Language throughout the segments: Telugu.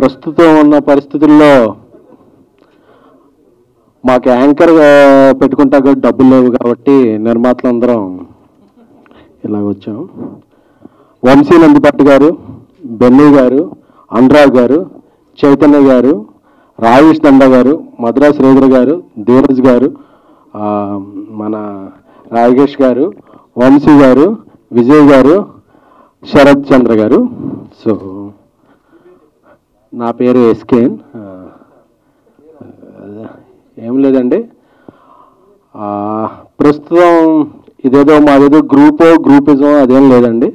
ప్రస్తుతం ఉన్న పరిస్థితుల్లో మాకు యాంకర్ పెట్టుకుంటా డబ్బులు లేవు కాబట్టి నిర్మాతలందరం ఇలా వచ్చాం. వంశీ నందిపట్టు గారు, బెన్నీ గారు, అనురాగ్ గారు, చైతన్య గారు, రాజేష్ దండ గారు, మద్రాస్ శ్రీధర్ గారు, ధీరజ్ గారు, మన రాజేష్ గారు, వంశీ గారు, విజయ్ గారు, శరత్ చంద్ర గారు. సో నా పేరు ఎస్కేన్. ఏం లేదండి, ప్రస్తుతం ఇదేదో మాదేదో గ్రూపిజం అదేం లేదండి.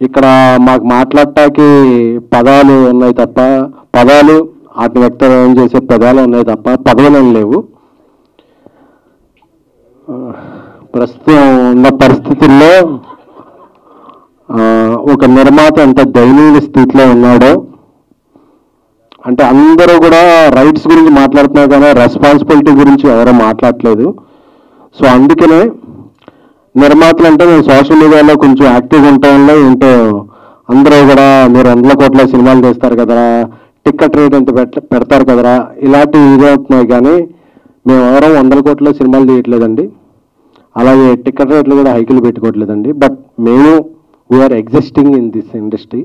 ఇక్కడ మాకు మాట్లాడటానికి పదాలు ఉన్నాయి తప్ప, పదాలు వాటిని వ్యక్తం చేసే పదాలు ఉన్నాయి తప్ప పదవులు లేవు. ప్రస్తుతం ఉన్న పరిస్థితుల్లో ఒక నిర్మాత ఎంత దయనీయ స్థితిలో ఉన్నాడో, అంటే అందరూ కూడా రైట్స్ గురించి మాట్లాడుతున్నారు కానీ రెస్పాన్సిబిలిటీ గురించి ఎవరో మాట్లాడట్లేదు. సో అందుకనే నిర్మాతలు అంటే నేను సోషల్ మీడియాలో కొంచెం యాక్టివ్గా ఉండటంలో ఏంటో అందరూ కూడా మీరు 100 కోట్ల సినిమాలు చేస్తారు కదరా, టికెట్ రేట్ ఎంత పెడతారు కదరా, ఇలాంటివి ఇదవుతున్నాయి. కానీ మేము ఎవరో 100 కోట్ల సినిమాలు తీయట్లేదండి, అలాగే టికెట్ రేట్లు కూడా హైకులు పెట్టుకోవట్లేదండి. బట్ మేము we're existing in this industry,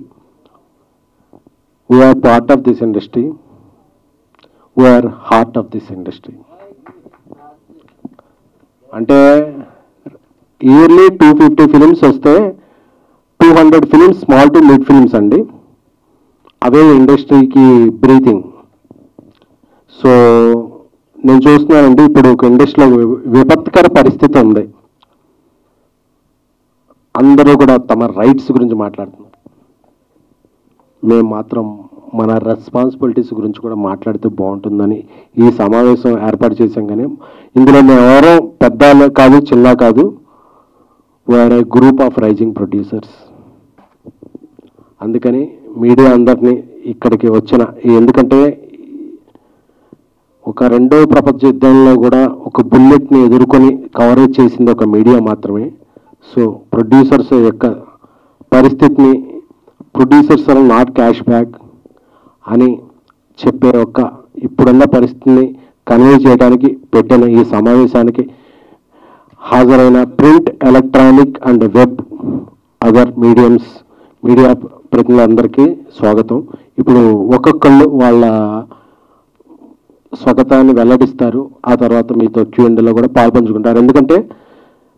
we're part of this industry, we're heart of this industry. అంటే ఇయర్లీ 250 ఫిలిమ్స్ వస్తే 200 films small to mid films అండి. అవే ఇండస్ట్రీకి బ్రీతింగ్. సో నేను చూస్తున్నానండి, ఇప్పుడు ఒక ఇండస్ట్రీలో విపత్కర పరిస్థితి ఉంది. అందరూ కూడా తమ రైట్స్ గురించి మాట్లాడుతున్నారు, మేము మాత్రం మన రెస్పాన్సిబిలిటీస్ గురించి కూడా మాట్లాడితే బాగుంటుందని ఈ సమావేశం ఏర్పాటు చేశాం. కానీ ఇందులో మేము ఎవరో పెద్ద కాదు చిన్న కాదు, we're a group of rising producers. అందుకని మీడియా అందరినీ ఇక్కడికి వచ్చిన, ఎందుకంటే ఒక రెండవ ప్రపంచ యుద్ధంలో కూడా ఒక బుల్లెట్ని ఎదుర్కొని కవరేజ్ చేసింది ఒక మీడియా మాత్రమే. సో ప్రొడ్యూసర్స్ యొక్క పరిస్థితిని, producers are not cash back అని చెప్పే ఒక ఇప్పుడున్న పరిస్థితిని కన్వే చేయడానికి పెట్టిన ఈ సమావేశానికి హాజరైన print, electronic and web other media ప్రతినిధులందరికీ స్వాగతం. ఇప్పుడు ఒక్కొక్కళ్ళు వాళ్ళ స్వాగతాన్ని వెల్లడిస్తారు, ఆ తర్వాత మీతో Q&Aలో కూడా పాల్పంచుకుంటారు. ఎందుకంటే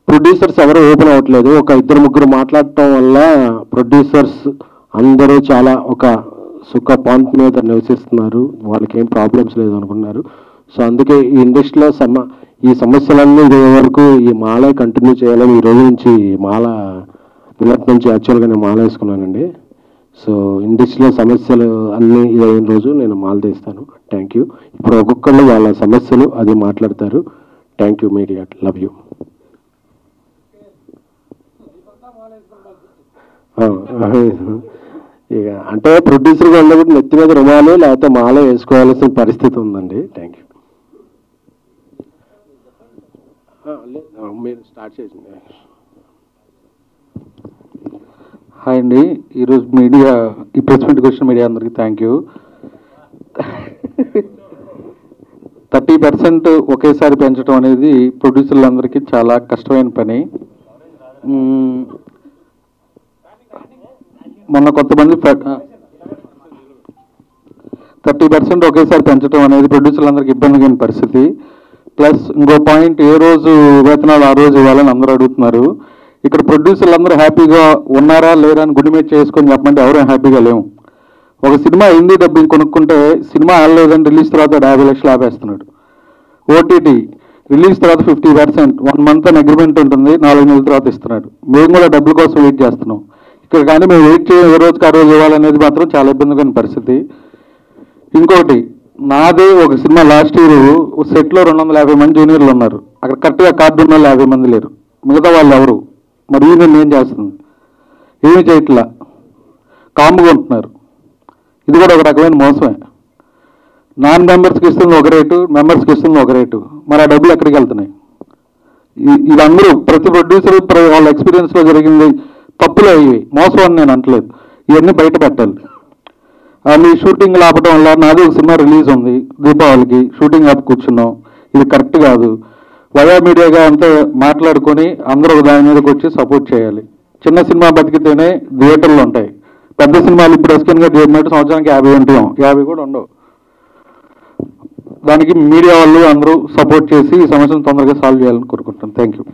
ప్రొడ్యూసర్స్ ఎవరు ఓపెన్ అవ్వట్లేదు. ఒక 2-3 మాట్లాడటం వల్ల ప్రొడ్యూసర్స్ అందరూ చాలా ఒక సుఖ పాయింట్ మీద నివసిస్తున్నారు, వాళ్ళకి ఏం ప్రాబ్లమ్స్ లేదు అనుకున్నారు. సో అందుకే ఈ ఇండస్ట్రీలో ఈ సమస్యలన్నీ ఇదే వరకు ఈ మాల కంటిన్యూ చేయాలని ఈ రోజు నుంచి మాల నిన్నటి నుంచి యాక్చువల్గా నేను మాల వేసుకున్నానండి. సో ఇండస్ట్రీలో సమస్యలు అన్నీ ఇదైన రోజు నేను మాల తీస్తాను. Thank you. ఇప్పుడు ఒక్కొక్కళ్ళు వాళ్ళ సమస్యలు అది మాట్లాడతారు. Thank you media, love you. ఇక అంటే ప్రొడ్యూసర్గా ఉన్నప్పుడు నెత్తి మీద రుమాలు లేకపోతే మాల వేసుకోవాల్సిన పరిస్థితి ఉందండి. Thank you. మీరు స్టార్ట్ చేసింది. హాయ్ అండి, ఈరోజు మీడియా ఈ ప్రెస్ మీట్కి వచ్చిన మీడియా అందరికీ థ్యాంక్ యూ. 30% ఒకేసారి పెంచడం అనేది ప్రొడ్యూసర్లందరికీ చాలా కష్టమైన పని. మొన్న కొంతమంది 30% ఒకేసారి పెంచడం అనేది ప్రొడ్యూసర్లందరికీ ఇబ్బందిగా పరిస్థితి. ప్లస్ ఇంకో పాయింట్, ఏ రోజు వేతనాలు ఆ రోజు ఇవ్వాలని అందరూ అడుగుతున్నారు. ఇక్కడ ప్రొడ్యూసర్లు అందరూ హ్యాపీగా ఉన్నారా లేరా అని గుడిమేట్ చేసుకొని చెప్పమంటే ఎవరూ హ్యాపీగా లేవు. ఒక సినిమా హిందీ డబ్బింగ్ కొనుక్కుంటే సినిమా ఆడలేదని రిలీజ్ తర్వాత 50 లక్షలు ఆపేస్తున్నాడు. ఓటీటీ రిలీజ్ తర్వాత 50%, 1 month అని అగ్రిమెంట్ ఉంటుంది, 4 నెలల తర్వాత ఇస్తున్నాడు. మేము కూడా డబ్బుల కోసం వెయిట్ చేస్తున్నాం ఇక్కడ. కానీ మేము వెయిట్ చేయ ఏ రోజుకి ఆ రోజు ఇవ్వాలనేది మాత్రం చాలా ఇబ్బందిగా పరిస్థితి. ఇంకోటి, నాదే ఒక సినిమా లాస్ట్ ఇయర్ సెట్లో 250 మంది జూనియర్లు ఉన్నారు. అక్కడ కరెక్ట్గా కార్డు ఉన్న వాళ్ళు 50 మంది లేరు. మిగతా వాళ్ళు ఎవరు? మరి నేను ఏం చేస్తుంది? ఏమి చేయట్లా, కామ్గా ఉంటున్నారు. ఇది కూడా ఒక రకమైన మోసమే. నాన్ మెంబర్స్కి ఇస్తుంది ఒక రేటు, మెంబర్స్కి ఇస్తుంది ఒక రేటు. మరి ఆ డబ్బులు ఎక్కడికి వెళ్తున్నాయి? ఇది అందరూ ప్రతి ప్రొడ్యూసర్ వాళ్ళ ఎక్స్పీరియన్స్లో జరిగింది తప్పులే, ఇవి మోసం అని నేను అంటలేదు, ఇవన్నీ బయట పెట్టాలి. మీ షూటింగ్ ఆపడం వల్ల నాది ఒక సినిమా రిలీజ్ ఉంది దీపావళికి, షూటింగ్ ఆపి కూర్చున్నాం, ఇది కరెక్ట్ కాదు. వయా మీడియాగా అంతా మాట్లాడుకొని అందరూ దాని మీదకి వచ్చి సపోర్ట్ చేయాలి. చిన్న సినిమా బతికితేనే థియేటర్లు ఉంటాయి. పెద్ద సినిమాలు ఇప్పుడు ఎస్కెన్గా థియేటర్ సంవత్సరానికి 50 ఉంటాం, 50 కూడా ఉండవు. దానికి మీడియా వాళ్ళు అందరూ సపోర్ట్ చేసి ఈ సమస్యను తొందరగా సాల్వ్ చేయాలని కోరుకుంటాను. Thank you.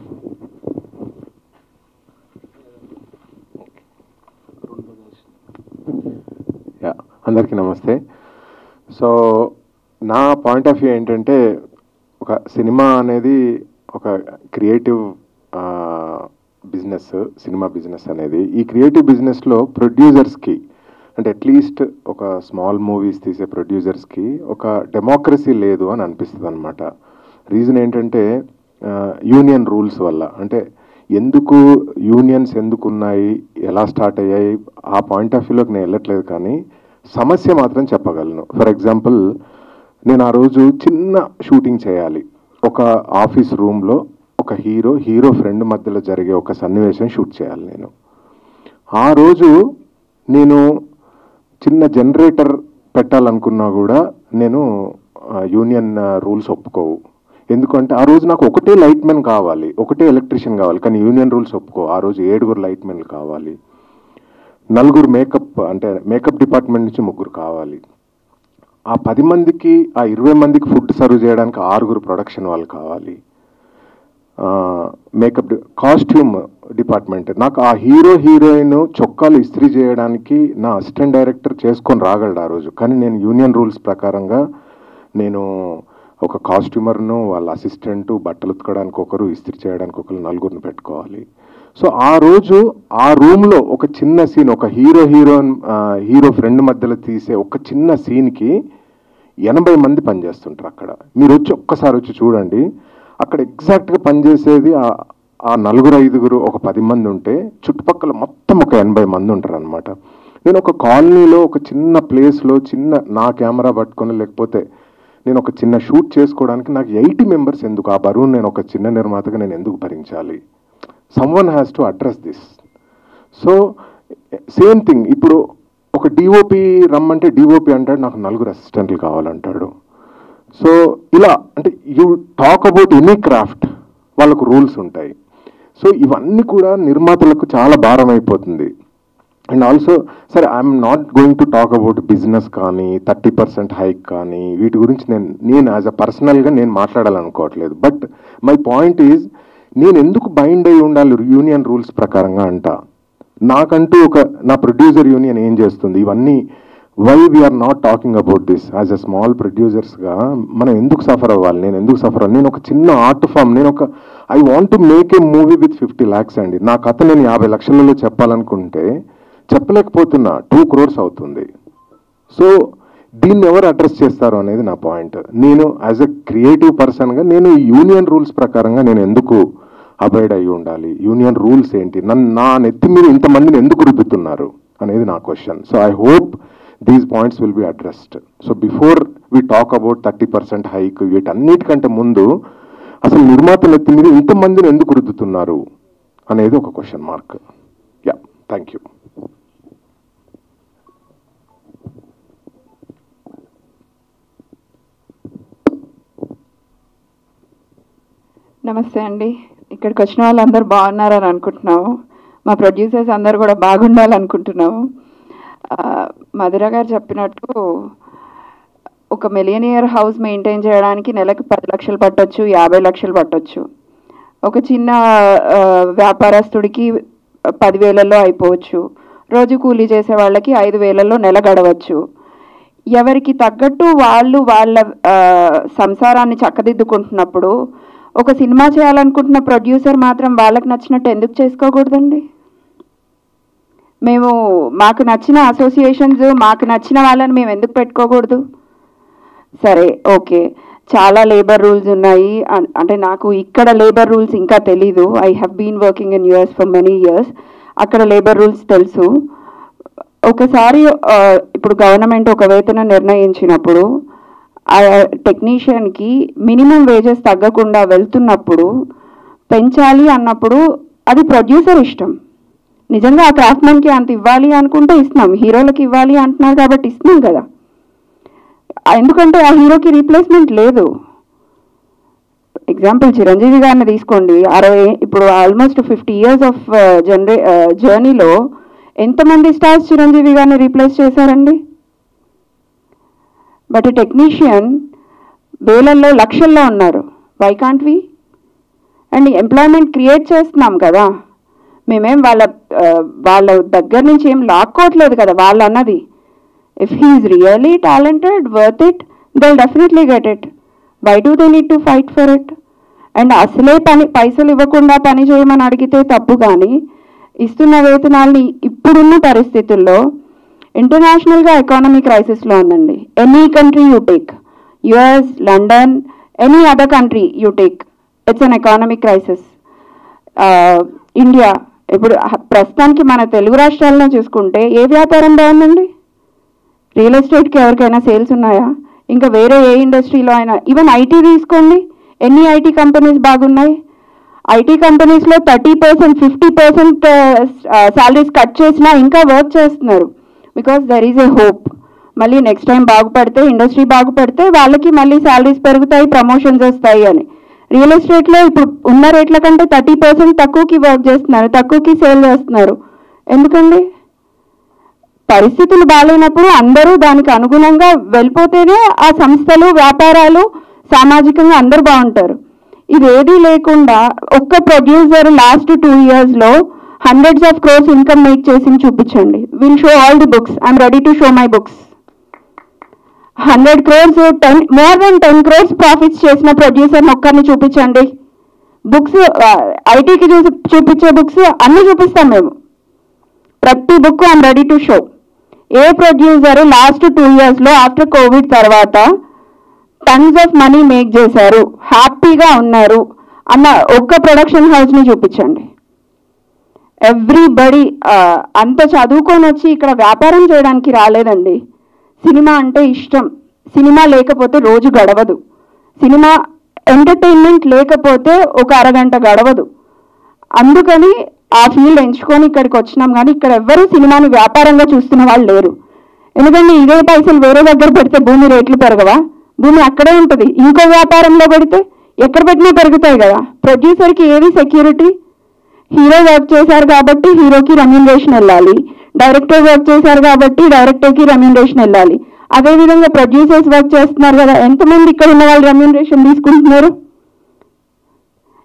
అందరికీ నమస్తే. సో నా పాయింట్ ఆఫ్ వ్యూ ఏంటంటే, ఒక సినిమా అనేది ఒక క్రియేటివ్ బిజినెస్, సినిమా బిజినెస్ అనేది. ఈ క్రియేటివ్ బిజినెస్లో ప్రొడ్యూసర్స్కి, అంటే అట్లీస్ట్ ఒక స్మాల్ మూవీస్ తీసే ప్రొడ్యూసర్స్కి ఒక డెమోక్రసీ లేదు అని అనిపిస్తుంది అనమాట. రీజన్ ఏంటంటే యూనియన్ రూల్స్ వల్ల. అంటే ఎందుకు యూనియన్స్ ఎందుకు ఉన్నాయి, ఎలా స్టార్ట్ అయ్యాయి, ఆ పాయింట్ ఆఫ్ వ్యూలోకి నేను వెళ్ళట్లేదు, కానీ సమస్య మాత్రం చెప్పగలను. ఫర్ ఎగ్జాంపుల్, నేను ఆ రోజు చిన్న షూటింగ్ చేయాలి. ఒక ఆఫీస్ రూమ్లో ఒక హీరో ఫ్రెండ్ మధ్యలో జరిగే ఒక సన్నివేశం షూట్ చేయాలి. నేను ఆ రోజు నేను చిన్న జనరేటర్ పెట్టాలనుకున్నా కూడా నేను యూనియన్ రూల్స్ ఒప్పుకోవు. ఎందుకంటే ఆ రోజు నాకు ఒకటే లైట్ మెన్ కావాలి, ఒకటే ఎలక్ట్రీషియన్ కావాలి, కానీ యూనియన్ రూల్స్ ఒప్పుకో. ఆ రోజు 7 లైట్ మెన్లు కావాలి, 4 మేకప్ డిపార్ట్మెంట్ నుంచి 3 కావాలి. ఆ 10 మందికి, ఆ 20 మందికి ఫుడ్ సర్వ్ చేయడానికి 6 ప్రొడక్షన్ వాళ్ళు కావాలి. మేకప్ కాస్ట్యూమ్ డిపార్ట్మెంట్, నాకు ఆ హీరోయిన్ చొక్కాలు ఇస్త్రీ చేయడానికి నా అసిస్టెంట్ డైరెక్టర్ చేసుకొని రాగలడు ఆ రోజు. కానీ నేను యూనియన్ రూల్స్ ప్రకారంగా నేను ఒక కాస్ట్యూమర్ను, వాళ్ళ అసిస్టెంటు, బట్టలు ఉతకడానికి ఒకరు, ఇస్త్రీ చేయడానికి ఒకరు, 4 పెట్టుకోవాలి. సో ఆ రోజు ఆ రూమ్లో ఒక చిన్న సీన్, ఒక హీరో ఫ్రెండ్ మధ్యలో తీసే ఒక చిన్న సీన్కి 80 మంది పనిచేస్తుంటారు అక్కడ. మీరు ఒక్కసారి వచ్చి చూడండి. అక్కడ ఎగ్జాక్ట్గా పనిచేసేది ఆ 4-5, ఒక 10 మంది ఉంటే చుట్టుపక్కల మొత్తం ఒక 80 మంది ఉంటారు అనమాట. నేను ఒక కాలనీలో, ఒక చిన్న ప్లేస్లో నా కెమెరా పట్టుకొని, లేకపోతే నేను ఒక చిన్న షూట్ చేసుకోవడానికి నాకు 80 మెంబర్స్ ఎందుకు? ఆ బరువు నేను ఒక చిన్న నిర్మాతగా నేను ఎందుకు భరించాలి? Someone has to address this. So same thing, ఇప్పుడు ఒక డిఓపి రమ్మంటే డిఓపి అంటాడు నాకు 4 అసిస్టెంట్లు కావాలంటాడు. సో ఇలా అంటే you talk about any craft, వాళ్ళకు రూల్స్ ఉంటాయి. సో ఇవన్నీ కూడా నిర్మాతలకు చాలా భారం అయిపోతుంది. అండ్ ఆల్సో సరే, I'm not going to talk about business కానీ 30% హైక్ కానీ వీటి గురించి నేను యాజ్ అ పర్సనల్గా నేను మాట్లాడాలనుకోవట్లేదు. బట్ మై పాయింట్ ఈజ్, నేను ఎందుకు బైండ్ అయి ఉండాలి యూనియన్ రూల్స్ ప్రకారంగా అంట? నాకంటూ నా ప్రొడ్యూసర్ యూనియన్ ఏం చేస్తుంది? ఇవన్నీ why we're not talking about this as a small ప్రొడ్యూసర్స్గా మనం ఎందుకు సఫర్ అవ్వాలి? నేను ఎందుకు సఫర్ అవ్వాలి? నేను ఒక చిన్న art form, I want to make a movie with 50 lakhs అండి. నా కథ నేను 50 లక్షలలో చెప్పాలనుకుంటే చెప్పలేకపోతున్నా, 2 crores అవుతుంది. సో దీన్ని ఎవరు అడ్రస్ చేస్తారు అనేది నా పాయింట్. నేను యాజ్ అ క్రియేటివ్ పర్సన్గా నేను ఈ యూనియన్ రూల్స్ ప్రకారంగా నేను ఎందుకు అబైడ్ అయ్యి ఉండాలి? యూనియన్ రూల్స్ ఏంటి? నా నెత్తి మీద ఇంతమందిని ఎందుకు రుద్దుతున్నారు అనేది నా question. So I hope these points will be addressed. So before we talk about 30% hike, వీటన్నిటికంటే ముందు అసలు నిర్మాత నెత్తి మీద ఇంతమందిని ఎందుకు రుద్దుతున్నారు అనేది ఒక question mark. Yeah, thank you. నమస్తే అండి. ఇక్కడికి వచ్చిన వాళ్ళందరూ బాగున్నారని అనుకుంటున్నాము. మా ప్రొడ్యూసర్స్ అందరూ కూడా బాగుండాలనుకుంటున్నాము. మధుర గారు చెప్పినట్టు ఒక మిలియనియర్ హౌస్ మెయింటైన్ చేయడానికి నెలకు 10 లక్షలు పట్టొచ్చు, 50 లక్షలు పట్టొచ్చు. ఒక చిన్న వ్యాపారస్తుడికి 10,000లో అయిపోవచ్చు. రోజు కూలీ చేసే వాళ్ళకి 5,000లో నెల గడవచ్చు. ఎవరికి తగ్గట్టు వాళ్ళు వాళ్ళ సంసారాన్ని చక్కదిద్దుకుంటున్నప్పుడు ఒక సినిమా చేయాలనుకుంటున్న ప్రొడ్యూసర్ మాత్రం వాళ్ళకి నచ్చినట్టు ఎందుకు చేసుకోకూడదండి? మాకు నచ్చిన అసోసియేషన్స్, మాకు నచ్చిన వాళ్ళని మేము ఎందుకు పెట్టుకోకూడదు? సరే, ఓకే, చాలా లేబర్ రూల్స్ ఉన్నాయి. అంటే నాకు ఇక్కడ లేబర్ రూల్స్ ఇంకా తెలీదు. I have been working in US for many years. అక్కడ లేబర్ రూల్స్ తెలుసు. ఒకసారి ఇప్పుడు గవర్నమెంట్ ఒక వేతనం నిర్ణయించినప్పుడు ఆ టెక్నీషియన్కి మినిమం వేజెస్ తగ్గకుండా వెళ్తున్నప్పుడు పెంచాలి అన్నప్పుడు అది ప్రొడ్యూసర్ ఇష్టం. నిజంగా ఆ క్రాఫ్ట్మెన్కి అంత ఇవ్వాలి అనుకుంటే ఇస్తున్నాం, హీరోలకి ఇవ్వాలి అంటున్నారు కాబట్టి ఇస్తున్నాం కదా. ఎందుకంటే ఆ హీరోకి రీప్లేస్మెంట్ లేదు. ఎగ్జాంపుల్ చిరంజీవి గారిని తీసుకోండి, ఇప్పుడు ఆల్మోస్ట్ 50 years ఆఫ్ జర్నీలో ఎంతమంది స్టార్స్ చిరంజీవి గారిని రీప్లేస్ చేశారండి? బట్ టెక్నీషియన్ వేలల్లో లక్షల్లో ఉన్నారు. Why can't we? And employment create చేస్తున్నాం కదా, మేమేం వాళ్ళ దగ్గర నుంచి ఏం లాక్కోవట్లేదు కదా. వాళ్ళు అన్నది if he's really talented, worth it, they will definitely get it. Why do they need to fight for it? And అసలే పైసలు ఇవ్వకుండా పని చేయమని అడిగితే తప్పు, కానీ ఇస్తున్న వేతనాల్ని ఇప్పుడున్న పరిస్థితుల్లో ఇంటర్నేషనల్గా ఎకానమీ క్రైసిస్లో ఉందండి. Any country you take, US, London, any other country you take, it's an economic crisis. India ఇప్పుడు ప్రస్తుతానికి మన తెలుగు రాష్ట్రాల్లో చూసుకుంటే ఏ వ్యాపారం బాగుందండి? రియల్ ఎస్టేట్కి ఎవరికైనా సేల్స్ ఉన్నాయా? ఇంకా వేరే ఏ ఇండస్ట్రీలో అయినా, ఈవెన్ ఐటీ తీసుకోండి, ఎన్ని ఐటీ కంపెనీస్ బాగున్నాయి? ఐటీ కంపెనీస్లో 30%, 50% శాలరీస్ కట్ చేసినా ఇంకా వర్క్ చేస్తున్నారు. Because there is a hope. మళ్ళీ నెక్స్ట్ టైం బాగుపడితే, ఇండస్ట్రీ బాగుపడితే వాళ్ళకి మళ్ళీ శాలరీస్ పెరుగుతాయి, ప్రమోషన్స్ వస్తాయి అని. రియల్ ఎస్టేట్లో ఇప్పుడు ఉన్న రేట్ల కంటే 30% తక్కువకి వర్క్ చేస్తున్నారు, తక్కువకి సేల్ చేస్తున్నారు. ఎందుకండి? పరిస్థితులు బాగాలేనప్పుడు అందరూ దానికి అనుగుణంగా వెళ్ళిపోతేనే ఆ సంస్థలు, వ్యాపారాలు, సామాజికంగా అందరూ బాగుంటారు. ఇదేదీ లేకుండా ఒక్క producer last 2 yearsలో hundreds of crores income make చేసి చూపించండి. Will show all the books. I'm ready to show my books. 100 crores, more than 10 crores profits చేసిన ప్రొడ్యూసర్ని ఒక్కరిని చూపించండి. బుక్స్ ఐటీకి చూపించే బుక్స్ అన్నీ చూపిస్తాం మేము. ప్రతి book I'm ready to show. ఏ ప్రొడ్యూసర్ లాస్ట్ 2 yearsలో ఆఫ్టర్ కోవిడ్ తర్వాత టన్స్ ఆఫ్ మనీ మేక్ చేశారు, హ్యాపీగా ఉన్నారు అన్న ఒక్క ప్రొడక్షన్ హౌస్ని చూపించండి. ఎవ్రీబడి అంత చదువుకొని వచ్చి ఇక్కడ వ్యాపారం చేయడానికి రాలేదండి. సినిమా అంటే ఇష్టం. సినిమా లేకపోతే రోజు గడవదు. సినిమా ఎంటర్టైన్మెంట్ లేకపోతే ఒక అరగంట గడవదు. అందుకని ఆ ఫీల్డ్ ఎంచుకొని ఇక్కడికి వచ్చినాం. కానీ ఇక్కడ ఎవ్వరూ సినిమాని వ్యాపారంగా చూస్తున్న వాళ్ళు లేరు. ఎందుకంటే ఇదే పైసలు వేరే దగ్గర పెడితే భూమి రేట్లు పెరగవా? భూమి అక్కడే ఉంటుంది. ఇంకో వ్యాపారంలో పెడితే ఎక్కడ పెట్టినా పెరుగుతాయి కదా. ప్రొడ్యూసర్కి ఏది సెక్యూరిటీ? హీరో వర్క్ చేశారు కాబట్టి హీరోకి రెమ్యూనరేషన్ వెళ్ళాలి, డైరెక్టర్ వర్క్ చేశారు కాబట్టి డైరెక్టర్కి రెమ్యూనరేషన్ వెళ్ళాలి. అదేవిధంగా ప్రొడ్యూసర్స్ వర్క్ చేస్తున్నారు కదా, ఎంతమంది ఇక్కడ ఉన్న వాళ్ళు రెమ్యూనరేషన్ తీసుకుంటున్నారు?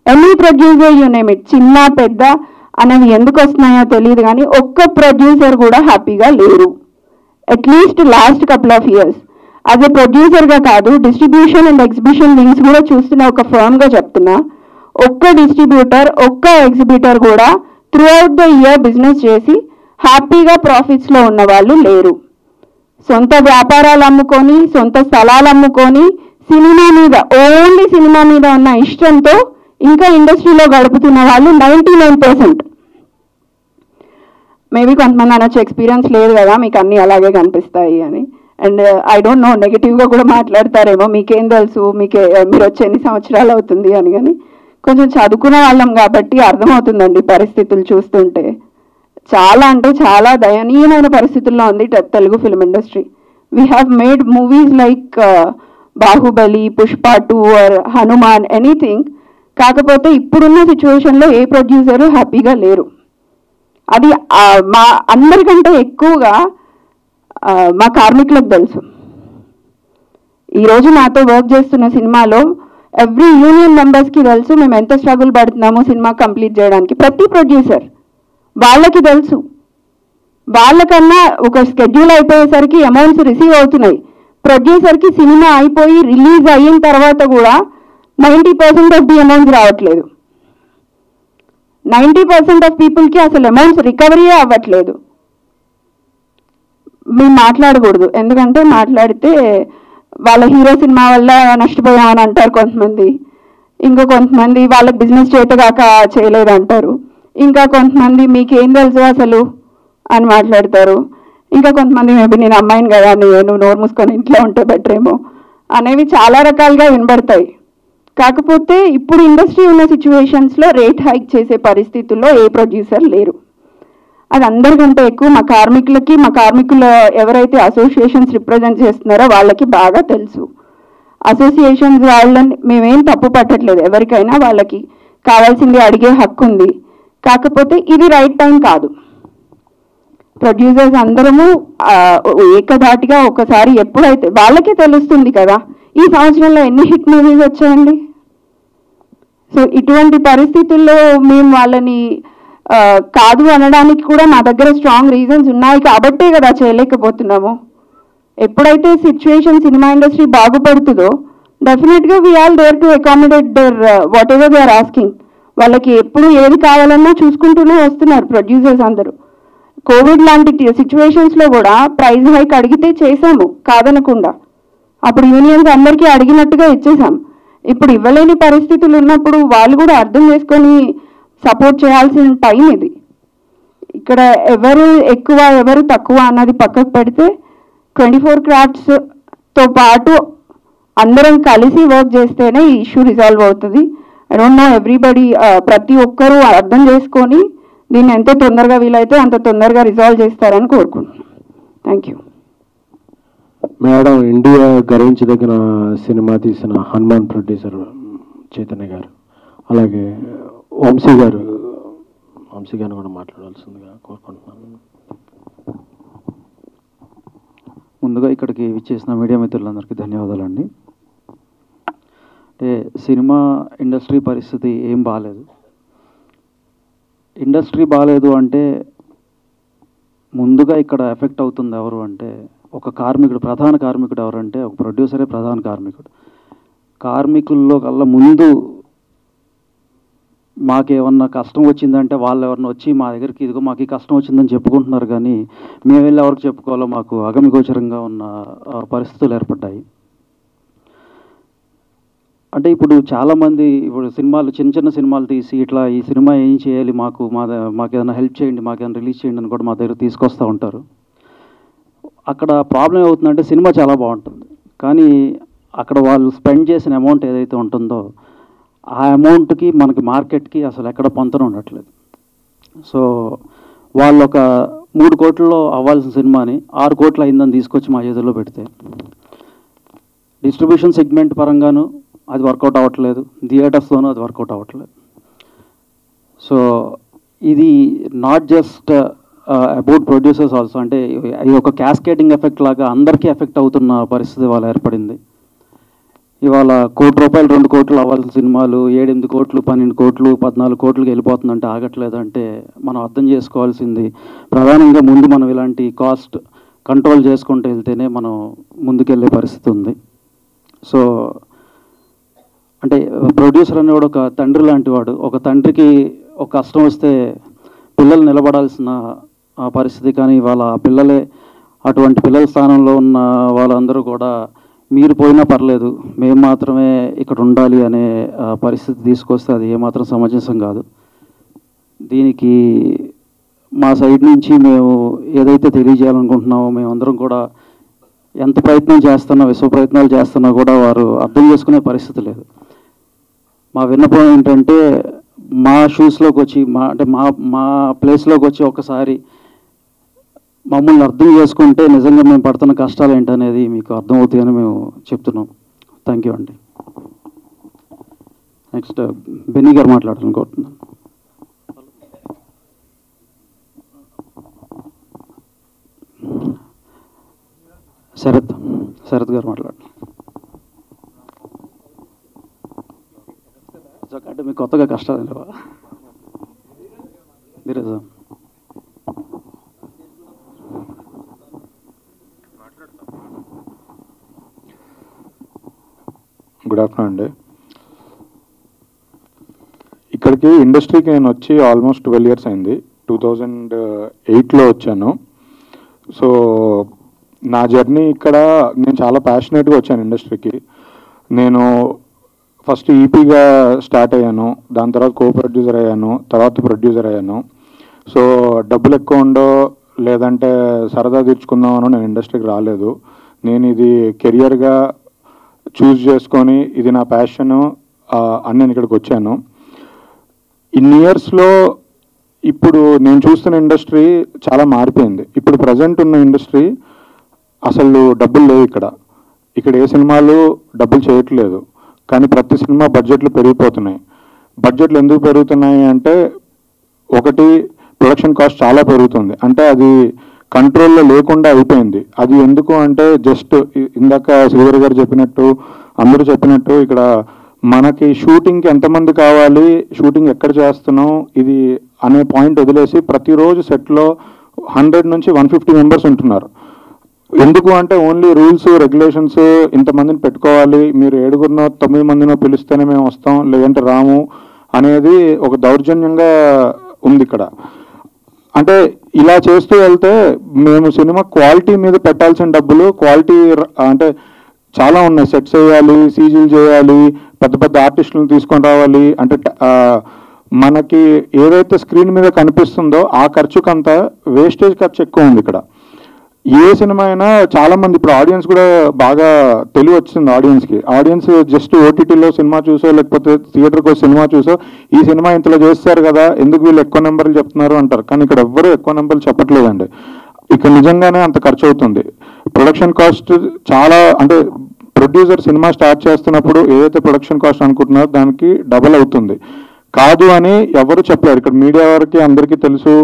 Any producer you name it, చిన్న పెద్ద అనేవి ఎందుకు వస్తున్నాయో తెలియదు, కానీ ఒక్క ప్రొడ్యూసర్ కూడా హ్యాపీగా లేరు. At least last couple of years as a ప్రొడ్యూసర్గా కాదు, డిస్ట్రిబ్యూషన్ అండ్ ఎగ్జిబిషన్ లింక్స్ కూడా చూస్తున్న ఒక ఫర్మ్గా చెప్తున్నా, ఒక్క డిస్ట్రిబ్యూటర్, ఒక్క ఎగ్జిబిటర్ కూడా through out the year business చేసి హ్యాపీగా ప్రాఫిట్స్లో ఉన్న వాళ్ళు లేరు. సొంత వ్యాపారాలు అమ్ముకొని, సొంత స్థలాలు అమ్ముకొని, సినిమా మీద, ఓన్లీ సినిమా మీద ఉన్న ఇష్టంతో ఇంకా ఇండస్ట్రీలో గడుపుతున్న వాళ్ళు 99%. మేబీ కొంతమంది అనొచ్చు ఎక్స్పీరియన్స్ లేదు కదా మీకు అన్నీ అలాగే కనిపిస్తాయి అని. అండ్ ఐ డోంట్ నో, నెగిటివ్గా కూడా మాట్లాడతారేమో, మీకేం తెలుసు, మీరు వచ్చి ఎన్ని సంవత్సరాలు అవుతుంది అని. కానీ కొంచెం చదువుకునే వాళ్ళం కాబట్టి అర్థమవుతుందండి పరిస్థితులు చూస్తుంటే. చాలా అంటే చాలా దయనీయమైన పరిస్థితుల్లో ఉంది Telugu film industry. We have made movies like Baahubali, Pushpa 2 or Hanuman, anything. కాకపోతే ఇప్పుడున్న సిచ్యువేషన్లో ఏ ప్రొడ్యూసరు హ్యాపీగా లేరు. అది మా అందరికంటే ఎక్కువగా మా కార్మికులకు తెలుసు. ఈరోజు నాతో వర్క్ చేస్తున్న సినిమాలో ఎవ్రీ యూనియన్ మెంబర్స్కి తెలుసు మేము ఎంత స్ట్రగుల్ పడుతున్నామో సినిమా కంప్లీట్ చేయడానికి. ప్రతి ప్రొడ్యూసర్ వాళ్ళకి తెలుసు. వాళ్ళకన్నా ఒక స్కెడ్యూల్ అయిపోయేసరికి అమౌంట్స్ రిసీవ్ అవుతున్నాయి. ప్రొడ్యూసర్కి సినిమా అయిపోయి రిలీజ్ అయిన తర్వాత కూడా 90% ఆఫ్ ది అమౌంట్స్ రావట్లేదు. 90% ఆఫ్ పీపుల్కి అసలు అమౌంట్స్ రికవరీయే అవ్వట్లేదు. మేము మాట్లాడకూడదు, ఎందుకంటే మాట్లాడితే వాళ్ళ హీరో సినిమా వల్ల నష్టపోయామని అంటారు కొంతమంది. ఇంకా కొంతమంది వాళ్ళకి బిజినెస్ చేతగాక చేయలేదు అంటారు. ఇంకా కొంతమంది మీకేం తెలుసు అసలు అని మాట్లాడతారు. ఇంకా కొంతమంది మేబీ నేను అమ్మాయిని కదా, నువ్వు నోరు మూసుకొని ఇంట్లో ఉంటే బెటర్ ఏమో అనేవి చాలా రకాలుగా వినబడతాయి. కాకపోతే ఇప్పుడు ఇండస్ట్రీ ఉన్న సిచ్యువేషన్స్లో రేట్ హైక్ చేసే పరిస్థితుల్లో ఏ ప్రొడ్యూసర్ లేరు. అది అందరికంటే ఎక్కువ మా కార్మికుల ఎవరైతే అసోసియేషన్స్ రిప్రజెంట్ చేస్తున్నారో వాళ్ళకి బాగా తెలుసు. అసోసియేషన్స్ వాళ్ళని మేమేం తప్పు పట్టట్లేదు, ఎవరికైనా వాళ్ళకి కావాల్సింది అడిగే హక్కు ఉంది. కాకపోతే ఇది రైట్ టైం కాదు. ప్రొడ్యూసర్స్ అందరము ఏకధాటిగా ఒకసారి ఎప్పుడైతే వాళ్ళకే తెలుస్తుంది కదా ఈ సంవత్సరంలో ఎన్ని హిట్ మూవీస్ వచ్చాయండి. సో ఇటువంటి పరిస్థితుల్లో మేము వాళ్ళని కాదు అనడానికి కూడా మా దగ్గర స్ట్రాంగ్ రీజన్స్ ఉన్నాయి కాబట్టే కదా చేయలేకపోతున్నాము. ఎప్పుడైతే సిచ్యువేషన్ సినిమా ఇండస్ట్రీ బాగుపడుతుందో డెఫినెట్గా we all there to accommodate their whatever they are asking. వాళ్ళకి ఎప్పుడు ఏది కావాలన్నా చూసుకుంటూనే వస్తున్నారు ప్రొడ్యూసర్స్ అందరూ. కోవిడ్ లాంటి సిచ్యువేషన్స్లో కూడా ప్రైస్ హైక్ అడిగితే చేశాము కాదనకుండా. అప్పుడు యూనియన్స్ అందరికీ అడిగినట్టుగా ఇచ్చేసాం. ఇప్పుడు ఇవ్వలేని పరిస్థితులు ఉన్నప్పుడు వాళ్ళు కూడా అర్థం చేసుకొని సపోర్ట్ చేయాల్సిన టైం ఇది. ఇక్కడ ఎవరు ఎక్కువ ఎవరు తక్కువ అన్నది పక్కకు పెడితే 24 క్రాఫ్ట్స్తో పాటు అందరం కలిసి వర్క్ చేస్తేనే ఈ ఇష్యూ రిజాల్వ్ అవుతుంది. ఐ డోంట్ నో ఎవ్రీబడి, ప్రతి ఒక్కరూ అర్థం చేసుకొని దీన్ని ఎంత తొందరగా వీలైతే అంత తొందరగా రిజాల్వ్ చేస్తారని కోరుకుంటున్నాను. Thank you. మేడం, ఇండియా గర్వించదగిన సినిమా తీసిన హనుమాన్ ప్రొడ్యూసర్ చైతన్య గారు, అలాగే వంశీ గారిని కూడా మాట్లాడాల్సిందిగా కోరుకుంటున్నాను. ముందుగా ఇక్కడికి విచ్చేసిన మీడియా మిత్రులందరికీ ధన్యవాదాలండి. అంటే సినిమా ఇండస్ట్రీ పరిస్థితి ఏం బాగాలేదు. ఇండస్ట్రీ బాగాలేదు అంటే ముందుగా ఇక్కడ ఎఫెక్ట్ అవుతుంది ఎవరు అంటే ఒక కార్మికుడు, ప్రధాన కార్మికుడు ఎవరంటే ఒక ప్రొడ్యూసరే ప్రధాన కార్మికుడు. కార్మికుల్లో కల్లా ముందు మాకేమన్నా కష్టం వచ్చిందంటే వాళ్ళు ఎవరన్నా వచ్చి మా దగ్గరికి ఇదిగో మాకు ఈ కష్టం వచ్చిందని చెప్పుకుంటున్నారు, కానీ మేము వెళ్ళి ఎవరికి చెప్పుకోవాలో మాకు అగమ్యగోచరంగా ఉన్న పరిస్థితులు ఏర్పడ్డాయి. అంటే ఇప్పుడు చాలామంది ఇప్పుడు సినిమాలు చిన్న సినిమాలు తీసి ఇట్లా ఈ సినిమా ఏం చేయాలి, మాకు ఏదైనా హెల్ప్ చేయండి, మాకేదైనా రిలీజ్ చేయండి అని కూడా మా దగ్గర తీసుకొస్తూ ఉంటారు. అక్కడ ప్రాబ్లం ఏమవుతుందంటే సినిమా చాలా బాగుంటుంది, కానీ అక్కడ వాళ్ళు స్పెండ్ చేసిన అమౌంట్ ఏదైతే ఉంటుందో ఆ అమౌంట్కి మనకి మార్కెట్కి అసలు ఎక్కడ పొంతన ఉండట్లేదు. సో వాళ్ళు ఒక 3 కోట్లలో అవ్వాల్సిన సినిమాని 6 కోట్లు అయిందని తీసుకొచ్చి మా చేతుల్లో పెడితే డిస్ట్రిబ్యూషన్ సెగ్మెంట్ పరంగాను అది వర్కౌట్ అవ్వట్లేదు, థియేటర్స్లోనూ అది వర్కౌట్ అవ్వట్లేదు. సో ఇది not just about producers also, అంటే ఇది ఒక క్యాస్కేడింగ్ ఎఫెక్ట్ లాగా అందరికీ ఎఫెక్ట్ అవుతున్న పరిస్థితి వాళ్ళ ఏర్పడింది. ఇవాళ 1 కోటి రూపాయలు 2 కోట్లు అవ్వాల్సిన సినిమాలు 7-8 కోట్లు 12 కోట్లు 14 కోట్లకి వెళ్ళిపోతుందంటే ఆగట్లేదంటే మనం అర్థం చేసుకోవాల్సింది ప్రధానంగా ముందు మనం ఇలాంటి కాస్ట్ కంట్రోల్ చేసుకుంటూ వెళ్తేనే మనం ముందుకెళ్ళే పరిస్థితి ఉంది. సో అంటే ప్రొడ్యూసర్ అనేవాడు ఒక తండ్రి లాంటి వాడు. ఒక తండ్రికి ఒక కష్టం వస్తే పిల్లలు నిలబడాల్సిన పరిస్థితి, కానీ వాళ్ళ పిల్లలే అటువంటి పిల్లల స్థానంలో ఉన్న వాళ్ళందరూ కూడా మీరు పోయినా పర్లేదు మేము మాత్రమే ఇక్కడ ఉండాలి అనే పరిస్థితి తీసుకొస్తే అది ఏమాత్రం సమంజసం కాదు. దీనికి మా సైడ్ నుంచి మేము ఏదైతే తెలియజేయాలనుకుంటున్నామో మేమందరం కూడా ఎంత ప్రయత్నం చేస్తున్నా విశ్వ ప్రయత్నాలు చేస్తున్నా కూడా వారు అర్థం చేసుకునే పరిస్థితి లేదు. మా విన్నపం ఏంటంటే మా షూస్లోకి వచ్చి మా ప్లేస్లోకి వచ్చి ఒకసారి మమ్మల్ని అర్థం చేసుకుంటే నిజంగా మేము పడుతున్న కష్టాలు ఏంటనేది మీకు అర్థమవుతాయని మేము చెప్తున్నాం. థ్యాంక్ యూ అండి. నెక్స్ట్ బెన్నీ గారు మాట్లాడాలనుకుంటున్నాను. శరత్ గారు మాట్లాడండి. అంటే మీకు కొత్తగా కష్టాలు లేవా? మీరేదా? గుడ్ ఆఫ్టర్నూన్ అండి. ఇక్కడికి ఇండస్ట్రీకి నేను వచ్చి ఆల్మోస్ట్ 12 years అయింది. 2008లో వచ్చాను. సో నా జర్నీ ఇక్కడ నేను చాలా ప్యాషనేట్గా వచ్చాను ఇండస్ట్రీకి. నేను ఫస్ట్ ఈపీగా స్టార్ట్ అయ్యాను, దాని తర్వాత కో ప్రొడ్యూసర్ అయ్యాను, తర్వాత ప్రొడ్యూసర్ అయ్యాను. సో డబ్బులు ఎక్కువ ఉండో లేదంటే సరదా తీర్చుకుందామనో నేను ఇండస్ట్రీకి రాలేదు. నేను ఇది కెరియర్గా చూస్ చేసుకొని ఇది నా ప్యాషను అని నేను ఇక్కడికి వచ్చాను. ఇన్ని ఇయర్స్లో ఇప్పుడు నేను చూస్తున్న ఇండస్ట్రీ చాలా మారిపోయింది. ఇప్పుడు ప్రజెంట్ ఉన్న ఇండస్ట్రీ అసలు డబ్బులు లేవు ఇక్కడ ఏ సినిమాలు డబ్బులు చేయట్లేదు, కానీ ప్రతి సినిమా బడ్జెట్లు పెరిగిపోతున్నాయి. బడ్జెట్లు ఎందుకు పెరుగుతున్నాయి అంటే, ఒకటి ప్రొడక్షన్ కాస్ట్ చాలా పెరుగుతుంది, అంటే అది కంట్రోల్లో లేకుండా అయిపోయింది. అది ఎందుకు అంటే జస్ట్ ఇందాక శ్రీధర్ గారు చెప్పినట్టు, అందరూ చెప్పినట్టు, ఇక్కడ మనకి షూటింగ్కి ఎంతమంది కావాలి, షూటింగ్ ఎక్కడ చేస్తున్నాం ఇది అనే పాయింట్ వదిలేసి ప్రతిరోజు సెట్లో 100 నుంచి 150 మెంబర్స్ ఉంటున్నారు. ఎందుకు అంటే ఓన్లీ రూల్స్ రెగ్యులేషన్స్, ఇంతమందిని పెట్టుకోవాలి, మీరు 7గురినో 9 మందినో పిలిస్తేనే మేము వస్తాం, లేదంటే రాము అనేది ఒక దౌర్జన్యంగా ఉంది ఇక్కడ. అంటే ఇలా చేస్తూ వెళ్తే మేము సినిమా క్వాలిటీ మీద పెట్టాల్సిన డబ్బులు, క్వాలిటీ అంటే చాలా ఉన్నాయి. సెట్స్ వేయాలి, సీజీలు చేయాలి, పెద్ద పెద్ద ఆర్టిస్టులను తీసుకొని రావాలి. అంటే మనకి ఏదైతే స్క్రీన్ మీద కనిపిస్తుందో ఆ ఖర్చుకంతా వేస్టేజ్ ఖర్చు ఎక్కువ ఉంది ఇక్కడ. ఏ సినిమా అయినా చాలా మంది ఇప్పుడు ఆడియన్స్ కూడా బాగా తెలివి వచ్చింది ఆడియన్స్కి. ఆడియన్స్ జస్ట్ ఓటీటీలో సినిమా చూసో లేకపోతే థియేటర్కి వచ్చి సినిమా చూసో ఈ సినిమా ఇంతలో చేస్తారు కదా, ఎందుకు వీళ్ళు ఎక్కువ నెంబర్లు చెప్తున్నారు అంటారు. కానీ ఇక్కడ ఎవ్వరూ ఎక్కువ నెంబర్లు చెప్పట్లేదండి. ఇక్కడ నిజంగానే అంత ఖర్చు అవుతుంది. ప్రొడక్షన్ కాస్ట్ చాలా, అంటే ప్రొడ్యూసర్ సినిమా స్టార్ట్ చేస్తున్నప్పుడు ఏదైతే ప్రొడక్షన్ కాస్ట్ అనుకుంటున్నారో దానికి డబల్ అవుతుంది. కాదు అని ఎవరు చెప్పలేరు. ఇక్కడ మీడియా వారికి అందరికీ తెలుసు,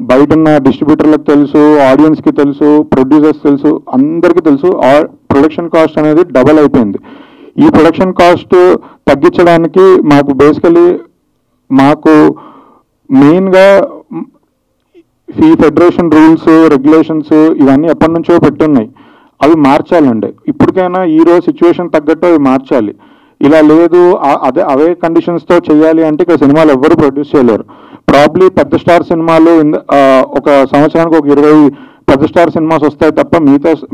బయట ఉన్న డిస్ట్రిబ్యూటర్లకు తెలుసు, ఆడియన్స్కి తెలుసు, ప్రొడ్యూసర్స్ తెలుసు, అందరికీ తెలుసు ప్రొడక్షన్ కాస్ట్ అనేది డబల్ అయిపోయింది. ఈ ప్రొడక్షన్ కాస్ట్ తగ్గించడానికి మాకు మెయిన్గా ఈ ఫెడరేషన్ రూల్స్ రెగ్యులేషన్స్ ఇవన్నీ ఎప్పటి నుంచో పెట్టున్నాయి, అవి మార్చాలండి. ఇప్పటికైనా ఈరోజు సిచ్యువేషన్ తగ్గట్టు అవి మార్చాలి. ఇలా లేదు అవే కండిషన్స్తో చేయాలి అంటే ఇక్కడ సినిమాలు ఎవ్వరూ ప్రొడ్యూస్ చేయలేరు. ప్రాబ్లీ పెద్ద స్టార్ సినిమాలు ఒక సంవత్సరానికి ఒక 20 పెద్ద స్టార్ సినిమాస్ వస్తాయి తప్ప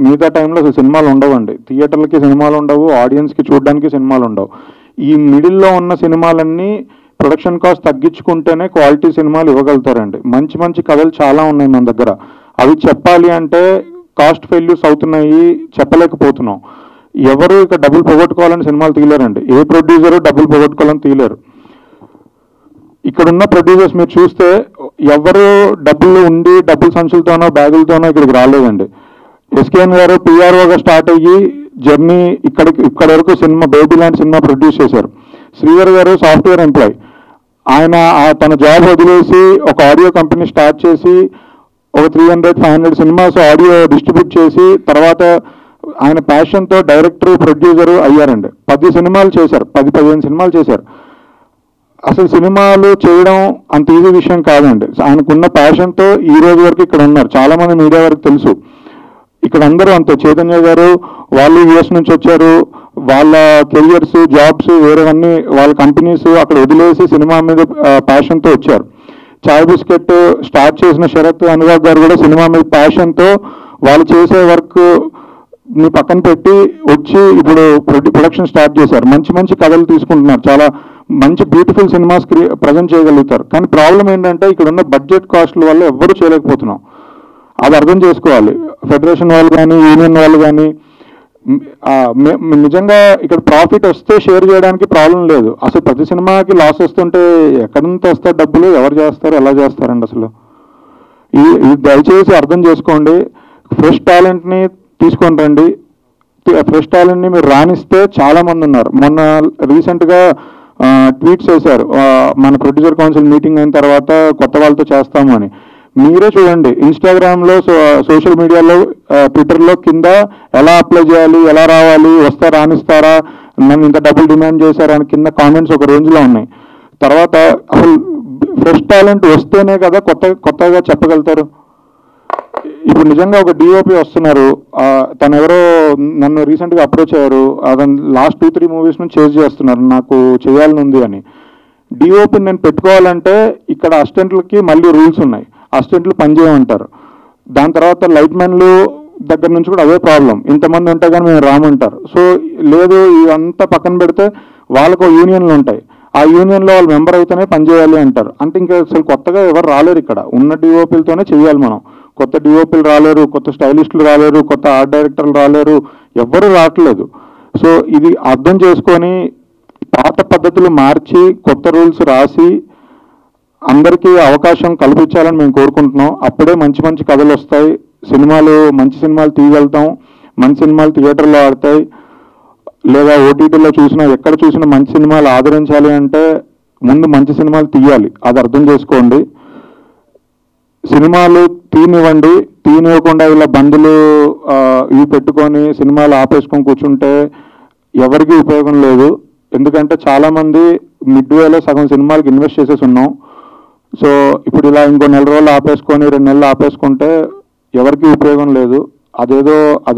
మిగతా టైంలో అసలు సినిమాలు ఉండవండి. థియేటర్లకి సినిమాలు ఉండవు, ఆడియన్స్కి చూడడానికి సినిమాలు ఉండవు. ఈ మిడిల్లో ఉన్న సినిమాలన్నీ ప్రొడక్షన్ కాస్ట్ తగ్గించుకుంటేనే క్వాలిటీ సినిమాలు ఇవ్వగలుగుతారండి. మంచి మంచి కథలు చాలా ఉన్నాయి మన దగ్గర. అవి చెప్పాలి అంటే కాస్ట్ ఫెయిల్యూర్స్ అవుతున్నాయి, చెప్పలేకపోతున్నాం. ఎవరు ఇక డబ్బులు పోగొట్టుకోవాలని సినిమాలు తీయలేరండి. ఏ ప్రొడ్యూసరు డబ్బులు పోగొట్టుకోవాలని తీయలేరు. ఇక్కడున్న ప్రొడ్యూసర్స్ మీరు చూస్తే ఎవరు డబ్బులు ఉండి డబ్బుల సంచులతోనో బ్యాగులతోనో ఇక్కడికి రాలేదండి. ఎస్కేఎన్ గారు పిఆర్ఓగా స్టార్ట్ అయ్యి జర్నీ ఇక్కడ వరకు సినిమా బేబీ లాంటి సినిమా ప్రొడ్యూస్ చేశారు. శ్రీధర్ గారు సాఫ్ట్వేర్ ఎంప్లాయ్, ఆయన తన జాబ్ వదిలేసి ఒక ఆడియో కంపెనీ స్టార్ట్ చేసి ఒక 300-500 సినిమాస్ ఆడియో డిస్ట్రిబ్యూట్ చేసి తర్వాత ఆయన ప్యాషన్తో డైరెక్టర్ ప్రొడ్యూసరు అయ్యారండి. 10 సినిమాలు చేశారు, 10-15 సినిమాలు చేశారు. అసలు సినిమాలు చేయడం అంత ఈజీ విషయం కాదండి. ఆయనకున్న ప్యాషన్తో ఈ రోజు వరకు ఇక్కడ ఉన్నారు. చాలామంది మీడియా వరకు తెలుసు. ఇక్కడ అందరూ అంతే. చైతన్య గారు వాళ్ళు యూఎస్ నుంచి వచ్చారు, వాళ్ళ కెరియర్స్ జాబ్స్ వేరేవన్నీ వాళ్ళ కంపెనీస్ అక్కడ వదిలేసి సినిమా మీద ప్యాషన్తో వచ్చారు. చాయ్ బిస్కెట్ స్టార్ట్ చేసిన శరత్ అనురాగ్ గారు కూడా సినిమా మీద ప్యాషన్తో వాళ్ళు చేసే వర్క్ ని పక్కన పెట్టి వచ్చి ఇప్పుడు ప్రొడక్షన్ స్టార్ట్ చేశారు. మంచి మంచి కథలు తీసుకుంటున్నారు, చాలా మంచి బ్యూటిఫుల్ సినిమాస్ ప్రజెంట్ చేయగలుగుతారు. కానీ ప్రాబ్లం ఏంటంటే ఇక్కడ ఉన్న బడ్జెట్ కాస్ట్ల వల్ల ఎవ్వరూ చేయలేకపోతున్నాం. అది అర్థం చేసుకోవాలి. ఫెడరేషన్ వాళ్ళు కానీ యూనియన్ వాళ్ళు కానీ నిజంగా ఇక్కడ ప్రాఫిట్ వస్తే షేర్ చేయడానికి ప్రాబ్లం లేదు. అసలు ప్రతి సినిమాకి లాస్ వస్తుంటే ఎక్కడి నుంచి వస్తారు డబ్బులు, ఎవరు చేస్తారు, ఎలా చేస్తారండి అసలు? ఇది దయచేసి అర్థం చేసుకోండి. ఫ్రెష్ టాలెంట్ని తీసుకొని రండి. ఫ్రెష్ టాలెంట్ని మీరు రాణిస్తే చాలామంది ఉన్నారు. మొన్న రీసెంట్గా ట్వీట్స్ చేశారు, మన ప్రొడ్యూసర్ కౌన్సిల్ మీటింగ్ అయిన తర్వాత కొత్త వాళ్ళతో చేస్తాము అని. మీరే చూడండి, ఇన్స్టాగ్రామ్లో, సోషల్ మీడియాలో, ట్విట్టర్లో కింద ఎలా అప్లై చేయాలి, ఎలా రావాలి, వస్తే రాణిస్తారా, నన్ను ఇంత డబ్బులు డిమాండ్ చేశారా అని కింద కామెంట్స్ ఒక రేంజ్లో ఉన్నాయి. తర్వాత అసలు ఫ్రెష్ టాలెంట్ వస్తేనే కదా కొత్తగా చెప్పగలుగుతారు. ఇప్పుడు నిజంగా ఒక డిఓపి వస్తున్నారు, తను ఎవరో నన్ను రీసెంట్గా అప్రోచ్ అయ్యారు. అతను లాస్ట్ 2-3 మూవీస్ నుంచి చేజ్ చేస్తున్నారు, నాకు చేయాలని ఉంది అని. డిఓపిని నేను పెట్టుకోవాలంటే ఇక్కడ అసిస్టెంట్లకి మళ్ళీ రూల్స్ ఉన్నాయి, అసిస్టెంట్లు పనిచేయమంటారు. దాని తర్వాత లైట్ మ్యాన్లు దగ్గర నుంచి కూడా అదే ప్రాబ్లం, ఇంతమంది ఉంటే కానీ మేము రామంటారు. సో లేదు, ఇదంతా పక్కన పెడితే వాళ్ళకు యూనియన్లు ఉంటాయి, ఆ యూనియన్లో వాళ్ళు మెంబర్ అయితేనే పనిచేయాలి అంటారు. అంటే ఇంకా అసలు కొత్తగా ఎవరు రాలేరు. ఇక్కడ ఉన్న డిఓపీలతోనే చేయాలి మనం. కొత్త డిఓపీలు రాలేరు, కొత్త స్టైలిస్టులు రాలేరు, కొత్త ఆర్ట్ డైరెక్టర్లు రాలేరు, ఎవ్వరూ రావట్లేదు. సో ఇది అర్థం చేసుకొని పాత పద్ధతులు మార్చి కొత్త రూల్స్ రాసి అందరికీ అవకాశం కల్పించాలని మేము కోరుకుంటున్నాం. అప్పుడే మంచి మంచి కథలు వస్తాయి, మంచి సినిమాలు తీయగలుగుతాం, మంచి సినిమాలు థియేటర్లో ఆడతాయి, లేదా ఓటీటీలో చూసినా ఎక్కడ చూసినా మంచి సినిమాలు ఆదరించాలి అంటే ముందు మంచి సినిమాలు తీయాలి. అది అర్థం చేసుకోండి. సినిమాలు తీయనివ్వకుండా ఇలా బందులు ఇవి పెట్టుకొని సినిమాలు ఆపేసుకొని కూర్చుంటే ఎవరికీ ఉపయోగం లేదు. ఎందుకంటే చాలామంది మిడ్వేలో సగం సినిమాలకు ఇన్వెస్ట్ చేసేసి ఉన్నాం. సో ఇప్పుడు ఇలా ఇంకో నెల రోజులు ఆపేసుకొని 2 నెలలు ఆపేసుకుంటే ఎవరికీ ఉపయోగం లేదు. అది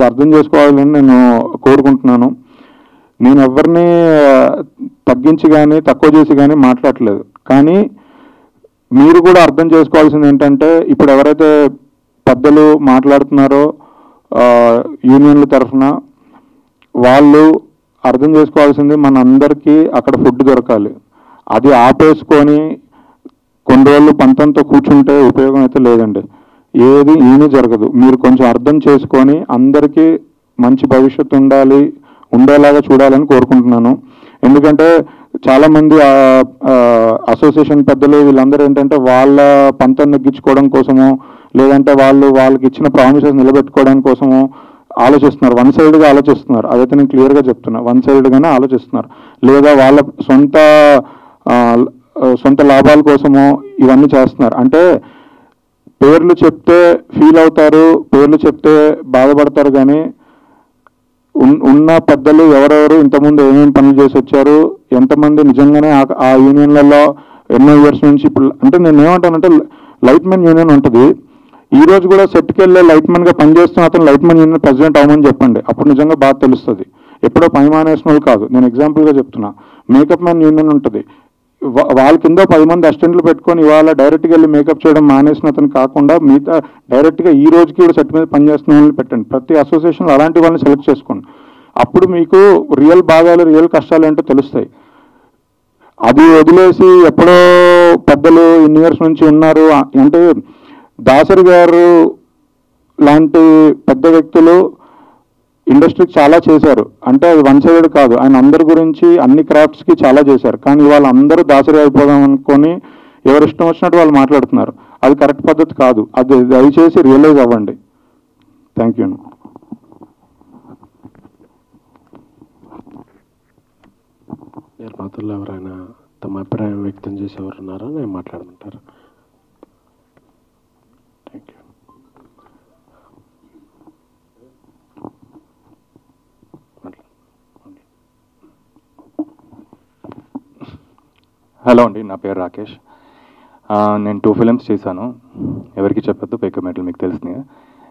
అర్థం చేసుకోవాలని నేను కోరుకుంటున్నాను. నేను ఎవరిని తగ్గించి కానీ తక్కువ చేసి కానీ మాట్లాడట్లేదు. కానీ మీరు కూడా అర్థం చేసుకోవాల్సింది ఏంటంటే ఇప్పుడు ఎవరైతే పెద్దలు మాట్లాడుతున్నారో యూనియన్ల తరఫున వాళ్ళు అర్థం చేసుకోవాల్సింది మన అందరికీ అక్కడ ఫుడ్ దొరకాలి. అది ఆపేసుకొని కొన్ని రోజులు పంతంతో కూర్చుంటే ఉపయోగం అయితే లేదండి. ఏమీ జరగదు. మీరు కొంచెం అర్థం చేసుకొని అందరికీ మంచి భవిష్యత్తు ఉండేలాగా చూడాలని కోరుకుంటున్నాను. ఎందుకంటే చాలామంది అసోసియేషన్ పెద్దలు వీళ్ళందరూ ఏంటంటే వాళ్ళ పంతం నెగ్గించుకోవడం కోసమో లేదంటే వాళ్ళకి ఇచ్చిన ప్రామిసెస్ నిలబెట్టుకోవడం కోసమో ఆలోచిస్తున్నారు. వన్ సైడ్గా ఆలోచిస్తున్నారు. అదైతే నేను క్లియర్గా చెప్తున్నా. వన్ సైడ్గానే ఆలోచిస్తున్నారు. లేదా వాళ్ళ సొంత లాభాల కోసమో ఇవన్నీ చేస్తున్నారు. అంటే పేర్లు చెప్తే ఫీల్ అవుతారు, పేర్లు చెప్తే బాధపడతారు. కానీ ఉన్న పెద్దలు ఎవరెవరు ఇంతకుముందు ఏమేమి పనులు చేసి వచ్చారు, ఎంతమంది నిజంగానే ఆ యూనియన్లలో ఎన్నో ఇయర్స్ నుంచి ఇప్పుడు అంటే నేను ఏమంటానంటే లైట్ మెన్ యూనియన్ ఉంటుంది. ఈ రోజు కూడా సెట్కి వెళ్ళే లైట్ మెన్గా పనిచేస్తున్న అతను లైట్ మెన్ యూనియన్ ప్రెసిడెంట్ అవ్వమని చెప్పండి. అప్పుడు నిజంగా బాగా తెలుస్తుంది. ఎప్పుడో పని మానేసిన వాళ్ళు కాదు. నేను ఎగ్జాంపుల్గా చెప్తున్నా. మేకప్ మ్యాన్ యూనియన్ ఉంటుంది. వాళ్ళ కింద 10 మంది అసిస్టెంట్లు పెట్టుకొని ఇవాళ డైరెక్ట్గా వెళ్ళి మేకప్ చేయడం మానేసిన అతను కాకుండా మిగతా డైరెక్ట్గా ఈ రోజుకి కూడా సెట్ మీద పనిచేస్తున్న వాళ్ళని పెట్టండి. ప్రతి అసోసియేషన్లో అలాంటి వాళ్ళని సెలెక్ట్ చేసుకోండి. అప్పుడు మీకు రియల్ భాగాలు రియల్ కష్టాలు ఏంటో తెలుస్తాయి. అది వదిలేసి ఎప్పుడో పెద్దలు ఇన్ని ఇయర్స్ నుంచి ఉన్నారు అంటే దాసరి గారు లాంటి పెద్ద వ్యక్తులు ఇండస్ట్రీకి చాలా చేశారు. అంటే అది వన్ సైడ్ కాదు. ఆయన అందరి గురించి అన్ని క్రాఫ్ట్స్కి చాలా చేశారు. కానీ వాళ్ళందరూ దాసరి అయిపోదాం అనుకొని ఎవరు ఇష్టం వచ్చినట్టు వాళ్ళు మాట్లాడుతున్నారు. అది కరెక్ట్ పద్ధతి కాదు. అది దయచేసి రియలైజ్ అవ్వండి. Thank you. నిర్మాతల్లో ఎవరైనా తమ అభిప్రాయం వ్యక్తం చేసేవారు ఉన్నారా? నేను మాట్లాడమంటారా? Thank you. హలో అండి, నా పేరు రాకేష్. నేను 2 ఫిలిమ్స్ చేశాను. ఎవరికి చెప్పొద్దు, పేక మెటల్ మీకు తెలిసినాయి.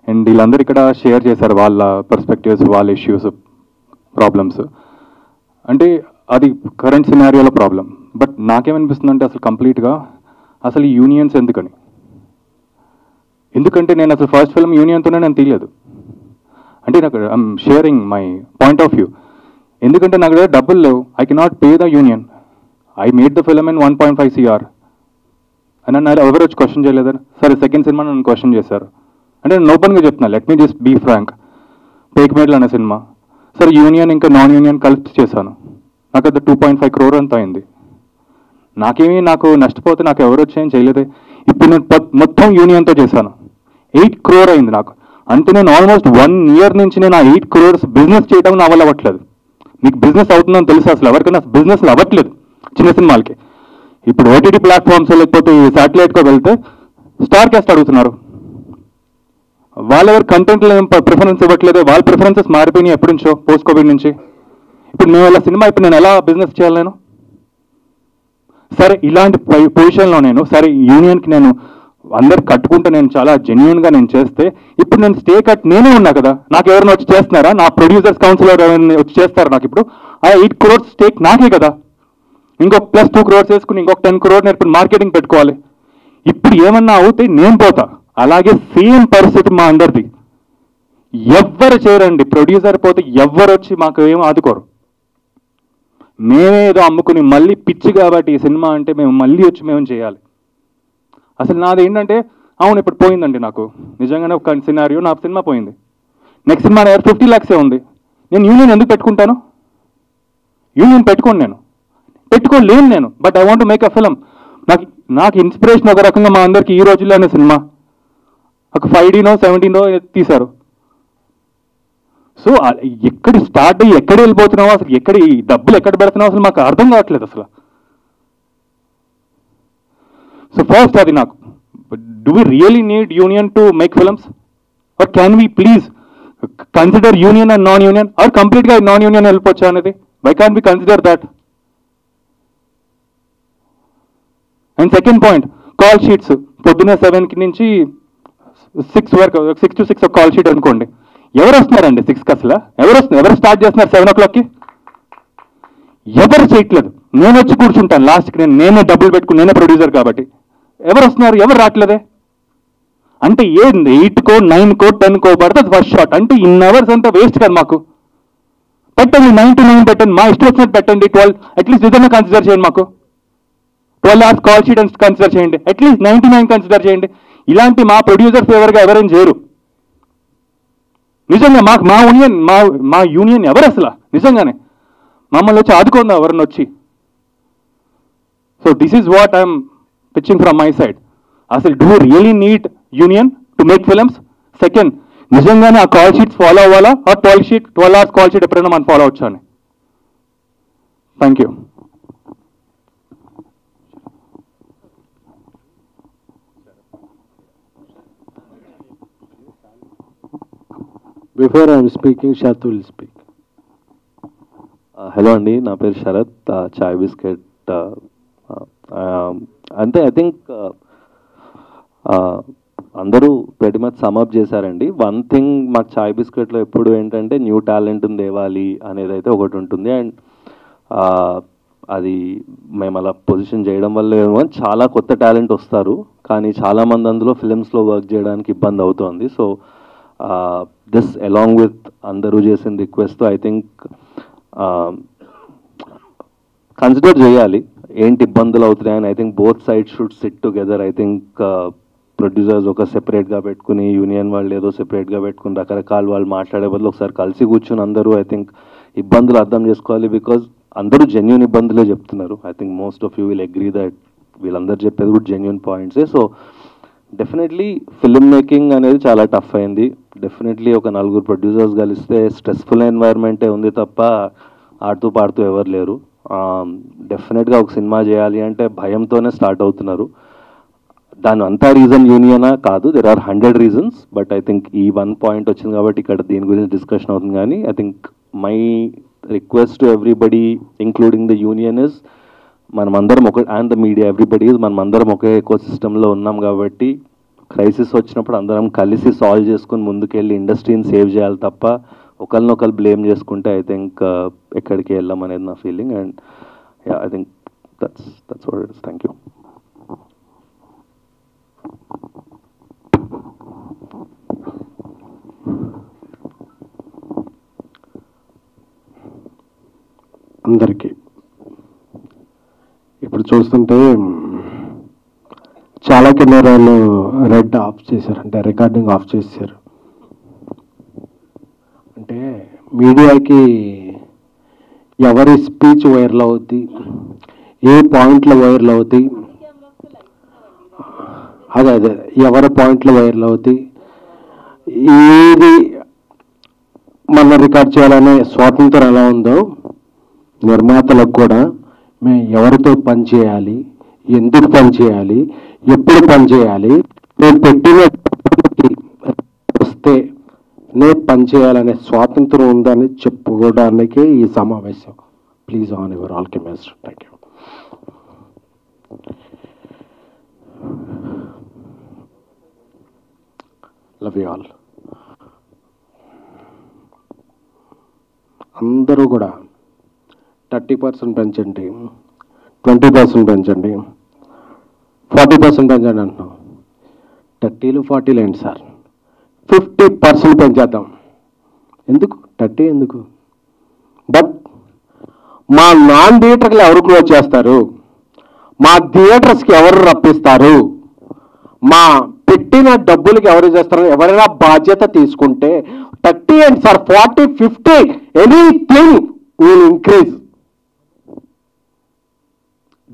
అండ్ వీళ్ళందరూ ఇక్కడ షేర్ చేశారు వాళ్ళ పర్స్పెక్టివ్స్, వాళ్ళ ఇష్యూస్, ప్రాబ్లమ్స్. అంటే అది కరెంట్ సినారియోలో ప్రాబ్లం. బట్ నాకేమనిపిస్తుందంటే అసలు కంప్లీట్గా అసలు ఈ యూనియన్స్ ఎందుకంటే నేను అసలు ఫస్ట్ ఫిల్మ్ యూనియన్తోనే నేను తీయలేదు. అంటే నాకు I'm sharing my point of view. ఎందుకంటే నాకు దగ్గర డబ్బులు లేవు. I cannot pay the union. I made the film in 1.5 CR అని నన్ను ఎవరు వచ్చి క్వశ్చన్ చేయలేదని. సరే, సెకండ్ సినిమా నన్ను క్వశ్చన్ చేశారు. అంటే నేను ఓపెన్గా చెప్తున్నా, let me just be frank. పేక్మేట్లు అనే సినిమా సరే యూనియన్ ఇంకా నాన్ యూనియన్ కలిపి చేశాను. నాకు అది 2.5 crore అంత అయింది. నాకు నష్టపోతే నాకు ఎవరు వచ్చాయని చేయలేదే. ఇప్పుడు నేను మొత్తం యూనియన్తో చేశాను. 8 crore అయింది నాకు. అంటే నేను ఆల్మోస్ట్ 1 year నుంచి నేను ఆ 8 crores బిజినెస్ చేయడం నా వల్ల అవ్వట్లేదు. మీకు బిజినెస్ అవుతుందని తెలుసు? అసలు ఎవరికైనా బిజినెస్లు అవ్వట్లేదు చిన్న సినిమాలకి. ఇప్పుడు ఓటీటీ ప్లాట్ఫామ్స్ లేకపోతే శాటిలైట్కో వెళ్తే స్టార్ క్యాస్ట్ అడుగుతున్నారు. వాళ్ళెవరు కంటెంట్లో ఏం ప్రిఫరెన్స్ ఇవ్వట్లేదు. వాళ్ళ ప్రిఫరెన్సెస్ మారిపోయినాయి ఎప్పటి నుంచో, పోస్ట్ కోవిడ్ నుంచి. ఇప్పుడు మేము ఇలా సినిమా ఇప్పుడు నేను ఎలా బిజినెస్ చేయాలి? నేను సరే ఇలాంటి పొజిషన్లో సరే యూనియన్కి నేను అందరు కట్టుకుంటే నేను చాలా జెన్యున్గా నేను చేస్తే ఇప్పుడు నేను స్టే కట్ నేనే ఉన్నా కదా. నాకు ఎవరైనా వచ్చి చేస్తున్నారా? నా ప్రొడ్యూసర్స్ కౌన్సిల్ ఎవరైనా వచ్చి చేస్తారా? నాకు ఇప్పుడు ఆ 8 crores స్టేక్ నాకే కదా. ఇంకొక ప్లస్ 2 crores వేసుకుని ఇంకొక 10 crore నేను ఇప్పుడు మార్కెటింగ్ పెట్టుకోవాలి. ఇప్పుడు ఏమన్నా అవుతే నేను పోతా. అలాగే సేమ్ పరిస్థితి మా అందరిది. ఎవ్వరు చేయరండి. ప్రొడ్యూసర్ పోతే ఎవ్వరు వచ్చి మాకు ఏం ఆదుకోరు. మేమేదో అమ్ముకుని మళ్ళీ పిచ్చి కాబట్టి ఈ సినిమా అంటే మేము మళ్ళీ వచ్చి మేము చేయాలి. అసలు నాది ఏంటంటే అవును ఇప్పుడు పోయిందండి. నాకు నిజంగానే ఒక సినారియో, నా సినిమా పోయింది. నెక్స్ట్ సినిమా 50 lakhs ఉంది. నేను యూనియన్ ఎందుకు పెట్టుకుంటాను? యూనియన్ పెట్టుకోలేను నేను. But I want to make a film. నాకు ఇన్స్పిరేషన్ ఒక రకంగా మా అందరికి ఈ రోజుల్లో అనే సినిమా ఒక 5Dనో 17 తీశారు. సో ఎక్కడి స్టార్ట్ అయ్యి ఎక్కడ వెళ్ళిపోతున్నావో అసలు ఎక్కడ ఈ డబ్బులు ఎక్కడ పెడుతున్నావో అసలు మాకు అర్థం కావట్లేదు అసలు. సో ఫస్ట్ అది నాకు, do we really need union to make films or can we please consider union and non union or కంప్లీట్గా నాన్ యూనియన్ వెళ్ళిపోవచ్చా అనేది? Why can we consider that? And second point, call sheets పొద్దున్న 7 నుంచి 6 వరకు, 6 to 6 కాల్ షీట్ అనుకోండి. ఎవరు వస్తున్నారండి 6కి అసలు? ఎవరు స్టార్ట్ చేస్తున్నారు 7 o'clockకి? ఎవరు చేయట్లేదు. నేను వచ్చి కూర్చుంటాను లాస్ట్కి, నేనే డబ్బులు పెట్టుకుని, నేనే ప్రొడ్యూసర్ కాబట్టి. ఎవరు వస్తున్నారు? ఎవరు రావట్లేదే. అంటే ఏ 8కో 9కో 10కో పడితే ఫస్ట్ షాట్. అంటే ఇన్ అవర్స్ అంతా వేస్ట్ కదా మాకు. పెట్టండి 9 to 9 పెట్టండి, మా ఇష్టం వచ్చినట్టు పెట్టండి. 12 అట్లీస్ట్ నిజంగా కన్సిడర్ చేయండి. మాకు 12 hours కాల్ షీట్ అని కన్సిడర్ చేయండి. అట్లీస్ట్ 9 to 9 కన్సిడర్ చేయండి. ఇలాంటి మా ప్రొడ్యూసర్ ఫేవర్గా ఎవరైనా చేయరు. నిజంగా మాకు మా యూనియన్ ఎవరు అసలు? నిజంగానే మమ్మల్ని వచ్చి ఆదుకుందా ఎవరిని వచ్చి? So this is what I'm pitching from my side. అసలు do really need union to make films? Second, నిజంగానే ఆ కాల్ షీట్స్ ఫాలో అవ్వాలా? ఆ 12 hours కాల్ షీట్ ఎప్పుడైనా మనం ఫాలో అవచ్చా అని. Thank you. Before I am speaking, Shatu will speak. Hello అండి, నా పేరు శరత్, చాయ్ బిస్కెట్. అంటే ఐ థింక్ అందరూ వెరీ మచ్ సమ్అప్ చేశారండి. వన్ థింగ్ మాకు చాయ్ బిస్కెట్లో ఎప్పుడు ఏంటంటే న్యూ టాలెంట్ని తేవాలి అనేది అయితే ఒకటి ఉంటుంది. అండ్ అది మేము అలా పొజిషన్ చేయడం వల్ల ఏమో చాలా కొత్త టాలెంట్ వస్తారు, కానీ చాలామంది అందులో ఫిలిమ్స్లో వర్క్ చేయడానికి ఇబ్బంది అవుతుంది. సో దిస్ అలాంగ్ విత్ అందరూ చేసిన రిక్వెస్ట్ ఐ థింక్ కన్సిడర్ చేయాలి ఏంటి ఇబ్బందులు అవుతున్నాయని. I think both sides should SIT together. I think producers ఒక సెపరేట్గా పెట్టుకుని, యూనియన్ వాళ్ళు ఏదో సెపరేట్గా పెట్టుకుని రకరకాల వాళ్ళు మాట్లాడే బదులు ఒకసారి కలిసి కూర్చుని అందరూ ఐ థింక్ ఇబ్బందులు అర్థం చేసుకోవాలి. బికాజ్ అందరూ జెన్యూన్ ఇబ్బందులే చెప్తున్నారు. I think most of you will agree that వీళ్ళందరూ చెప్పేది కూడా జెన్యూన్ పాయింట్సే. సో డెఫినెట్లీ ఫిల్మ్ మేకింగ్ అనేది చాలా టఫ్ అయింది. డెఫినెట్లీ ఒక 4 ప్రొడ్యూసర్స్ కలిస్తే స్ట్రెస్ఫుల్ ఎన్వైర్న్మెంటే ఉంది తప్ప ఆడుతూ పాడుతూ ఎవరు లేరు. డెఫినెట్గా ఒక సినిమా చేయాలి అంటే భయంతోనే స్టార్ట్ అవుతున్నారు. దాని అంతా రీజన్ యూనియనా కాదు, there are 100 reasons. But I think ఈ 1 point వచ్చింది కాబట్టి ఇక్కడ దీని గురించి డిస్కషన్ అవుతుంది. కానీ I think my request to everybody including the union is, మనమందరం ఒక, and the media, everybody is, మనమందరం ఒకే ఎకో సిస్టంలో ఉన్నాం కాబట్టి క్రైసిస్ వచ్చినప్పుడు అందరం కలిసి సాల్వ్ చేసుకుని ముందుకెళ్ళి ఇండస్ట్రీని సేవ్ చేయాలి తప్ప ఒకరినొకరు బ్లేమ్ చేసుకుంటే ఐ థింక్ ఎక్కడికి వెళ్ళాం అనేది నా feeling. And yeah, I think that's what it is. Thank you. అందరికీ ఇప్పుడు చూస్తుంటే చాలా కెమెరాలు రెడ్ ఆఫ్ చేశారు, అంటే రికార్డింగ్ ఆఫ్ చేశారు. అంటే మీడియాకి ఎవరి స్పీచ్ వైరల్ అవుద్ది, ఏ పాయింట్లో వైరల్ అవుతాయి, అదే ఎవరి పాయింట్లో వైరల్ అవుతాయి, ఏది మన రికార్డ్ చేయాలనే స్వాతంత్రం ఎలా ఉందో నిర్మాతలకు కూడా మేము ఎవరితో పని చేయాలి, ఎందుకు పని చేయాలి, ఎప్పుడు పని చేయాలి, నేను పెట్టిన వస్తే నేను పని చేయాలనే స్వాతంత్రం ఉందని చెప్పుకోవడానికే ఈ సమావేశం. Please on your all cameras. Thank you. Love you all. అందరూ కూడా 30% పెంచండి, 20% పెంచండి, 40% పెంచండి అంటున్నాం. 30లు 40లు ఏంటి సార్, 50% పెంచేద్దాం. ఎందుకు 30 ఎందుకు? బట్ మా నాన్ థియేటర్లు ఎవరు క్లోజ్ చేస్తారు, మా థియేటర్స్కి ఎవరు రప్పిస్తారు, మా పెట్టిన డబ్బులకి ఎవరు చేస్తారు, ఎవరైనా బాధ్యత తీసుకుంటే 30 ఏంటి సార్, 40, 50 ఎనీథింగ్ విల్ ఇంక్రీజ్.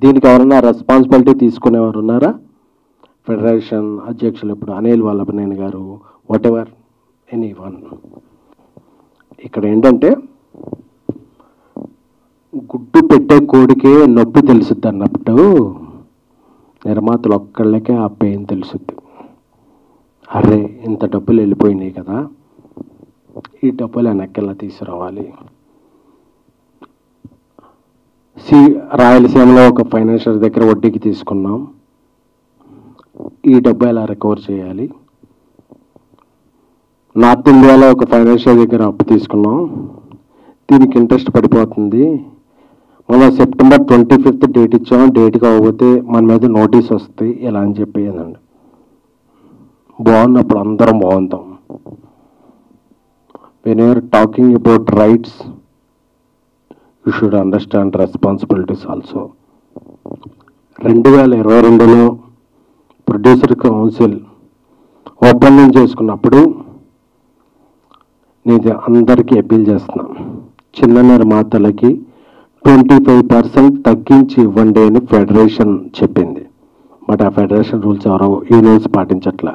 దీనికి ఎవరన్నా రెస్పాన్సిబిలిటీ తీసుకునేవారు ఉన్నారా? ఫెడరేషన్ అధ్యక్షులు ఇప్పుడు అనిల్ వల్లభనేని గారు, వాట్ ఎవర్ ఎనీ వన్. ఇక్కడ ఏంటంటే గుడ్డు పెట్టే కోడికే నొప్పి తెలుసుద్ది అన్నప్పుడు నిర్మాతలు ఒక్కళ్ళకే ఆ పెయిన్ తెలుసుద్ది. అరే ఇంత డబ్బులు వెళ్ళిపోయినాయి కదా, ఈ డబ్బులు వెనక్కెలా తీసుకురావాలి. రాయలసీమలో ఒక ఫైనాన్షియల్ దగ్గర వడ్డీకి తీసుకున్నాం, ఈ డబ్బు ఎలా రికవర్ చేయాలి. నార్త్ ఇండియాలో ఒక ఫైనాన్షియల్ దగ్గర అప్పు తీసుకున్నాం, దీనికి ఇంట్రెస్ట్ పడిపోతుంది, మనం సెప్టెంబర్ 25th డేట్ ఇచ్చాం, డేట్కి అవ్వకపోతే మన మీద నోటీస్ వస్తాయి ఇలా అని చెప్పేదండి. బాగున్నప్పుడు అందరం బాగుంటాం. When you're talking about rights you should understand responsibilities also. 2022లో ప్రొడ్యూసర్ కౌన్సిల్ ఒప్పందం చేసుకున్నప్పుడు నేను అందరికీ అప్పీల్ చేస్తున్నాను, చిన్న నిర్మాతలకి 25% తగ్గించి ఇవ్వండి అని ఫెడరేషన్ చెప్పింది. బట్ ఆ ఫెడరేషన్ రూల్స్ ఎవరో యూనియన్స్ పాటించట్లా.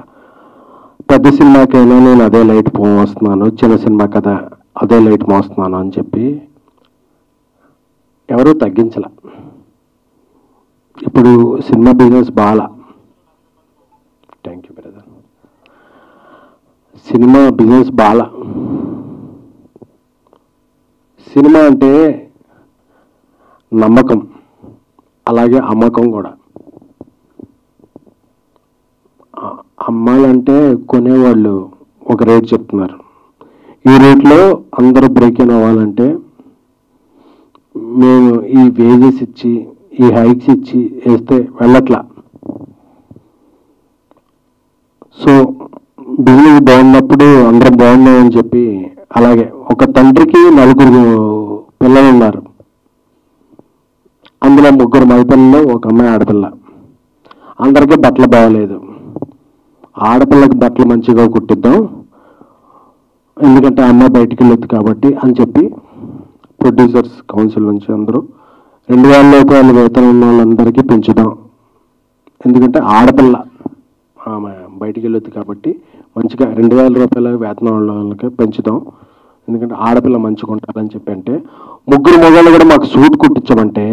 పెద్ద సినిమాకైనా నేను అదే లైట్ మోస్తున్నాను, చిన్న సినిమా కదా అదే లైట్ మోస్తున్నాను అని చెప్పి ఎవరూ తగ్గించలే. ఇప్పుడు సినిమా బిజినెస్ బాగా, thank you brother, cinema business బాగా. సినిమా అంటే నమ్మకం, అలాగే అమ్మకం కూడా. అమ్మాలంటే కొనేవాళ్ళు ఒక రేట్ చెప్తున్నారు, ఈ రేట్లో అందరూ బ్రేక్ ఇన్ అవ్వాలంటే మేము ఈ వేజెస్ ఇచ్చి ఈ హైక్స్ ఇచ్చి వేస్తే వెళ్ళట్లా. సో బిజినెస్ బాగున్నప్పుడు అందరం బాగున్నామని చెప్పి, అలాగే ఒక తండ్రికి 4 పిల్లలు ఉన్నారు, అందులో 3 మగపిల్లలు, ఒక అమ్మాయి ఆడపిల్ల. అందరికీ బట్టలు బాగలేదు, ఆడపిల్లకి బట్టలు మంచిగా కుట్టిద్దాం ఎందుకంటే అమ్మాయి బయటికి వెళ్ళొద్దు కాబట్టి అని చెప్పి ప్రొడ్యూసర్స్ కౌన్సిల్ నుంచి అందరూ 2000 రూపాయల వేతనం ఉన్న వాళ్ళందరికీ పెంచుదాం, ఎందుకంటే ఆడపిల్ల ఆమె బయటికి వెళ్ళొద్దు కాబట్టి మంచిగా 2000 రూపాయల వేతనం ఉన్న వాళ్ళకి పెంచుదాం, ఎందుకంటే ఆడపిల్ల మంచిగా ఉంటారని చెప్పి. అంటే 3 మగవాళ్ళు కూడా మాకు సూట్ కుట్టించమంటే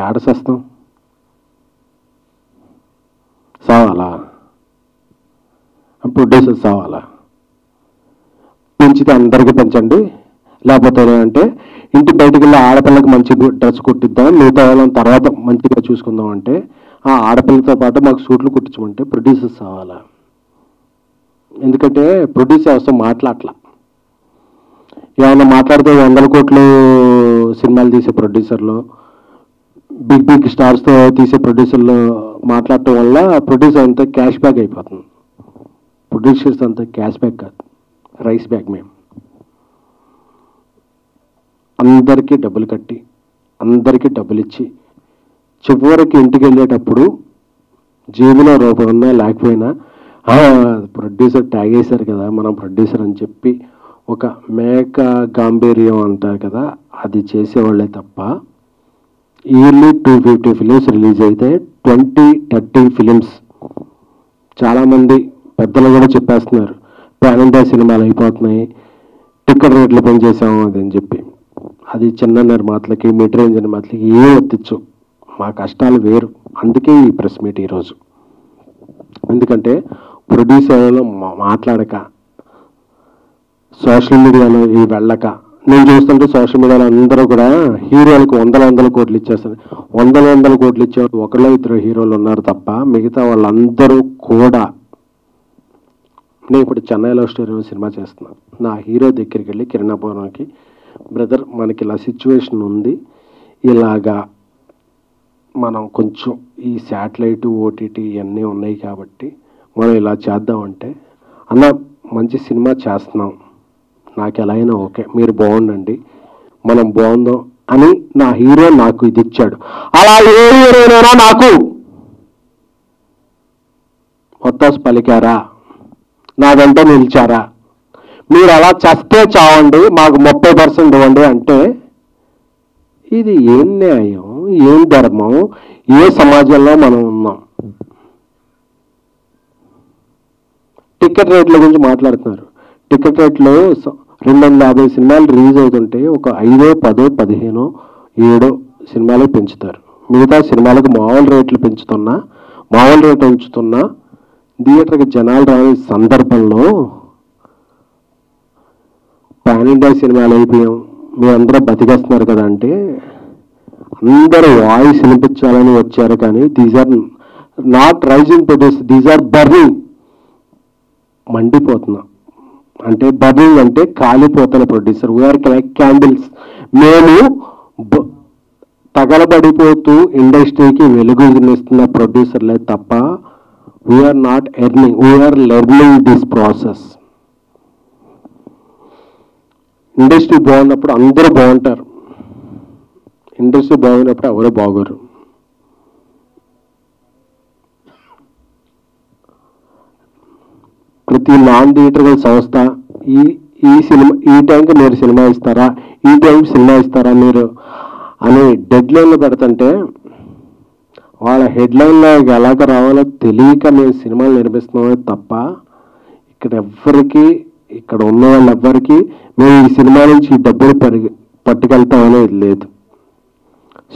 ఏడసేస్తాం, సావాలా? ప్రొడ్యూసర్స్ సావాలా? పెంచితే అందరికీ పెంచండి, లేకపోతే అంటే ఇంటి బయటికి వెళ్ళి ఆడపిల్లకి మంచి డ్రెస్ కుట్టిద్దాం, మిగతా వాళ్ళని తర్వాత మంచిగా చూసుకుందాం అంటే ఆ ఆడపిల్లతో పాటు మాకు సూట్లు కుట్టించమంటే ప్రొడ్యూసర్స్ సావాలా? ఎందుకంటే ప్రొడ్యూసర్ అవసరం మాట్లాడలా. ఏమన్నా మాట్లాడితే 100 కోట్లు సినిమాలు తీసే ప్రొడ్యూసర్లు, బిగ్ స్టార్స్తో తీసే ప్రొడ్యూసర్లు మాట్లాడటం వల్ల ప్రొడ్యూసర్ అంతా క్యాష్ బ్యాక్ అయిపోతుంది. ప్రొడ్యూసర్స్ అంతా క్యాష్ బ్యాక్ కాదు, రైస్ బ్యాక్. మేము అందరికీ డబ్బులు కట్టి అందరికీ డబ్బులు ఇచ్చి చివరికి ఇంటికి వెళ్ళేటప్పుడు జేబులో రూపాయి ఉన్నా లేకపోయినా ప్రొడ్యూసర్ ట్యాగ్ వేశారు కదా మనం ప్రొడ్యూసర్ అని చెప్పి ఒక మేక గాంభీర్యం అంటారు కదా, అది చేసేవాళ్ళే తప్ప ఇయర్లీ 250 ఫిలిమ్స్ రిలీజ్ అయితే 20-30 ఫిలిమ్స్. చాలామంది పెద్దలు కూడా చెప్పేస్తున్నారు పాన్ ఇండియా సినిమాలు అయిపోతున్నాయి, టికెట్ రేట్లు పెంచేసాము అదని చెప్పి. అది చిన్న నిర్మాతలకి, మిడ్ రేంజ్ నిర్మాతలకి ఏ ఒత్తిచ్చు, మా కష్టాలు వేరు. అందుకే ఈ ప్రెస్ మీట్ ఈరోజు. ఎందుకంటే ప్రొడ్యూసర్లో మాట్లాడక, సోషల్ మీడియాలో ఈ వెళ్ళక, నేను చూస్తుంటే సోషల్ మీడియాలో అందరూ కూడా హీరోలకు 100 కోట్లు ఇచ్చేస్తారు. 100 కోట్లు ఇచ్చేవాళ్ళు 1-2 హీరోలు ఉన్నారు తప్ప మిగతా వాళ్ళందరూ కూడా. నేను ఇప్పుడు చెన్నైలో స్టోరీ సినిమా చేస్తున్నాను, నా హీరో దగ్గరికి వెళ్ళి కిరణాపురంకి, బ్రదర్ మనకి ఇలా సిచ్యువేషన్ ఉంది, ఇలాగా మనం కొంచెం ఈ శాటిలైట్ ఓటీటీ ఇవన్నీ ఉన్నాయి కాబట్టి మనం ఇలా చేద్దామంటే, అన్న మంచి సినిమా చేస్తున్నాం, నాకు ఎలా అయినా ఓకే, మీరు బాగుండండి, మనం బాగుందాం అని నా హీరో నాకు ఇది ఇచ్చాడు. అలా ఏ హీరోనైనా నాకు ఒత్తాసు పలికారా, నా వెంట నిలిచారా, మీరు అలా చస్తే చావండి మాకు 30% ఇవ్వండి అంటే ఇది ఏం న్యాయం, ఏం ధర్మం, ఏ సమాజంలో మనం ఉన్నాం? టికెట్ రేట్ల గురించి మాట్లాడుతున్నారు. టికెట్ రేట్లు 250 సినిమాలు రిలీజ్ అవుతుంటే ఒక 5, 10, 15, 7 సినిమాలు పెంచుతారు. మిగతా సినిమాలకు మామూలు రేట్లు మామూలు రేట్లు ఉంచుతున్నా థియేటర్కి జనాలు రాని సందర్భంలో పాన్ ఇండియా సినిమాలు అయిపోయాం, మీ అందరూ బతికేస్తున్నారు కదా అంటే అందరూ వాయిస్ వినిపించాలని వచ్చారు. కానీ these are not rising produce, these are burning, మండిపోతున్నా. అంటే బర్నింగ్ అంటే కాలిపోతున్న ప్రొడ్యూసర్. We're like candles. మేము తగలబడిపోతూ ఇండస్ట్రీకి వెలుగునిస్తున్న ప్రొడ్యూసర్లే తప్ప we're not earning, we're learning this process. Industry బాగున్నప్పుడు అందరూ బాగుంటారు, ఇండస్ట్రీ బాగున్నప్పుడు ఎవరు బాగోరు. ప్రతి నాన్ థియేటర్కల్ సంస్థ ఈ టైంకి మీరు సినిమా ఇస్తారా, ఈ టైంకి సినిమా ఇస్తారా మీరు అని డెడ్ లైన్లో పెడుతుంటే వాళ్ళ హెడ్లైన్లో ఎలాగ రావాలో తెలియక మేము సినిమాలు నిర్మిస్తున్నామే తప్ప ఇక్కడ ఉన్న వాళ్ళెవ్వరికీ మేము ఈ సినిమా నుంచి ఈ డబ్బులు పట్టుకెళ్తామనేది లేదు.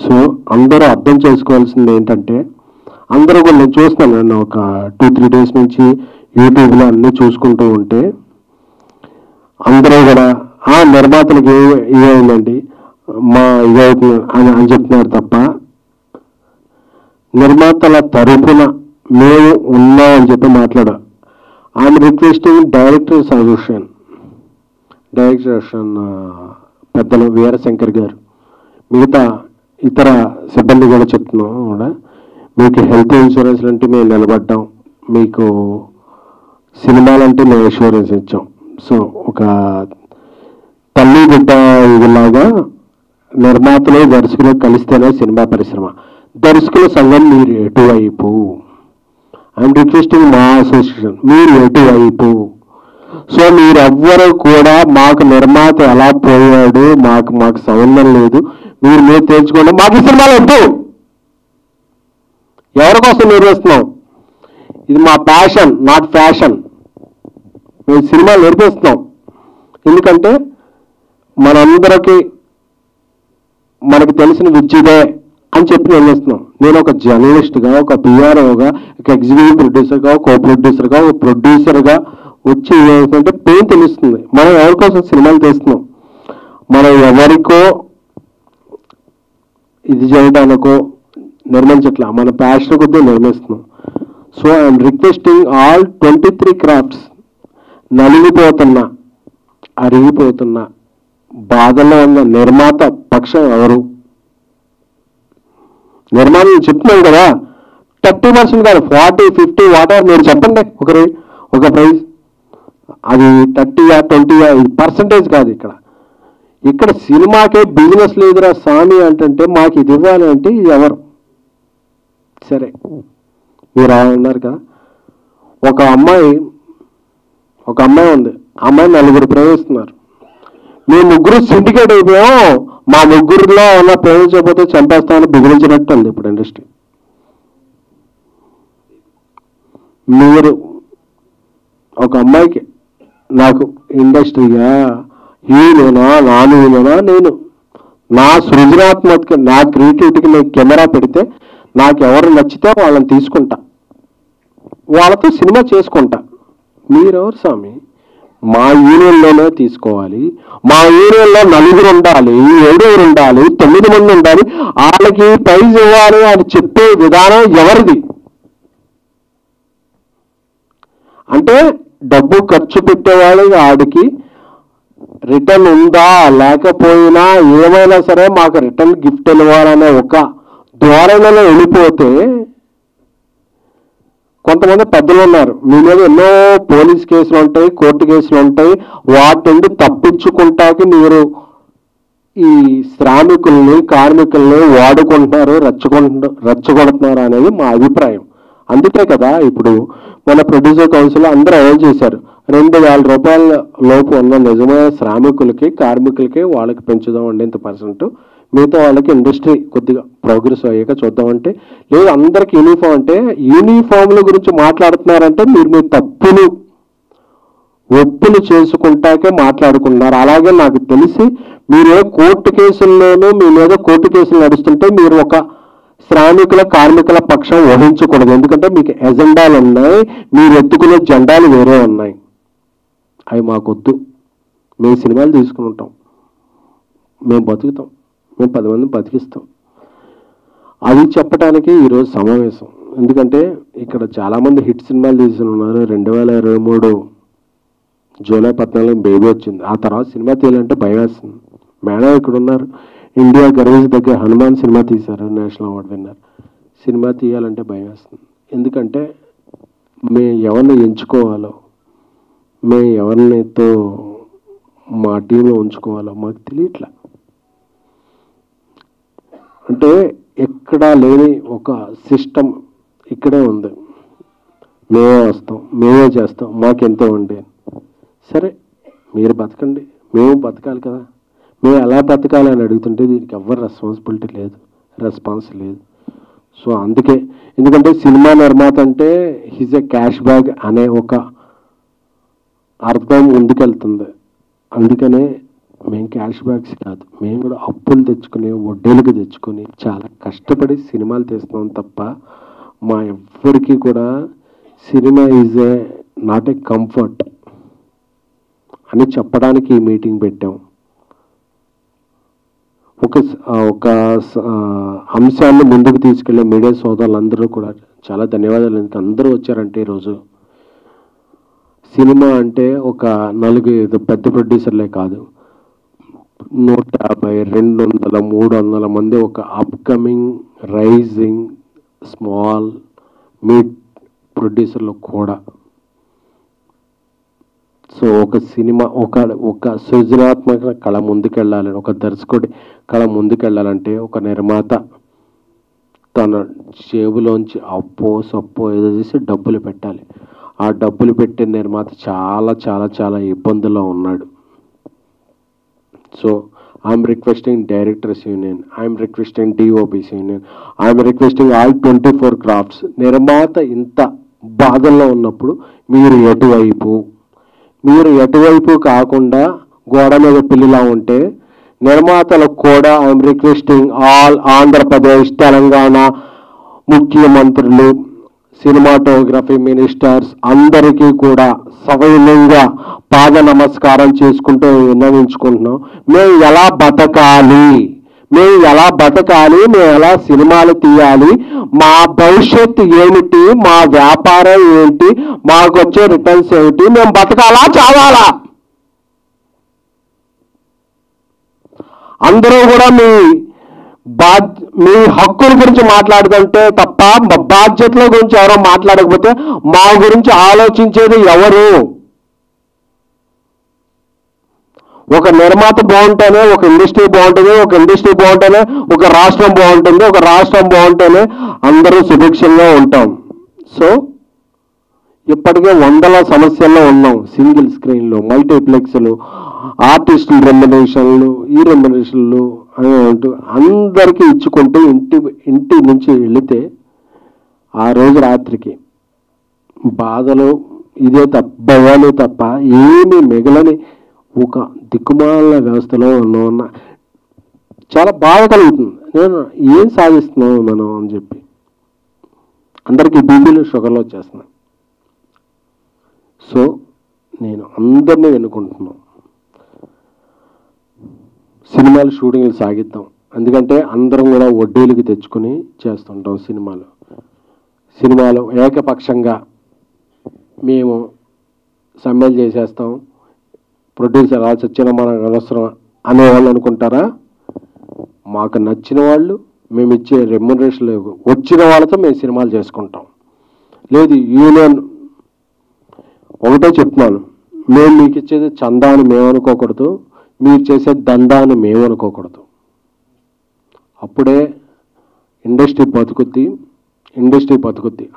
సో అందరూ అర్థం చేసుకోవాల్సింది ఏంటంటే, అందరూ కూడా నేను చూస్తున్నాను, నేను ఒక 2-3 డేస్ నుంచి యూట్యూబ్లో అన్నీ చూసుకుంటూ ఉంటే అందరూ కూడా నిర్మాతలకు ఇదేందండి మా ఇదవుతుంది అని చెప్తున్నారు తప్ప నిర్మాతల తరపున మేము ఉన్నామని చెప్పి మాట్లాడాం. ఐఎమ్ రిక్వెస్టింగ్ డైరెక్టర్ సజెషన్ పెద్దలు వీరశంకర్ గారు, మిగతా ఇతర సిబ్బంది కూడా చెప్తున్నాం కూడా, మీకు హెల్త్ ఇన్సూరెన్స్ అంటే మేము నిలబడ్డాం, మీకు సినిమాలంటే మేము ఇన్సూరెన్స్ ఇచ్చాం. సో ఒక తల్లి బిడ్డ ఇదిలాగా నిర్మాతలు దర్శకులు కలిస్తేనే సినిమా పరిశ్రమ. దర్శకుల సంఘం మీరు ఎటువైపు? ఐఎమ్ రిక్వెస్టింగ్ మా అసోసియేషన్, మీరు ఎటువైపు? సో మీరెవ్వరూ కూడా మాకు నిర్మాత ఎలా పోయాడు, మాకు సంబంధం లేదు, మీరు తేల్చుకోండి, మాకు ఈ సినిమాలు వద్దు. ఎవరి కోసం నిర్వహిస్తున్నాం? ఇది మా ప్యాషన్, నాట్ ఫ్యాషన్. మేము సినిమాలు నిర్మిస్తున్నాం ఎందుకంటే మనందరికీ మనకు తెలిసిన విద్యదే అని చెప్పి నిర్మిస్తున్నాం. నేను ఒక జర్నలిస్ట్గా, ఒక పిఆర్ఓగా, ఒక ఎగ్జిక్యూటివ్ ప్రొడ్యూసర్గా, ఒక కో ప్రొడ్యూసర్గా, ఒక ప్రొడ్యూసర్గా వచ్చి ఏమవుతుందంటే పెయిన్ తెలుస్తుంది. మనం ఎవరికోసం సినిమాలు తీస్తున్నాం, మనం ఎవరికో ఇది చేయడానికో నిర్మించట్లా, మన ప్యాషన్ కొద్దీ నిర్మిస్తున్నాం. So I'm requesting all 23 crafts నలిగిపోతున్నా అరిగిపోతున్నా బాధలో ఉన్న నిర్మాత పక్షం ఎవరు? నిర్మాణ చెప్తున్నాం కదా, 30% కాదు, 40, 50 వాటర్ మీరు చెప్పండి ఒక ప్రైజ్. అది 30 or 20% కాదు. ఇక్కడ సినిమాకే బిజినెస్ లేదురా స్వామి అంటే మాకు ఇది ఇవ్వాలి అంటే ఇది ఎవరు? సరే మీరు అన్నారు కదా, ఒక అమ్మాయి ఉంది, అమ్మాయి 4 ప్రేమిస్తున్నారు, మేము 3 సిండికేట్ అయిపోయాం, మా 3లో ఉన్న ప్రేమించకపోతే చంపేస్తామని బిగిరించినట్టు ఉంది ఇప్పుడు ఇండస్ట్రీ. మీరు ఒక అమ్మాయికి నాకు ఇండస్ట్రీగా హీరోనా నాన్ హీరోనా, నేను నా సృజనాత్మక నా క్రియేటివిటీకి నేను కెమెరా పెడితే నాకు ఎవరు నచ్చితే వాళ్ళని తీసుకుంటా, వాళ్ళతో సినిమా చేసుకుంటా. మీరెవరు స్వామి? మా యూనియన్లోనే తీసుకోవాలి, మా యూనియన్లో 4 ఉండాలి, 7 ఉండాలి, 9 మంది ఉండాలి, వాళ్ళకి ప్రైజ్ ఇవ్వాలి అని చెప్పే విధానం ఎవరిది? అంటే డబ్బు ఖర్చు పెట్టేవాడు ఆడికి రిటర్న్ ఉందా లేకపోయినా ఏమైనా సరే మాకు రిటర్న్ గిఫ్ట్ ఇవ్వాలనే ఒక ధోరణిలో వెళ్ళిపోతే, కొంతమంది పెద్దలు ఉన్నారు, మీ మీద ఎన్నో పోలీస్ కేసులు ఉంటాయి, కోర్టు కేసులు ఉంటాయి, వాటి నుండి తప్పించుకుంటాకి మీరు ఈ శ్రామికుల్ని కార్మికుల్ని వాడుకుంటున్నారు, రెచ్చగొడుతున్నారు అనేది మా అభిప్రాయం. అందుకే కదా ఇప్పుడు మన ప్రొడ్యూసర్ కౌన్సిల్ అందరూ ఏం చేశారు, 2,000 రూపాయల లోపు ఉన్న నిజమైన శ్రామికులకి కార్మికులకి వాళ్ళకి పెంచుదాం అండి ఇంత %, మిగతా వాళ్ళకి ఇండస్ట్రీ కొద్దిగా ప్రోగ్రెస్ అయ్యాక చూద్దామంటే, లేదు అందరికి యూనిఫామ్ అంటే యూనిఫామ్ల గురించి మాట్లాడుతున్నారంటే మీరు తప్పులు ఒప్పులు చేసుకుంటాకే మాట్లాడుకుంటున్నారు. అలాగే నాకు తెలిసి మీరు కోర్టు కేసుల్లోనూ మీ మీద కోర్టు కేసులు నడుస్తుంటే మీరు ఒక శ్రామికుల కార్మికుల పక్షం వహించకూడదు. ఎందుకంటే మీకు ఎజెండాలు ఉన్నాయి, మీరు ఎత్తుకునే జెండాలు వేరే ఉన్నాయి. అవి మాకొద్దు. మేము సినిమాలు తీసుకుని ఉంటాం, మేము బతుకుతాం, మేము 10 మందిని బతికిస్తాం. అది చెప్పడానికి ఈరోజు సమావేశం. ఎందుకంటే ఇక్కడ చాలామంది హిట్ సినిమాలు తీసుకుని ఉన్నారు. 2023 జూలై 14 బేబీ వచ్చింది. ఆ తర్వాత సినిమా తీయాలంటే భయం వేస్తుంది. మేడం ఇక్కడ ఉన్నారు, ఇండియా గర్వేజ్ దగ్గర హనుమాన్ సినిమా తీశారు, నేషనల్ అవార్డు విన్నర్. సినిమా తీయాలంటే భయం వేస్తుంది. ఎందుకంటే మేము ఎవరిని ఎంచుకోవాలో, మేము ఎవరినితో మా టీంలో ఉంచుకోవాలో మాకు తెలియట్లా. అంటే ఎక్కడా లేని ఒక సిస్టమ్ ఇక్కడే ఉంది. మేమే వస్తాం, మేమే చేస్తాం, మాకెంతో ఉండే. సరే మీరు బతకండి, మేము బతకాలి కదా. మేము ఎలా బతకాలి అని అడుగుతుంటే దీనికి ఎవరు రెస్పాన్సిబిలిటీ లేదు, రెస్పాన్స్ లేదు. సో అందుకే, ఎందుకంటే సినిమా నిర్మాత అంటే హిజ్ ఎ క్యాష్ బ్యాగ్ అనే ఒక అర్థం ముందుకెళ్తుంది. అందుకనే మేము క్యాష్ బ్యాగ్స్ కాదు, మేము కూడా అప్పులు తెచ్చుకుని వడ్డీలకు తెచ్చుకొని చాలా కష్టపడి సినిమాలు తీస్తున్నాం తప్ప మా ఎవ్వరికీ కూడా cinema is a not a comfort అని చెప్పడానికి ఈ మీటింగ్ పెట్టాం. ఒక అంశాన్ని ముందుకు తీసుకెళ్లే మీడియా సోదరులందరూ కూడా చాలా ధన్యవాదాలు. ఎందుకు అందరూ వచ్చారంటే ఈరోజు సినిమా అంటే ఒక 4-5 పెద్ద ప్రొడ్యూసర్లే కాదు, 150, 200, 300 మంది ఒక అప్కమింగ్ రైజింగ్ స్మాల్ మిడ్ ప్రొడ్యూసర్లు కూడా. సో ఒక సినిమా ఒక సృజనాత్మక కళ ముందుకెళ్ళాలని, ఒక దర్శకుడి కళ ముందుకెళ్ళాలంటే ఒక నిర్మాత తన జేబులోంచి అప్పో సప్పో ఏదో చేసి డబ్బులు పెట్టాలి. ఆ డబ్బులు పెట్టే నిర్మాత చాలా చాలా చాలా ఇబ్బందుల్లో ఉన్నాడు. So I'm requesting directors union, I'm requesting DOPs union, I'm requesting all 24 crafts. నిర్మాత ఇంత బాధల్లో ఉన్నప్పుడు మీరు ఎటువైపు కాకుండా గోడ మీద పిల్లిలా ఉంటే నిర్మాతలకు కూడా I'm requesting all Andhra Pradesh Telangana ముఖ్యమంత్రులు, సినిమాటోగ్రఫీ మినిస్టర్స్ అందరికీ కూడా సవినయంగా పాద నమస్కారం చేసుకుంటూ విన్నవించుకుంటున్నాం. మేము ఎలా బతకాలి, మేము ఎలా సినిమాలు తీయాలి, మా భవిష్యత్తు ఏమిటి, మా వ్యాపారం ఏంటి, మాకు వచ్చే రిటర్న్స్ ఏమిటి, మేము బతకాలా చావాలా? అందరూ కూడా మీ హక్కుల గురించి మాట్లాడుతుంటే తప్ప బాధ్యతల గురించి ఎవరో మాట్లాడకపోతే మా గురించి ఆలోచించేది ఎవరు? ఒక నిర్మాత బాగుంటేనే ఒక ఇండస్ట్రీ బాగుంటుంది, ఒక ఇండస్ట్రీ బాగుంటేనే ఒక రాష్ట్రం బాగుంటుంది, ఒక రాష్ట్రం బాగుంటేనే అందరూ సుభిక్షంగా ఉంటాం. సో ఇప్పటికే 100 సమస్యల్లో ఉన్నాం. సింగిల్ స్క్రీన్లు, మల్టీప్లెక్స్లు, ఆర్టిస్టుల రెమ్యునరేషన్లు, ఈ రెమ్యునరేషన్లు అని అంటూ అందరికీ ఇచ్చుకుంటూ ఇంటి నుంచి వెళితే ఆ రోజు రాత్రికి బాధలు ఇదే భయాలు తప్ప ఏమీ మిగలని ఒక దిక్కుమాల వ్యవస్థలో ఉన్న చాలా బాధ కలుగుతుంది. నేను ఏం సాధిస్తున్నావు మనం అని చెప్పి అందరికీ బీపీలు షుగర్లు వచ్చేస్తున్నాయి. సో నేను అందరినీ వెనుకుంటున్నాను, సినిమాలు షూటింగ్లు సాగిద్దాం. ఎందుకంటే అందరం కూడా వడ్డీలకి తెచ్చుకొని చేస్తుంటాం. సినిమాలు ఏకపక్షంగా మేము సమ్మెలు చేసేస్తాం, ప్రొడ్యూసర్ అలా చచ్చిన మనకు అనవసరం అనేవాళ్ళు అనుకుంటారా? మాకు నచ్చిన వాళ్ళు మేము ఇచ్చే రెమ్యునరేషన్ వచ్చిన వాళ్ళతో మేము సినిమాలు చేసుకుంటాం. లేదు యూనియన్ ఒకటే చెప్తున్నాను, మేము మీకు ఇచ్చేది చందా అని మేము అనుకోకూడదు, మీరు చేసే దందా అని మేము అనుకోకూడదు. అప్పుడే ఇండస్ట్రీ బతుకుద్ది.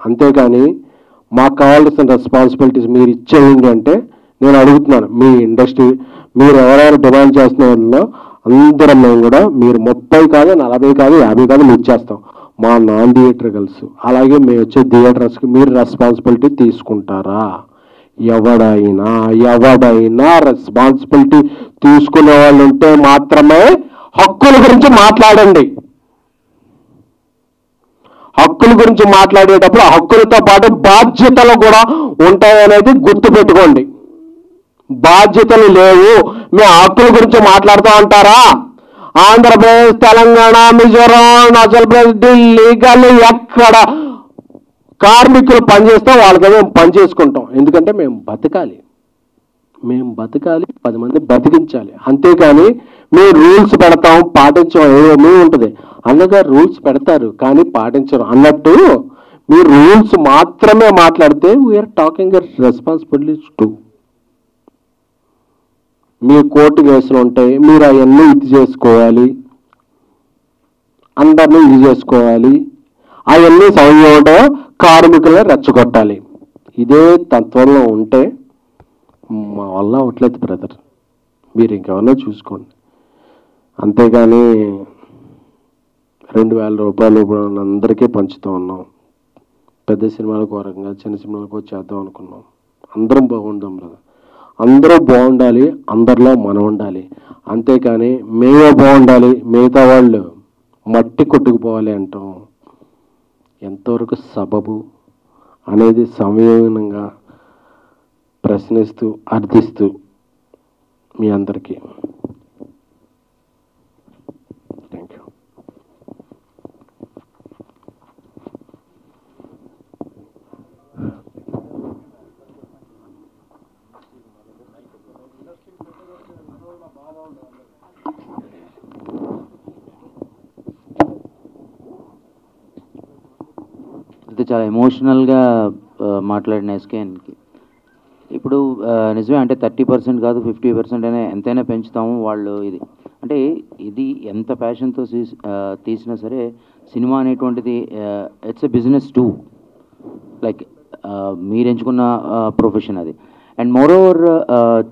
అంతేకాని మాకు కావాల్సిన రెస్పాన్సిబిలిటీస్ మీరు ఇచ్చేయండి అంటే నేను అడుగుతున్నాను, మీ ఇండస్ట్రీ మీరు ఎవరైనా డిమాండ్ చేస్తున్న వాళ్ళలో అందరం మేము కూడా మీరు 30 కాదు 40 కాదు 50 కాదు మీరు చేస్తాం, మా నాన్ థియేటర్ గర్ల్స్ అలాగే మేము వచ్చే థియేటర్స్కి మీరు రెస్పాన్సిబిలిటీ తీసుకుంటారా? ఎవడైనా రెస్పాన్సిబిలిటీ తీసుకునే వాళ్ళు ఉంటే మాత్రమే హక్కుల గురించి మాట్లాడండి. హక్కుల గురించి మాట్లాడేటప్పుడు ఆ హక్కులతో పాటు బాధ్యతలు కూడా ఉంటాయనేది గుర్తుపెట్టుకోండి. బాధ్యతలు లేవు, మేము హక్కుల గురించి మాట్లాడుతూ ఉంటారా? ఆంధ్రప్రదేశ్, తెలంగాణ, మిజోరాం, అరుణాచల్ ప్రదేశ్, ఢిల్లీ, గల్లీ ఎక్కడ కార్మికులు పనిచేస్తే వాళ్ళకి మేము పని చేసుకుంటాం. ఎందుకంటే మేము బతకాలి, 10 మంది బతికించాలి. అంతేకాని మేము రూల్స్ పెడతాం పాటించడం ఏమీ ఉంటుంది. అన్నగా రూల్స్ పెడతారు కానీ పాటించరు అన్నట్టు మీరు రూల్స్ మాత్రమే మాట్లాడితే వీఆర్ టాకింగ్ రెస్పాన్సిబిలిటీస్ టు. మీ కోర్టు కేసులు ఉంటాయి, మీరు అవన్నీ ఇది చేసుకోవాలి, అందరినీ ఇది చేసుకోవాలి, అవన్నీ సమయంలో కార్మికులను రెచ్చగొట్టాలి. ఇదే తత్వంలో ఉంటే మా వల్ల అవట్లేదు బ్రదర్, మీరు ఇంకెవరన్నా చూసుకోండి. అంతేగాని 2000 రూపాయలు అందరికీ పంచుతూ ఉన్నాం. పెద్ద సినిమాలకు వరంగా చిన్న సినిమాలకు చేద్దాం అనుకున్నాం. అందరం బాగుందాం బ్రదర్, అందరూ బాగుండాలి, అందరిలో మనం ఉండాలి. అంతేకాని మేమే బాగుండాలి మిగతా వాళ్ళు మట్టి కొట్టుకుపోవాలి అంటాం ఎంతవరకు సబబు అనేది సంయమనంగా ప్రశ్నిస్తూ అర్థిస్తూ మీ అందరికీ థ్యాంక్ యూ. అయితే చాలా ఎమోషనల్గా మాట్లాడిన ఎస్కేఎన్కి ఇప్పుడు నిజమే అంటే 30% కాదు 50% అయినా ఎంతైనా పెంచుతాము వాళ్ళు. ఇది అంటే ఇది ఎంత ప్యాషన్తో తీసినా సరే సినిమా అనేటువంటిది it's a business two. Like మీరు ఎంచుకున్న ప్రొఫెషన్ అది. అండ్ మోరోవర్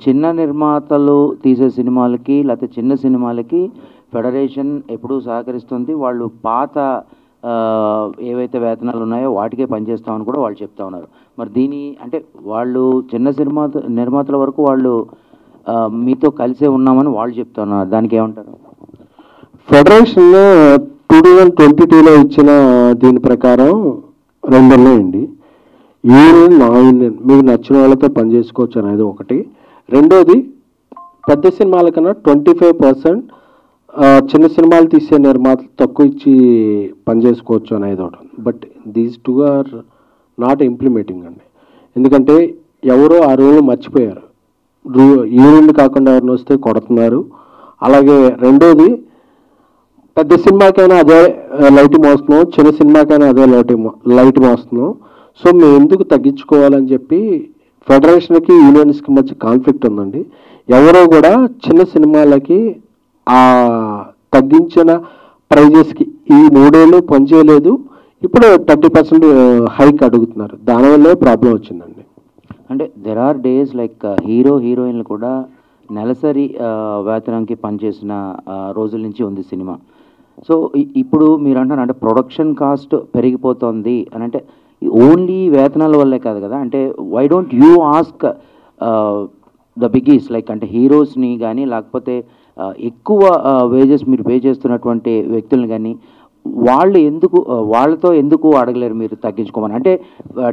చిన్న నిర్మాతలు తీసే సినిమాలకి లేకపోతే చిన్న సినిమాలకి ఫెడరేషన్ ఎప్పుడూ సహకరిస్తుంది. వాళ్ళు పాత ఏవైతే వేతనాలు ఉన్నాయో వాటికే పనిచేస్తామని కూడా వాళ్ళు చెప్తా ఉన్నారు. మరి దీని అంటే వాళ్ళు చిన్న నిర్మాతల వరకు వాళ్ళు మీతో కలిసే ఉన్నామని వాళ్ళు చెప్తా ఉన్నారు, దానికి ఏమంటారు? ఫెడరేషన్ 2022లో ఇచ్చిన దీని ప్రకారం 2 ఉన్నాయండి. యూనియన్ నా యూనియన్ మీకు నచ్చిన వాళ్ళతో పనిచేసుకోవచ్చు అనేది ఒకటి. రెండోది పెద్ద సినిమాల కన్నా 25% చిన్న సినిమాలు తీసే నిర్మాతలు తక్కువ ఇచ్చి పనిచేసుకోవచ్చు అనేది ఒకటి. But these 2 are not implementing అండి. ఎందుకంటే ఎవరో ఆ రోజు మర్చిపోయారు, యూనియన్ కాకుండా ఎవరిని వస్తే కొడుతున్నారు. అలాగే రెండోది పెద్ద సినిమాకైనా అదే లైట్ మోస్తున్నాం, చిన్న సినిమాకైనా అదే లైట్ మోస్తున్నాం. సో మేము ఎందుకు తగ్గించుకోవాలని చెప్పి ఫెడరేషన్కి యూనియన్స్కి మధ్య కాన్ఫ్లిక్ట్ ఉందండి. ఎవరో కూడా చిన్న సినిమాలకి ఆ తగ్గించిన ప్రైజెస్కి ఈ 3 ఏళ్ళు పనిచేయలేదు, ఇప్పుడు 30% హైక్ అడుగుతున్నారు. దానివల్లే ప్రాబ్లం వచ్చిందండి. అంటే దెర్ ఆర్ డేస్ లైక్ హీరోయిన్లు కూడా నెలసరి వేతనానికి పనిచేసిన రోజుల నుంచి ఉంది సినిమా. సో ఇప్పుడు మీరు అంటారు అంటే ప్రొడక్షన్ కాస్ట్ పెరిగిపోతుంది అని అంటే ఓన్లీ వేతనాల వల్లే కాదు కదా. అంటే why don't you ask the biggies like అంటే హీరోస్ని కానీ లేకపోతే ఎక్కువ వేజెస్ మీరు పే చేస్తున్నటువంటి వ్యక్తులను కానీ వాళ్ళతో ఎందుకు అడగలేరు మీరు తగ్గించుకోమని? అంటే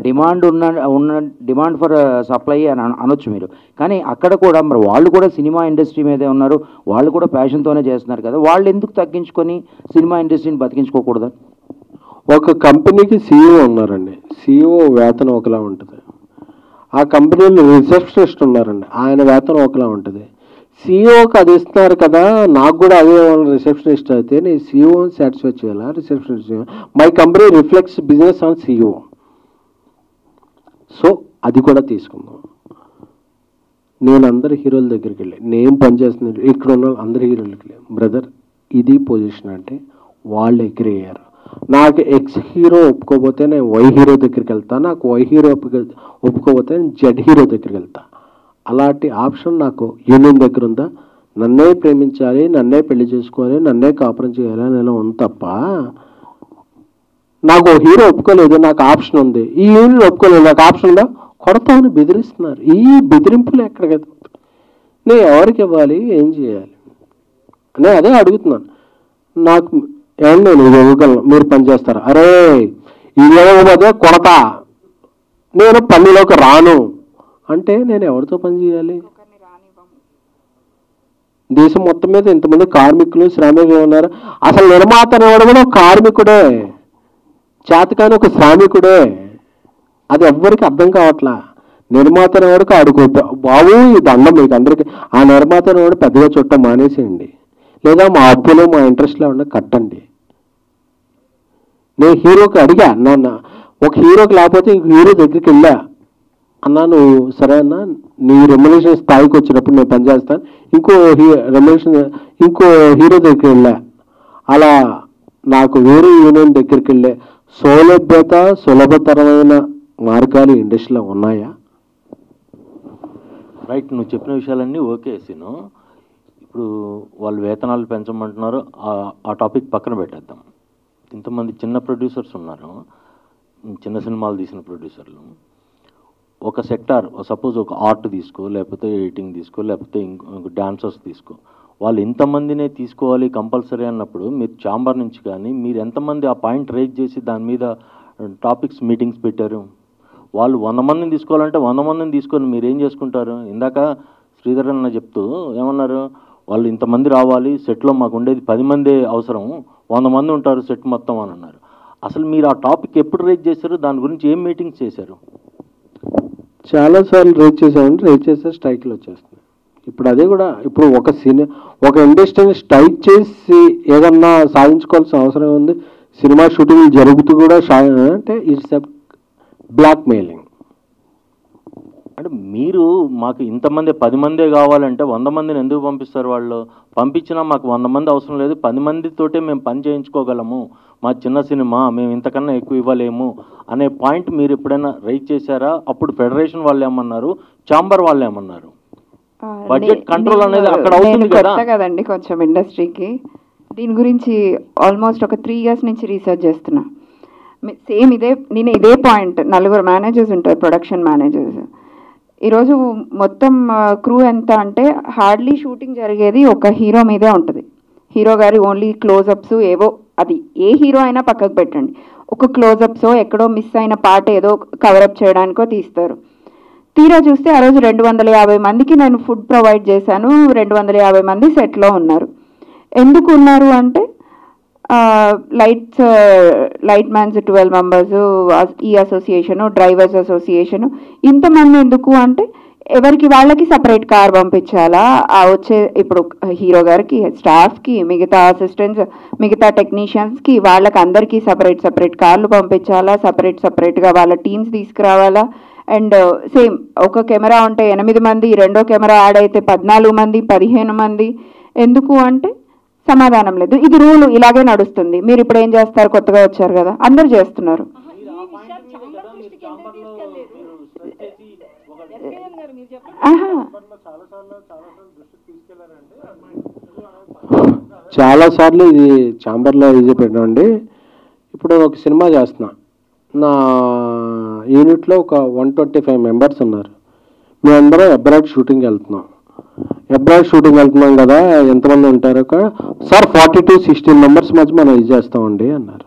డిమాండ్ ఉన్న డిమాండ్ ఫర్ సప్లై అని అనొచ్చు మీరు, కానీ అక్కడ కూడా మరి వాళ్ళు కూడా సినిమా ఇండస్ట్రీ మీదే ఉన్నారు, వాళ్ళు కూడా ప్యాషన్తోనే చేస్తున్నారు కదా, వాళ్ళు ఎందుకు తగ్గించుకొని సినిమా ఇండస్ట్రీని బతికించుకోకూడదు? ఒక కంపెనీకి CEO ఉన్నారండి, CEO వేతనం ఒకలా ఉంటుంది. ఆ కంపెనీలో రిసెప్షనిస్ట్ ఉన్నారండి, ఆయన వేతనం ఒకలా ఉంటుంది. CEOకి అది ఇస్తున్నారు కదా, నాకు కూడా అదే రిసెప్షనిస్ట్ అయితే నేను CEOని సాటిస్ఫై చేయాలా receptionist? My company reflects business on CEO. So అది కూడా తీసుకుందాం. నేను అందరు హీరోల దగ్గరికి వెళ్ళి నేను పనిచేస్తున్నాను, ఇక్కడ ఉన్న అందరు హీరోలకి వెళ్ళి బ్రదర్ ఇది పొజిషన్ అంటే వాళ్ళు అగ్రీ అయ్యారు. నాకు X హీరో ఒప్పుకోకపోతే నేను Y హీరో దగ్గరికి వెళ్తాను, నాకు Y హీరో ఒప్పుకోకపోతే నేను Z హీరో దగ్గరికి వెళ్తాను. అలాంటి ఆప్షన్ నాకు యూనియన్ దగ్గర ఉందా? నన్నే ప్రేమించాలి, నన్నే పెళ్లి చేసుకోవాలి, నన్నే కాపురం చేయాలి అని ఇలా ఉంది తప్ప నాకు హీరో ఒప్పుకోలేదు, నాకు ఆప్షన్ ఉంది, ఈ యూనియన్ ఒప్పుకోలేదు, నాకు ఆప్షన్ ఉందా, కొడతామని బెదిరిస్తున్నారు. ఈ బెదిరింపులు ఎక్కడికి నేను ఎవరికి ఇవ్వాలి, ఏం చేయాలి నేను అదే అడుగుతున్నాను. నాకు ఏమన్నా నేను ఇది ఇవ్వగలను, మీరు పనిచేస్తారు, అరే ఇది ఇవ్వకపోతే కొడతా, నేను పనిలోకి రాను అంటే నేను ఎవరితో పని చేయాలి? దేశం మొత్తం మీద ఇంతమంది కార్మికులు శ్రామికులు ఉన్నారు. అసలు నిర్మాత అనేవాడు కూడా ఒక కార్మికుడే, చేతకాని ఒక శ్రామికుడే. అది ఎవ్వరికి అర్థం కావట్లా. నిర్మాత అనేవాడికి ఆడుకో బాబు ఈ దండం మీకు అందరికి. ఆ నిర్మాత అనేవాడు పెద్దగా చుట్టం మానేసేయండి, లేదా మా అప్పులు మా ఇంట్రెస్ట్లో ఉన్న కట్టండి. నేను హీరోకి అడిగా, నాన్న ఒక హీరోకి లేకపోతే ఇంకో హీరో దగ్గరికి వెళ్ళా, అన్నా నువ్వు సరే అన్న నీ రెమ్యునరేషన్ స్థాయికి వచ్చినప్పుడు నేను పనిచేస్తాను, ఇంకో ఇంకో హీరో దగ్గరికి వెళ్ళా. అలా నాకు వేరే యూనియన్ దగ్గరికి వెళ్ళే సౌలభ్యత సులభతరమైన మార్గాలు ఇండస్ట్రీలో ఉన్నాయా? రైట్, నువ్వు చెప్పిన విషయాలన్నీ ఓకే సీను. ఇప్పుడు వాళ్ళు వేతనాలు పెంచమంటున్నారు, ఆ టాపిక్ పక్కన పెట్టేద్దాం. ఇంతమంది చిన్న ప్రొడ్యూసర్స్ ఉన్నారు, చిన్న సినిమాలు తీసిన ప్రొడ్యూసర్లు. ఒక సెక్టార్, సపోజ్ ఒక ఆర్ట్ తీసుకో, లేకపోతే ఎడిటింగ్ తీసుకో, లేకపోతే ఇంకో డాన్సర్స్ తీసుకో, వాళ్ళు ఇంతమందినే తీసుకోవాలి కంపల్సరీ అన్నప్పుడు మీరు ఛాంబర్ నుంచి కానీ మీరు ఎంతమంది ఆ పాయింట్ రేజ్ చేసి దాని మీద టాపిక్స్ మీటింగ్స్ పెట్టారు? వాళ్ళు 100 మందిని తీసుకోవాలంటే 100 మందిని తీసుకొని మీరు ఏం చేసుకుంటారు? ఇందాక శ్రీధర్ అన్న చెప్తూ ఏమన్నారు, వాళ్ళు ఇంతమంది రావాలి, సెట్లో మాకు ఉండేది 10 మందే అవసరం, 100 మంది ఉంటారు సెట్ మొత్తం అని అన్నారు. అసలు మీరు ఆ టాపిక్ ఎప్పుడు రేజ్ చేశారు? దాని గురించి ఏం మీటింగ్స్ చేశారు? చాలాసార్లు రేజ్ చేసామంటే రేజ్ చేస్తే స్ట్రైక్లు వచ్చేస్తున్నాయి. ఇప్పుడు అదే కూడా ఇప్పుడు ఒక ఇండస్ట్రీని స్ట్రైక్ చేసి ఏదన్నా సాధించుకోవాల్సిన అవసరం ఉంది. సినిమా షూటింగ్ జరుగుతూ కూడా అంటే ఇట్స్ ఎ బ్లాక్ మెయిలింగ్. అంటే మీరు మాకు ఇంతమంది 10 మందే కావాలంటే 100 మందిని ఎందుకు పంపిస్తారు? వాళ్ళు పంపించినా మాకు 100 మంది అవసరం లేదు, 10 మందితోటే మేము పని చేయించుకోగలము, మా చిన్న సినిమా మేము ఇంతకన్నా ఎక్కువ ఇవ్వలేము అనే పాయింట్ మీరు ఎప్పుడైనా రైజ్ చేశారా? అప్పుడు ఫెడరేషన్ వాళ్ళు ఏమన్నారు, ఛాంబర్ వాళ్ళు ఏమన్నారు? బడ్జెట్ కంట్రోల్ అనేది అక్కడ అవుతుంది కదండి కొంచెం ఇండస్ట్రీకి. దీని గురించి ఆల్మోస్ట్ ఒక 3 years నుంచి రీసెర్చ్ చేస్తున్నా. సేమ్ నేను ఇదే పాయింట్, 4 మేనేజర్స్ ఉంటారు, ప్రొడక్షన్ మేనేజర్స్. ఈరోజు మొత్తం క్రూ ఎంత అంటే హార్డ్లీ షూటింగ్ జరిగేది ఒక హీరో మీదే ఉంటుంది. హీరో గారి ఓన్లీ క్లోజప్స్ ఏవో, అది ఏ హీరో అయినా పక్కకు పెట్టండి, ఒక క్లోజప్సో ఎక్కడో మిస్ అయిన పాట ఏదో కవరప్ చేయడానికో తీస్తారు. తీరా చూస్తే ఆ రోజు 250 మందికి నేను ఫుడ్ ప్రొవైడ్ చేశాను, 250 మంది సెట్లో ఉన్నారు. ఎందుకు ఉన్నారు అంటే లైట్ మ్యాన్స్ 12 members, ఈ అసోసియేషను, డ్రైవర్స్ అసోసియేషను, ఇంతమంది ఎందుకు అంటే ఎవరికి వాళ్ళకి సపరేట్ కార్ పంపించాలా, వచ్చే ఇప్పుడు హీరో గారికి, స్టాఫ్కి, మిగతా అసిస్టెంట్స్, మిగతా టెక్నీషియన్స్కి, వాళ్ళకి అందరికీ సపరేట్ కార్లు పంపించాలా, సపరేట్గా వాళ్ళ టీమ్స్ తీసుకురావాలా. అండ్ సేమ్ ఒక కెమెరా ఉంటే 8 మంది, రెండో కెమెరా యాడ్ అయితే 14 మంది, 15 మంది. ఎందుకు అంటే సమాధానం లేదు. ఇది రూల్ ఇలాగే నడుస్తుంది. మీరు ఇప్పుడు ఏం చేస్తారు? కొత్తగా వచ్చారు కదా, అందరు చేస్తున్నారు. చాలాసార్లు ఇది ఛాంబర్లో ఇది పెట్టండి. ఇప్పుడు ఒక సినిమా చేస్తున్నా, నా యూనిట్లో ఒక 125 members ఉన్నారు. మేమందరం అబ్రాడ్ షూటింగ్ వెళ్తున్నాం. కదా, ఎంతమంది ఉంటారు? సార్ 40 to 16 members మధ్య మనం ఇది చేస్తామండి అన్నారు.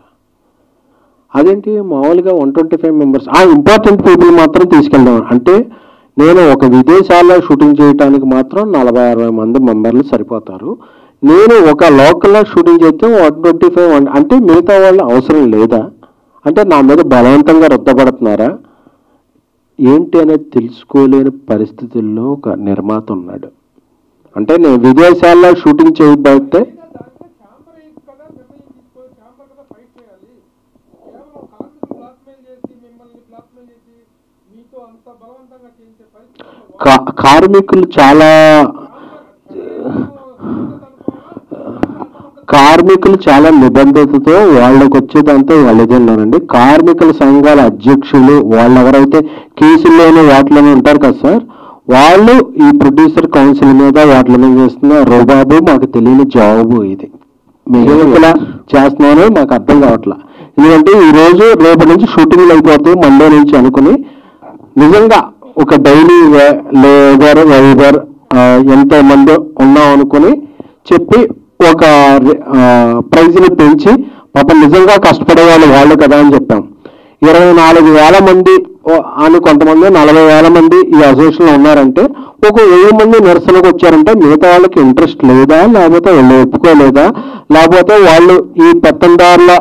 అదేంటి మామూలుగా 125 members, ఇంపార్టెంట్ పీపుల్ మాత్రం తీసుకెళ్దాం అంటే, నేను ఒక విదేశాల్లో షూటింగ్ చేయడానికి మాత్రం 40-60 మంది మెంబర్లు సరిపోతారు. నేను ఒక లోకల్లో షూటింగ్ చేస్తే 125 అంటే మిగతా వాళ్ళు అవసరం లేదా? అంటే నా మీద బలవంతంగా రుద్దపడుతున్నారా ఏంటి అనేది తెలుసుకోలేని పరిస్థితుల్లో ఒక నిర్మాత ఉన్నాడు. అంటే నేను విదేశాల్లో షూటింగ్ చేయబడితే కార్మికులు చాలా నిబంధతతో వాళ్ళకి వచ్చేదంతా వాళ్ళేదన్నారండి. కార్మికుల సంఘాల అధ్యక్షులు వాళ్ళు ఎవరైతే కేసుల్లోనూ వాటిలోనే ఉంటారు కదా సార్, వాళ్ళు ఈ ప్రొడ్యూసర్ కౌన్సిల్ మీద వాటి మీద చేస్తున్న రోబాబు మాకు తెలియని జాబు ఇది. మేము ఇలా చేస్తున్నామని మాకు అర్థం కావట్లా. ఎందుకంటే ఈరోజు రేపటి నుంచి షూటింగ్లు అయిపోతాయి మండే నుంచి అనుకుని నిజంగా ఒక డైలీ లేబర్ వైబర్ ఎంతమంది ఉన్నాం అనుకుని చెప్పి ఒక ప్రైజ్ని పెంచి పాపం నిజంగా కష్టపడే వాళ్ళు కదా అని చెప్పాం. 24,000 మంది అని కొంతమంది 40,000 మంది ఈ అసోసియేషన్లో ఉన్నారంటే ఒక 1000 మంది నిరసనకు వచ్చారంటే మిగతా వాళ్ళకి ఇంట్రెస్ట్ లేదా, లేకపోతే వాళ్ళు ఒప్పుకోలేదా, లేకపోతే వాళ్ళు ఈ పెత్తందారుల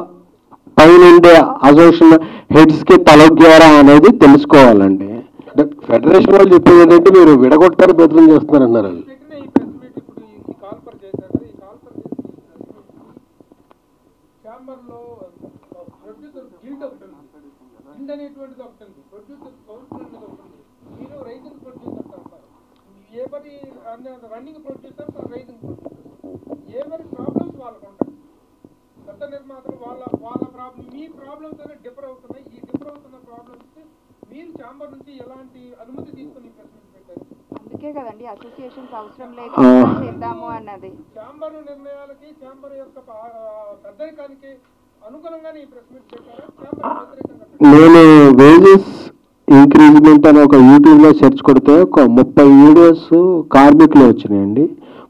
పైనుండే అసోసియేషన్ హెడ్స్కి తలొగ్గారా అనేది తెలుసుకోవాలండి. ఫెడరేషన్ వాళ్ళు చెప్పేది ఏంటంటే మీరు విడగొట్టారు ప్రయత్నం చేస్తున్నారన్నారు వాళ్ళు. అనేటువంటిది ఒకటి ఉంది, ప్రొడ్యూసర్ కౌన్సిల్ అనేది ఒకటి ఉంది, మీరు రైజింగ్ ప్రొడ్యూసర్స్ అంటారు, ఎవరి రన్నింగ్ ప్రొడ్యూసర్స్ రైజింగ్ ప్రొడ్యూసర్స్, ఎవరి ప్రాబ్లమ్స్ వాళ్ళకు ఉంటాయి. పెద్ద నిర్మాతలు వాళ్ళ ప్రాబ్లం మీ ప్రాబ్లమ్స్ అనేది డిఫర్ అవుతున్నాయి. ఈ డిఫర్ అవుతున్న ప్రాబ్లమ్స్ మీరు ఛాంబర్ నుంచి ఎలాంటి అనుమతి తీసుకుని ప్రెస్ మీట్ పెట్టారు? అందుకే కదండి అసోసియేషన్స్ అవసరం లేకుండా చేద్దాము అన్నది. ఛాంబర్ నిర్ణయాలకి ఛాంబర్ యొక్క పెద్దరికానికి అనుగుణంగానే ఈ ప్రెస్ మీట్ పెట్టారా? ఛాంబర్ వ్యతిరేకంగా? నేను వేజెస్ ఇంక్రీజ్మెంట్ అని ఒక యూట్యూబ్లో సెర్చ్ కొడితే ఒక 30 వీడియోస్ కార్మికులు వచ్చినాయండి,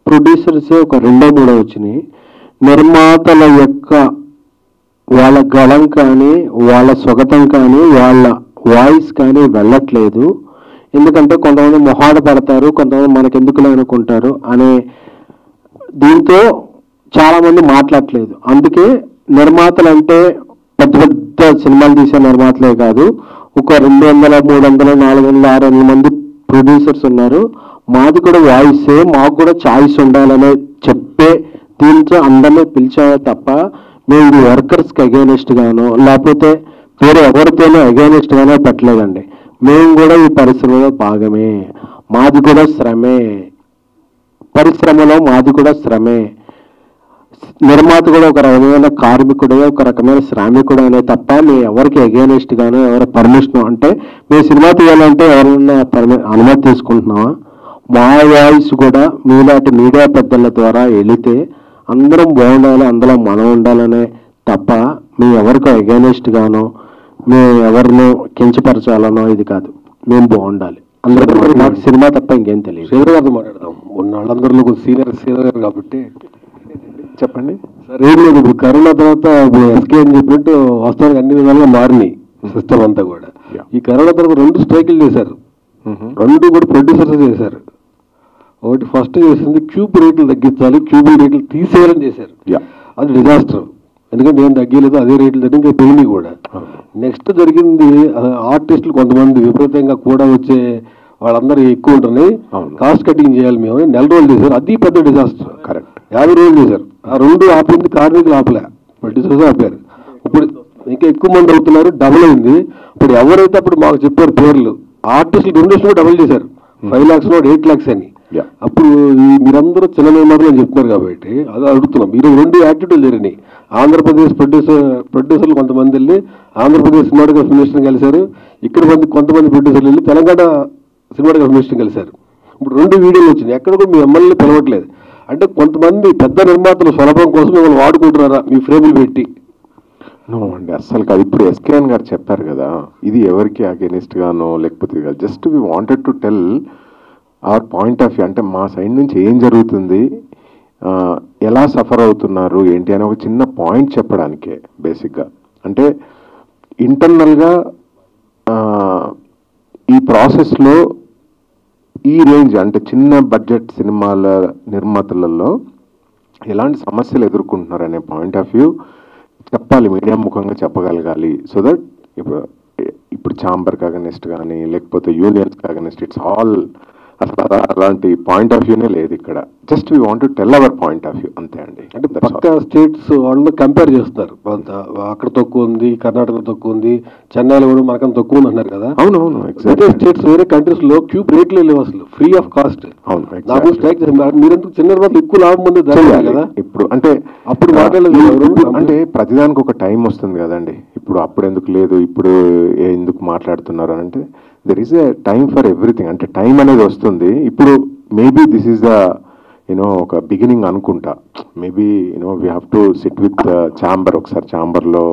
ప్రొడ్యూసర్స్ ఒక 2-3 వచ్చినాయి. నిర్మాతల యొక్క వాళ్ళ గళం కానీ వాళ్ళ స్వగతం కానీ వాళ్ళ వాయిస్ కానీ వెళ్ళట్లేదు. ఎందుకంటే కొంతమంది మొహాట పడతారు, కొంతమంది మనకెందుకులే అనుకుంటారు అనే దీంతో చాలామంది మాట్లాడట్లేదు. అందుకే నిర్మాతలు అంటే పెద్ద పెద్ద సినిమాలు తీసే నిర్మాతలే కాదు, ఒక 200, 300, 400, 600 మంది ప్రొడ్యూసర్స్ ఉన్నారు. మాది కూడా వాయిసే, మాకు కూడా ఛాయిస్ ఉండాలనే చెప్పే దీంతో అందరినీ పిలిచామే తప్ప మేము ఇది వర్కర్స్కి అగైనెస్ట్ గానో లేకపోతే వేరే ఎవరితోనో అగైనెస్ట్ గానో పెట్టలేదండి. మేము కూడా ఈ పరిశ్రమలో భాగమే, మాది కూడా శ్రమే, పరిశ్రమలో మాది కూడా శ్రమే. నిర్మాత కూడా ఒక రకమైన కార్మికుడే, ఒక రకమైన శ్రామికుడు అనే తప్ప మేము ఎవరికి అగైనెస్ట్ గానో ఎవరి పర్మిషన్ అంటే మేము సినిమా తీయాలంటే ఎవరైనా అనుమతి తీసుకుంటున్నామా? మా వాయిస్ కూడా మీలాంటి మీడియా పెద్దల ద్వారా వెళితే అందరం బాగుండాలి, అందులో మనం ఉండాలనే తప్ప మేము ఎవరికి అగైనెస్ట్ గానో మేము ఎవరినో కించపరచాలనో ఇది కాదు. మేము బాగుండాలి, అందరూ నాకు సినిమా తప్ప ఇంకేం తెలియదు. శ్రీధర్ గారితో మాట్లాడదాం. ఉన్న వాళ్ళందరిలో సీనియర్ శ్రీధర్ గారు కాబట్టి చెప్పండి సార్. ఏం లేదు, ఇప్పుడు కరోనా తర్వాత ఎస్కే అని చెప్పినట్టు వాస్తవానికి అన్ని విధాలుగా మారినాయి సిస్టమ్ అంతా కూడా. ఈ కరోనా తర్వాత 2 స్ట్రైకులు చేశారు, 2 కూడా ప్రొడ్యూసర్స్ చేశారు. ఒకటి ఫస్ట్ చేసింది క్యూబ్ రేట్లు తగ్గించాలి, క్యూబుల్ రేట్లు తీసేయాలని చేశారు. అది డిజాస్టర్, ఎందుకంటే ఏం తగ్గలేదు, అదే రేట్లు తగ్గి ఇంకా పెయినాయి కూడా. నెక్స్ట్ జరిగింది ఆర్టిస్టులు కొంతమంది విపరీతంగా కూడా వచ్చే వాళ్ళందరూ ఎక్కువ ఉంటున్నాయి, కాస్ట్ కటింగ్ చేయాలి మేము 4 రోజులు చేశారు. అది పెద్ద డిజాస్టర్. కరెక్ట్, 50 రోజులు చేశారు. ఆ 2 ఆపింది కార్మికులు ఆపలే, ప్రొడ్యూసర్స్ ఆపారు. ఇప్పుడు ఇంకా ఎక్కువ మంది అవుతున్నారు, డబుల్ అయింది. ఇప్పుడు ఎవరైతే అప్పుడు మాకు చెప్పారు పేర్లు ఆర్టిస్టులు 2 లక్షలు డబుల్ చేశారు, 5 lakhs 8 lakhs అని. అప్పుడు మీరందరూ చిన్న నిర్మాతలు అని చెప్తున్నారు కాబట్టి అది అడుగుతున్నాం. మీరు 2 యాక్టివిటీలు జరిగినాయి. ఆంధ్రప్రదేశ్ ప్రొడ్యూసర్లు కొంతమంది వెళ్ళి ఆంధ్రప్రదేశ్ సినిమాటోగ్రఫీ మినిస్టర్ని కలిశారు, ఇక్కడ కొంతమంది ప్రొడ్యూసర్లు వెళ్ళి తెలంగాణ సినిమాటోగ్రఫీ మినిస్టర్ని కలిశారు. ఇప్పుడు 2 వీడియోలు వచ్చినాయి, ఎక్కడ కూడా మీ ఎమ్మెల్యే పిలవట్లేదు. అంటే కొంతమంది పెద్ద నిర్మాతలు సులభం కోసం మిమ్మల్ని వాడుకుంటున్నారా మీ ఫ్రేములు పెట్టి? నో అండి, అస్సలు కాదు. ఇప్పుడు ఎస్కేఎన్ గారు చెప్పారు కదా, ఇది ఎవరికి అగెనిస్ట్ గానో లేకపోతే just we wanted to tell our point of view. అంటే మా సైడ్ నుంచి ఏం జరుగుతుంది, ఎలా సఫర్ అవుతున్నారు ఏంటి అని ఒక చిన్న పాయింట్ చెప్పడానికే బేసిక్గా. అంటే ఇంటర్నల్గా ఈ ప్రాసెస్లో ఈ రేంజ్ అంటే చిన్న బడ్జెట్ సినిమాల నిర్మాతలలో ఎలాంటి సమస్యలు ఎదుర్కొంటున్నారు అనే పాయింట్ ఆఫ్ వ్యూ చెప్పాలి, మీడియా ముఖంగా చెప్పగలగాలి. సో దట్ ఇప్పుడు ఛాంబర్కి అగనెస్ట్ కానీ లేకపోతే యూనియన్స్కి అగనెస్ట్, ఇట్స్ ఆల్ అసలు అలాంటి పాయింట్ ఆఫ్ వ్యూనే లేదు ఇక్కడ. Just we want to tell our point of view అంతే అండి. అంటే పక్క స్టేట్స్ వాళ్ళు కంపేర్ చేస్తున్నారు, అక్కడ తక్కువ ఉంది, కర్ణాటక తక్కువ ఉంది, చెన్నైలో కూడా మనకన్నా తక్కువ ఉంది అన్నారు కదా. అవునవును, స్టేట్స్ వేరే కంట్రీస్ లో క్యూబ్ రేట్లే లేవు అసలు, ఫ్రీ ఆఫ్ కాస్ట్. నాకు స్ట్రైక్ మీరెందుకు చిన్న నిర్మాతలు ఎక్కువ లాభం ఉంది కదా ఇప్పుడు. అంటే అప్పుడు మాట్లాడలేదు, అంటే ప్రతిదానికి ఒక టైం వస్తుంది కదండి. అప్పుడు ఎందుకు లేదు, ఇప్పుడు ఎందుకు మాట్లాడుతున్నారు అంటే there is a time for everything. అంటే టైం అనేది వస్తుంది. ఇప్పుడు మేబీ దిస్ ఈస్ ద ఒక బిగినింగ్ అనుకుంటా. Maybe we have to SIT with chamber, ఒకసారి ఛాంబర్లో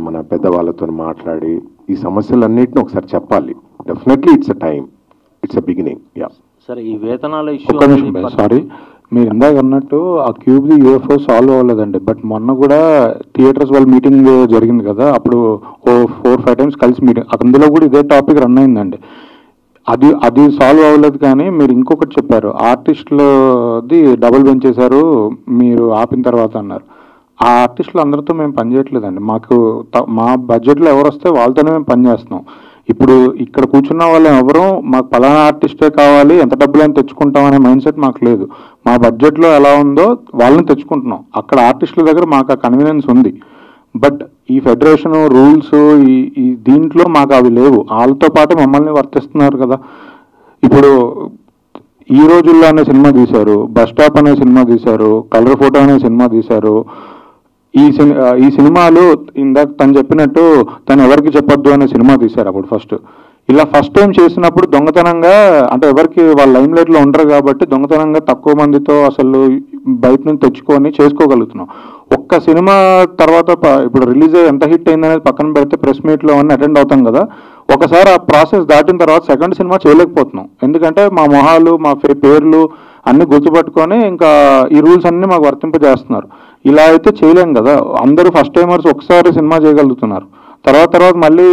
మన పెద్దవాళ్ళతో మాట్లాడి ఈ సమస్యలన్నిటిని ఒకసారి చెప్పాలి. Definitely it's a time, it's a beginning. Yeah సరే, ఈ వేతనాల ఒక్క నిమిషం ఇష్యూ, సారీ, మీరు ఇందాక అన్నట్టు ఆ క్యూబ్ది యూఎఫ్ఓ సాల్వ్ అవ్వలేదండి. బట్ మొన్న కూడా థియేటర్స్ వాళ్ళ మీటింగ్ జరిగింది కదా, అప్పుడు 4-5 టైమ్స్ కలిసి మీటింగ్, అందులో కూడా ఇదే టాపిక్ రన్ అయిందండి. అది సాల్వ్ అవ్వలేదు. కానీ మీరు ఇంకొకటి చెప్పారు, ఆర్టిస్టులది డబుల్ పెంచేశారు మీరు ఆపిన తర్వాత అన్నారు. ఆ ఆర్టిస్టులు అందరితో మేము పనిచేయట్లేదండి. మా బడ్జెట్లో ఎవరు వస్తే వాళ్ళతోనే మేము పనిచేస్తున్నాం. ఇప్పుడు ఇక్కడ కూర్చున్న వాళ్ళు ఎవరు మాకు పలానా ఆర్టిస్టే కావాలి, ఎంత డబ్బులైనా తెచ్చుకుంటాం అనే మైండ్ సెట్ మాకు లేదు. మా బడ్జెట్లో ఎలా ఉందో వాళ్ళని తెచ్చుకుంటున్నాం. అక్కడ ఆర్టిస్టుల దగ్గర మాకు ఆ కన్వీనియన్స్ ఉంది. బట్ ఈ ఫెడరేషన్ రూల్స్ ఈ దీంట్లో మాకు అవి లేవు. వాళ్ళతో పాటు మమ్మల్ని వర్తిస్తున్నారు కదా. ఇప్పుడు ఈ రోజుల్లో అనే సినిమా తీశారు, బస్ స్టాప్ అనే సినిమా తీశారు, కలర్ ఫోటో అనే సినిమా తీశారు. ఈ సినిమాలు ఇందాక తను చెప్పినట్టు తను ఎవరికి చెప్పొద్దు అనే సినిమా తీశారు అప్పుడు ఫస్ట్. ఇలా ఫస్ట్ టైం చేసినప్పుడు దొంగతనంగా, అంటే ఎవరికి వాళ్ళ లైమ్ లైట్లో ఉండరు కాబట్టి దొంగతనంగా తక్కువ మందితో అసలు బయట నుంచి తెచ్చుకొని చేసుకోగలుగుతున్నాం. ఒక్క సినిమా తర్వాత ఇప్పుడు రిలీజ్ అయ్యి ఎంత హిట్ అయిందనేది పక్కన పెడితే ప్రెస్ మీట్లో అన్నీ అటెండ్ అవుతాం కదా. ఒకసారి ఆ ప్రాసెస్ దాటిన తర్వాత సెకండ్ సినిమా చేయలేకపోతున్నాం. ఎందుకంటే మా మొహాలు, మా పేర్లు అన్నీ గుర్తుపట్టుకొని ఇంకా ఈ రూల్స్ అన్నీ మాకు వర్తింపజేస్తున్నారు. ఇలా అయితే చేయలేం కదా. అందరూ ఫస్ట్ టైమర్స్ ఒకసారి సినిమా చేయగలుగుతున్నారు, తర్వాత మళ్ళీ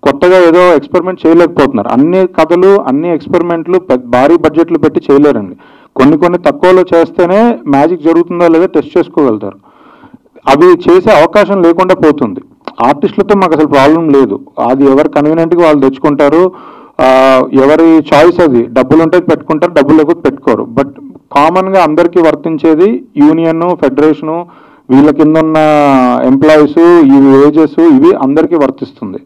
కొత్తగా ఏదో ఎక్స్పెరిమెంట్ చేయలేకపోతున్నారు. అన్ని కథలు, అన్ని ఎక్స్పెరిమెంట్లు భారీ బడ్జెట్లు పెట్టి చేయలేరండి. కొన్ని తక్కువలో చేస్తేనే మ్యాజిక్ జరుగుతుందో లేదో టెస్ట్ చేసుకోగలుగుతారు. అవి చేసే అవకాశం లేకుండా పోతుంది. ఆర్టిస్టులతో మాకు అసలు ప్రాబ్లం లేదు. అది ఎవరు కన్వీనియంట్గా వాళ్ళు తెచ్చుకుంటారు, ఎవరి చాయిస్ అది. డబ్బులు ఉంటే పెట్టుకుంటారు, డబ్బులు లేకపోతే పెట్టుకోరు. బట్ కామన్గా అందరికీ వర్తించేది యూనియన్, ఫెడరేషను, వీళ్ళ కింద ఉన్న ఎంప్లాయీస్, ఈ వేజెస్, ఇవి అందరికీ వర్తిస్తుంది.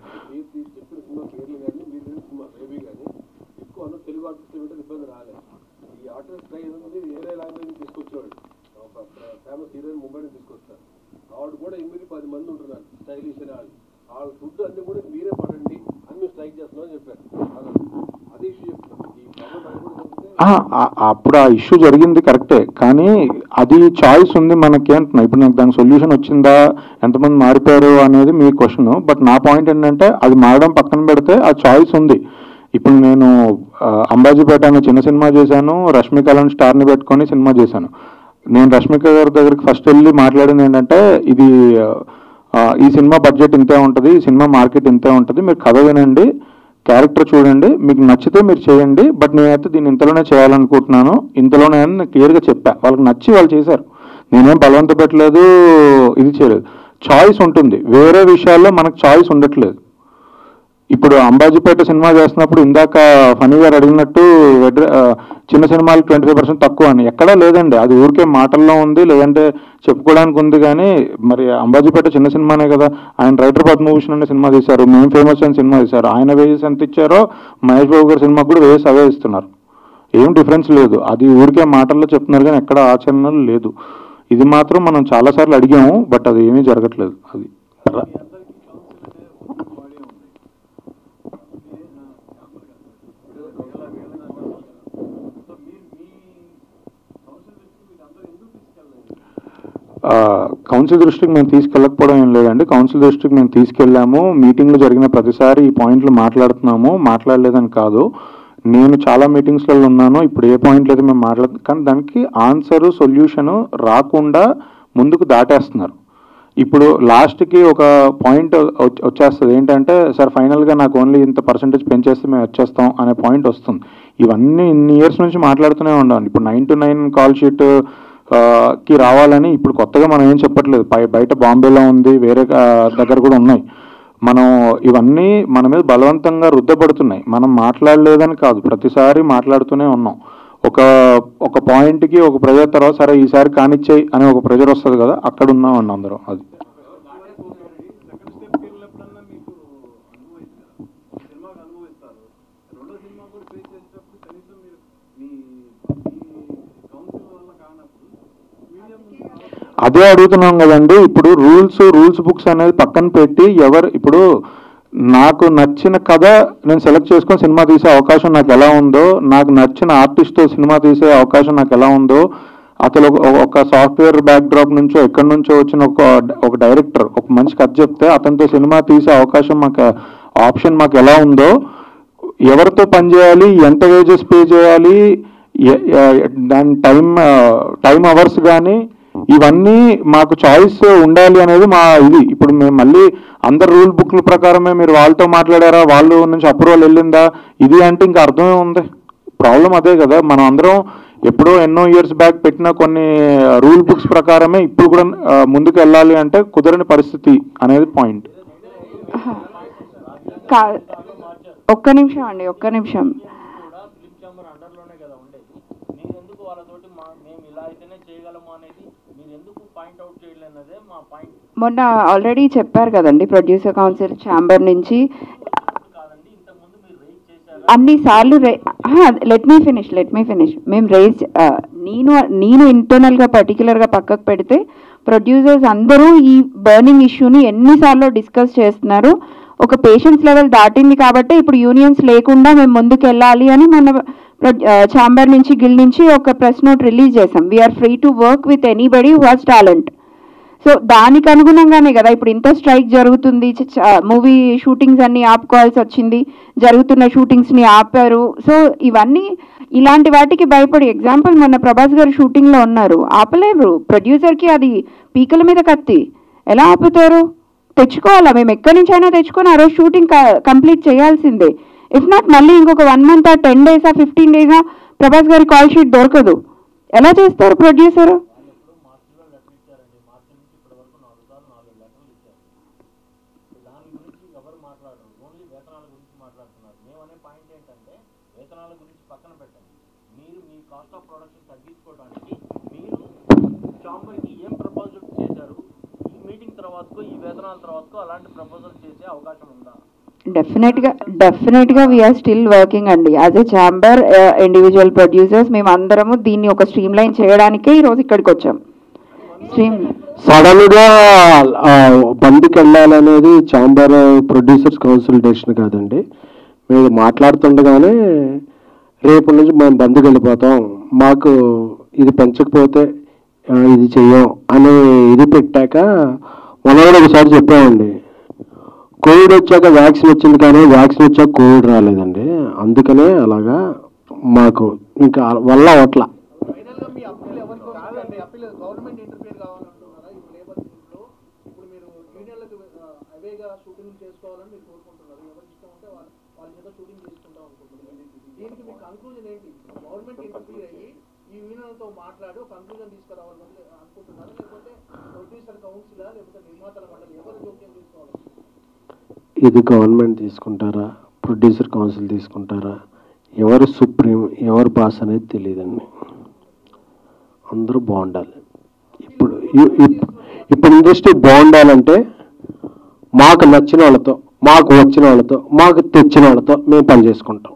అప్పుడు ఆ ఇష్యూ జరిగింది కరెక్టే, కానీ అది చాయిస్ ఉంది మనకి అంటున్నా. ఇప్పుడు నాకు దానికి సొల్యూషన్ వచ్చిందా, ఎంతమంది మారిపోయారు అనేది మీ క్వశ్చన్. బట్ నా పాయింట్ ఏంటంటే అది మారడం పక్కన పెడితే ఆ చాయిస్ ఉంది. ఇప్పుడు నేను అంబాజీపేట అనే చిన్న సినిమా చేశాను, రష్మికలను స్టార్ని పెట్టుకొని సినిమా చేశాను. నేను రష్మిక గారి దగ్గరికి ఫస్ట్ వెళ్ళి మాట్లాడింది ఏంటంటే, ఈ సినిమా బడ్జెట్ ఇంతే ఉంటుంది, ఈ సినిమా మార్కెట్ ఇంతే ఉంటుంది, మీరు కథ వినండి, క్యారెక్టర్ చూడండి, మీకు నచ్చితే మీరు చేయండి, బట్ నేనైతే దీన్ని ఇంతలోనే చేయాలనుకుంటున్నాను, ఇంతలోనే అని నేను క్లియర్గా చెప్పా. వాళ్ళకి నచ్చి వాళ్ళు చేశారు. నేనేం బలవంత పెట్టలేదు, ఇది చేయలేదు. చాయిస్ ఉంటుంది. వేరే విషయాల్లో మనకు చాయిస్ ఉండట్లేదు. ఇప్పుడు అంబాజీపేట సినిమా చేస్తున్నప్పుడు ఇందాక ఫనీ గారు అడిగినట్టు చిన్న సినిమాలు 25% తక్కువ అని ఎక్కడా లేదండి. అది ఊరికే మాటల్లో ఉంది, లేదంటే చెప్పుకోవడానికి ఉంది. కానీ మరి అంబాజీపేట చిన్న సినిమానే కదా. ఆయన రైటర్ పద్మభూషణ్ అనే సినిమా తీశారు, మేము ఫేమస్ అని సినిమా తీశారు. ఆయన వేజెస్ ఎంత ఇచ్చారో మహేష్ బాబు గారి సినిమాకు కూడా వేజెస్ అవే ఇస్తున్నారు. ఏం డిఫరెన్స్ లేదు. అది ఊరికే మాటల్లో చెప్తున్నారు కానీ ఎక్కడ ఆచరణలు లేదు. ఇది మాత్రం మనం చాలాసార్లు అడిగాము, బట్ అది ఏమీ జరగట్లేదు. అది కౌన్సిల్ దృష్టికి మేము తీసుకెళ్ళకపోవడం ఏం లేదండి. కౌన్సిల్ దృష్టికి మేము తీసుకెళ్ళాము. మీటింగ్లు జరిగిన ప్రతిసారి ఈ పాయింట్లు మాట్లాడుతున్నాము, మాట్లాడలేదని కాదు. నేను చాలా మీటింగ్స్లలో ఉన్నాను. ఇప్పుడు ఏ పాయింట్లు అయితే మేము మాట్లాడుతున్నాం, కానీ దానికి ఆన్సరు, సొల్యూషను రాకుండా ముందుకు దాటేస్తున్నారు. ఇప్పుడు లాస్ట్కి ఒక పాయింట్ వచ్చేస్తుంది ఏంటంటే, సార్ ఫైనల్గా నాకు ఓన్లీ ఇంత పర్సెంటేజ్ పెంచేస్తే మేము వచ్చేస్తాం అనే పాయింట్ వస్తుంది. ఇవన్నీ ఇన్ని ఇయర్స్ నుంచి మాట్లాడుతూనే ఉన్నాం. ఇప్పుడు 9 to 9 కాల్ షీట్ కి రావాలని ఇప్పుడు కొత్తగా మనం ఏం చెప్పట్లేదు. బయట బాంబేలో ఉంది, వేరే దగ్గర కూడా ఉన్నాయి. మనం ఇవన్నీ మన మీద బలవంతంగా రుద్దపడుతున్నాయి. మనం మాట్లాడలేదని కాదు, ప్రతిసారి మాట్లాడుతూనే ఉన్నాం. ఒక పాయింట్కి ఒక ప్రెజర్ తర్వాత సరే ఈసారి కానిచ్చేయి అనే ఒక ప్రెజర్ వస్తుంది కదా, అక్కడ ఉన్నామండి అందరం. అది అదే అడుగుతున్నాం కదండి. ఇప్పుడు రూల్స్ బుక్స్ అనేది పక్కన పెట్టి ఇప్పుడు నాకు నచ్చిన కథ నేను సెలెక్ట్ చేసుకొని సినిమా తీసే అవకాశం నాకు ఎలా ఉందో, నాకు నచ్చిన ఆర్టిస్ట్తో సినిమా తీసే అవకాశం నాకు ఎలా ఉందో, అతను ఒక సాఫ్ట్వేర్ బ్యాక్డ్రాప్ నుంచో ఎక్కడి నుంచో వచ్చిన ఒక డైరెక్టర్ ఒక మంచి కథ చెప్తే అతనితో సినిమా తీసే అవకాశం మాకు ఆప్షన్ మాకు ఎలా ఉందో, ఎవరితో పనిచేయాలి, ఎంత వేజెస్ పే చేయాలి, దాని టైం అవర్స్ కానీ ఇవన్నీ మాకు చాయిస్ ఉండాలి అనేది మా ఇది. ఇప్పుడు మేము మళ్ళీ అందరు రూల్ బుక్ల ప్రకారమే మీరు వాళ్ళతో మాట్లాడారా, వాళ్ళు నుంచి అప్రూవల్ వెళ్ళిందా, ఇది అంటే ఇంకా అర్థమే ఉంది. ప్రాబ్లం అదే కదా, మనం అందరం ఎప్పుడో ఎన్నో ఇయర్స్ బ్యాక్ పెట్టిన కొన్ని రూల్ బుక్స్ ప్రకారమే ఇప్పుడు కూడా ముందుకు వెళ్ళాలి అంటే కుదరని పరిస్థితి అనేది పాయింట్. ఒక్క నిమిషం అండి, ఒక్క నిమిషం. మొన్న ఆల్రెడీ చెప్పారు కదండి, ప్రొడ్యూసర్ కౌన్సిల్ ఛాంబర్ నుంచి అన్నిసార్లు లెట్ మీ ఫినిష్ మేము రేజ్ నేను ఇంటర్నల్గా పర్టికులర్గా పక్కకు పెడితే ప్రొడ్యూసర్స్ అందరూ ఈ బర్నింగ్ ఇష్యూని ఎన్నిసార్లు డిస్కస్ చేస్తున్నారు. ఒక పేషెన్స్ లెవెల్ దాటింది కాబట్టి ఇప్పుడు యూనియన్స్ లేకుండా మేము ముందుకు వెళ్ళాలి అని మన ఛాంబర్ నుంచి గిల్ నుంచి ఒక ప్రెస్ నోట్ రిలీజ్ చేసాం. We're free to work with anybody who has talent. So దానికి అనుగుణంగానే కదా ఇప్పుడు ఇంత స్ట్రైక్ జరుగుతుంది, మూవీ షూటింగ్స్ అన్ని ఆపుకోవాల్సి వచ్చింది, జరుగుతున్న షూటింగ్స్ని ఆపారు. సో ఇవన్నీ ఇలాంటి వాటికి భయపడి, ఎగ్జాంపుల్ మొన్న ప్రభాస్ గారు షూటింగ్లో ఉన్నారు, ఆపలేరు. ప్రొడ్యూసర్కి అది పీకల మీద కత్తి, ఎలా ఆపుతారు? తెచ్చుకోవాలా, మేము ఎక్కడి నుంచి అయినా తెచ్చుకొని ఆ రోజు షూటింగ్ కంప్లీట్ చేయాల్సిందే. ఇఫ్ నాట్ మళ్ళీ ఇంకొక 1 month 10 days 15 days ప్రభాస్ గారి కాల్ షీట్ దొరకదు. ఎలా చేస్తారు ప్రొడ్యూసర్? డెఫినెట్గా వీఆర్ స్టిల్ వర్కింగ్ అండి. As a chamber, individual producers మేము అందరము దీన్ని ఒక స్ట్రీమ్ లైన్ చేయడానికే ఈరోజు ఇక్కడికి వచ్చాం. సడన్ గా బంద్కి వెళ్ళాలనేది ఛాంబర్ ప్రొడ్యూసర్స్ కౌన్సిల్ డెసిషన్ కాదండి. మీరు మాట్లాడుతుండగానే రేపు నుంచి మేము బంద్కి వెళ్ళిపోతాం, మాకు ఇది పెంచకపోతే ఇది చెయ్యం అనే ఇది పెట్టాక మనం కూడా ఒకసారి చెప్పామండి. కోవిడ్ వచ్చాక వ్యాక్సిన్ వచ్చింది కానీ వ్యాక్సిన్ వచ్చాక కోవిడ్ రాలేదండి. అందుకనే అలాగా మాకు ఇంకా వల్ల అవట్ల. ఇది గవర్నమెంట్ తీసుకుంటారా, ప్రొడ్యూసర్ కౌన్సిల్ తీసుకుంటారా, ఎవరు సుప్రీం ఎవరు బాస్ అనేది తెలియదండి. అందరూ బాగుండాలి. ఇప్పుడు ఇండస్ట్రీ బాగుండాలంటే మాకు నచ్చిన వాళ్ళతో, మాకు వచ్చిన వాళ్ళతో, మాకు తెచ్చిన వాళ్ళతో మేము పని చేసుకుంటాం.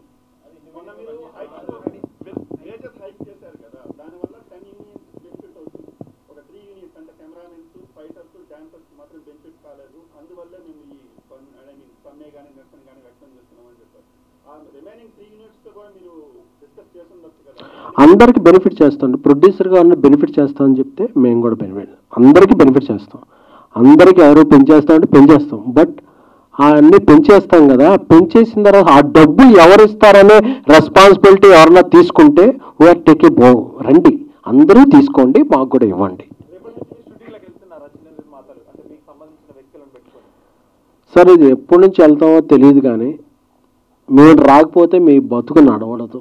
అందరికి బెనిఫిట్ చేస్తాం. ప్రొడ్యూసర్గా ఉన్న బెనిఫిట్ చేస్తామని చెప్తే మేము కూడా బెనిఫిట్, అందరికీ బెనిఫిట్ చేస్తాం. అందరికీ ఎవరు పెంచేస్తామంటే పెంచేస్తాం. బట్ అన్నీ పెంచేస్తాం కదా, పెంచేసిన తర్వాత ఆ డబ్బు ఎవరు ఇస్తారనే రెస్పాన్సిబిలిటీ ఎవరన్నా తీసుకుంటే వీఆర్ టేక్ ఏ రండి అందరూ తీసుకోండి, మాకు కూడా ఇవ్వండి. సార్ ఇది ఎప్పటి నుంచి వెళ్తామో తెలియదు కానీ మేము రాకపోతే మీ బతుకు నడవడదు,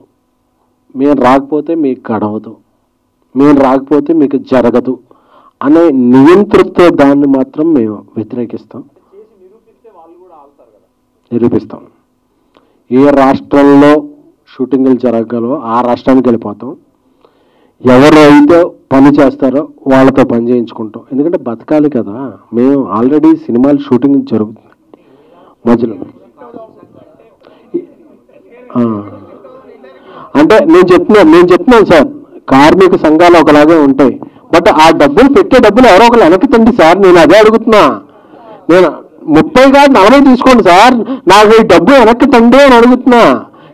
మేము రాకపోతే మీకు గడవదు, మేము రాకపోతే మీకు జరగదు అనే నియంతృత్వ దాన్ని మాత్రం మేము వ్యతిరేకిస్తాం, నిరూపిస్తాం. ఏ రాష్ట్రంలో షూటింగ్లు జరగగలవో ఆ రాష్ట్రానికి వెళ్ళిపోతాం. ఎవరు అయితే పని చేస్తారో వాళ్ళతో పని చేయించుకుంటాం. ఎందుకంటే బతకాలి కదా. మేము ఆల్రెడీ సినిమాలు షూటింగ్ జరుగుతుంది మధ్యలో. అంటే నేను చెప్తున్నాను సార్, కార్మిక సంఘాలు ఒకలాగే ఉంటాయి. బట్ ఆ డబ్బులు పెట్టే డబ్బులు ఎవరో ఒకరు వెనక్కి తండి సార్. నేను అదే అడుగుతున్నా. 30 కాదు 40 తీసుకోండి సార్, నాకు ఈ డబ్బు వెనక్కి తండ్రి అని అడుగుతున్నా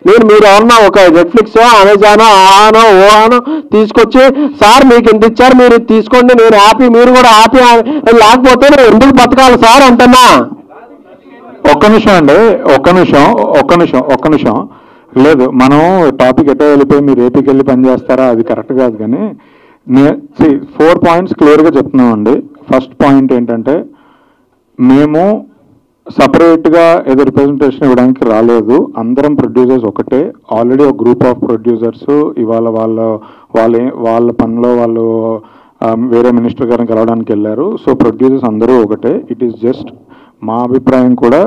నేను. మీరు ఎవరన్నా ఒక నెట్ఫ్లిక్స్, అమెజానో, ఆనో ఓనో తీసుకొచ్చి సార్ మీకు ఎంత ఇచ్చారు మీరు తీసుకోండి నేను హ్యాపీ, మీరు కూడా హ్యాపీ, లేకపోతే నేను ఎందుకు బతకాలి సార్ అంటున్నా. ఒక్క నిమిషం అండి, ఒక్క నిమిషం. లేదు, మనం టాపిక్ ఎటో వెళ్ళిపోయి మీరు ఏపీకి వెళ్ళి పని చేస్తారా, అది కరెక్ట్ కాదు. కానీ 4 పాయింట్స్ క్లియర్గా చెప్తున్నామండి. ఫస్ట్ పాయింట్ ఏంటంటే, మేము సపరేట్గా ఏదో రిప్రజెంటేషన్ ఇవ్వడానికి రాలేదు. అందరం ప్రొడ్యూసర్స్ ఒకటే. ఆల్రెడీ ఒక గ్రూప్ ఆఫ్ ప్రొడ్యూసర్స్ ఇవాళ వాళ్ళ పనిలో వాళ్ళు వేరే మినిస్టర్ గారిని కలవడానికి వెళ్ళారు. సో ప్రొడ్యూసర్స్ అందరూ ఒకటే. ఇట్ ఈస్ జస్ట్ మా అభిప్రాయం కూడా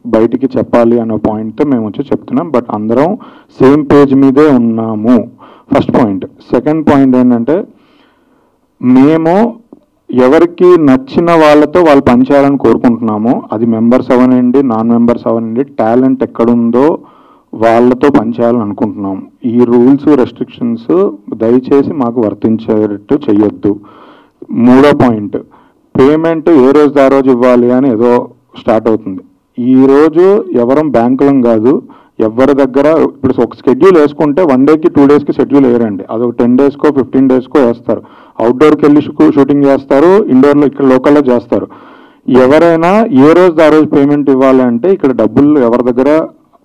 బయటికి చెప్పాలి అనే పాయింట్తో మేము వచ్చి చెప్తున్నాం. బట్ అందరం సేమ్ పేజ్ మీదే ఉన్నాము. First point. సెకండ్ పాయింట్ ఏంటంటే, మేము ఎవరికి నచ్చిన వాళ్ళతో వాళ్ళు పనిచేయాలని కోరుకుంటున్నాము. అది మెంబర్స్ అవనండి, నాన్ మెంబర్స్ అవనండి, టాలెంట్ ఎక్కడుందో వాళ్ళతో పనిచేయాలని అనుకుంటున్నాం. ఈ రూల్స్ రెస్ట్రిక్షన్స్ దయచేసి మాకు వర్తించేటట్టు చెయ్యొద్దు. మూడో పాయింట్, పేమెంట్ ఏ రోజు ఆ రోజు ఇవ్వాలి అని ఏదో స్టార్ట్ అవుతుంది. ఈరోజు ఎవరం బ్యాంకులం కాదు. ఎవరి దగ్గర ఇప్పుడు ఒక షెడ్యూల్ వేసుకుంటే 1 డేకి 2 డేస్కి షెడ్యూల్ వేయరండి. అదొక 10 డేస్కో 15 డేస్కో వేస్తారు. అవుట్డోర్కి వెళ్ళి షూటింగ్ చేస్తారు, ఇండోర్లో ఇక్కడ లోకల్లో చేస్తారు. ఎవరైనా ఏ రోజు ఆ రోజు పేమెంట్ ఇవ్వాలంటే ఇక్కడ డబ్బులు ఎవరి దగ్గర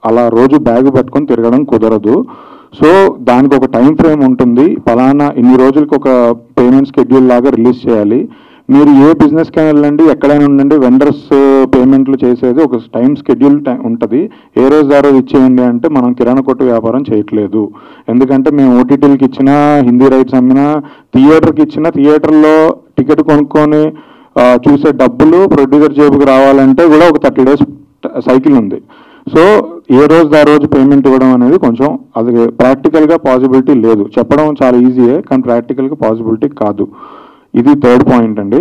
అలా రోజు బ్యాగ్ పట్టుకొని తిరగడం కుదరదు. సో దానికి ఒక టైం ఫ్రేమ్ ఉంటుంది. ఫలానా ఇన్ని రోజులకి ఒక పేమెంట్ షెడ్యూల్ లాగా రిలీజ్ చేయాలి. మీరు ఏ బిజినెస్కి వెళ్ళండి, ఎక్కడైనా ఉండండి, వెండర్స్ పేమెంట్లు చేసేది ఒక టైం షెడ్యూల్ ఉంటుంది. ఏ రోజు ఆ రోజు ఇచ్చేయండి అంటే మనం కిరాణా కొట్టు వ్యాపారం చేయట్లేదు. ఎందుకంటే మేము ఓటీటీలకి ఇచ్చిన, హిందీ రైట్స్ అమ్మినా, థియేటర్కి ఇచ్చిన, థియేటర్లో టికెట్ కొనుక్కొని చూసే డబ్బులు ప్రొడ్యూసర్ జేబుకి రావాలంటే కూడా ఒక 30 డేస్ సైకిల్ ఉంది. సో ఏ రోజు ఆ రోజు పేమెంట్ ఇవ్వడం అనేది కొంచెం అది ప్రాక్టికల్గా పాసిబిలిటీ లేదు. చెప్పడం చాలా ఈజీయే, కానీ ప్రాక్టికల్గా పాసిబిలిటీ కాదు. ఇది థర్డ్ పాయింట్ అండి.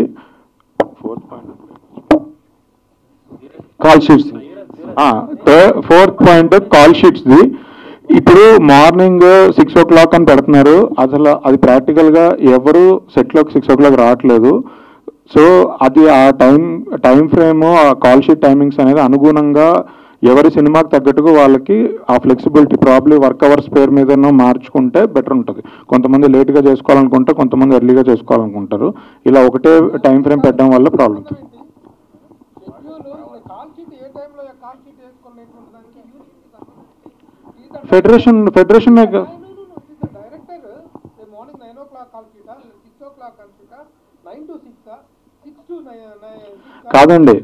Call sheets. Fourth point call షీట్స్ది. ఇప్పుడు మార్నింగ్ 6 o'clock అని పెడుతున్నారు. అసలు అది ప్రాక్టికల్గా ఎవరు సెట్లోకి 6 o'clock రావట్లేదు. సో అది ఆ టైం ఫ్రేమ్, ఆ కాల్ షీట్ టైమింగ్స్ అనేది అనుగుణంగా ఎవరి సినిమాకి తగ్గట్టుగా వాళ్ళకి ఆ ఫ్లెక్సిబిలిటీ ప్రాబ్లీ వర్క్ అవర్స్ పేరు మీదనో మార్చుకుంటే బెటర్ ఉంటుంది. కొంతమంది లేట్గా చేసుకోవాలనుకుంటే, కొంతమంది ఎర్లీగా చేసుకోవాలనుకుంటారు. ఇలా ఒకటే టైం ఫ్రేమ్ పెట్టడం వల్ల ప్రాబ్లం. ఫెడరేషన్ కాదండి,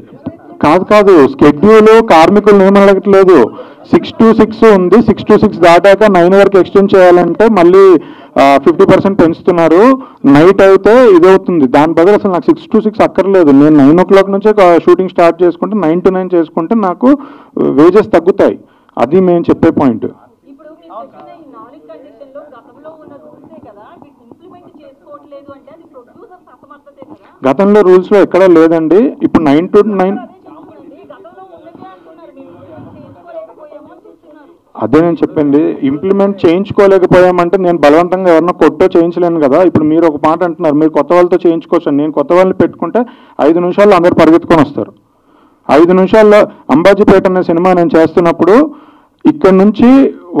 కాదు షెడ్యూల్ కార్మికులు ఏం అడగట్లేదు. 6 to 6 ఉంది. 6 to 6 దాటాక 9 వరకు ఎక్స్టెండ్ చేయాలంటే మళ్ళీ 50% పెంచుతున్నారు. నైట్ అయితే ఇదవుతుంది. దాని బదులు అసలు నాకు 6 to 6 అక్కర్లేదు. నేను 9 o'clock నుంచే షూటింగ్ స్టార్ట్ చేసుకుంటే 9 to 9 చేసుకుంటే నాకు వేజెస్ తగ్గుతాయి. అది మేము చెప్పే పాయింట్. గతంలో రూల్స్లో ఎక్కడా లేదండి. ఇప్పుడు 9 to 9 అదే నేను చెప్పింది. ఇంప్లిమెంట్ చేయించుకోలేకపోయామంటే నేను బలవంతంగా ఎవరన్నా కొట్టో చేయించలేను కదా. ఇప్పుడు మీరు ఒక మాట అంటున్నారు, మీరు కొత్త వాళ్ళతో చేయించుకోవచ్చు. నేను కొత్త వాళ్ళని పెట్టుకుంటే 5 నిమిషాల్లో అందరు పరిగెత్తుకొని వస్తారు. 5 నిమిషాల్లో అంబాజీపేట అనే సినిమా నేను చేస్తున్నప్పుడు ఇక్కడ నుంచి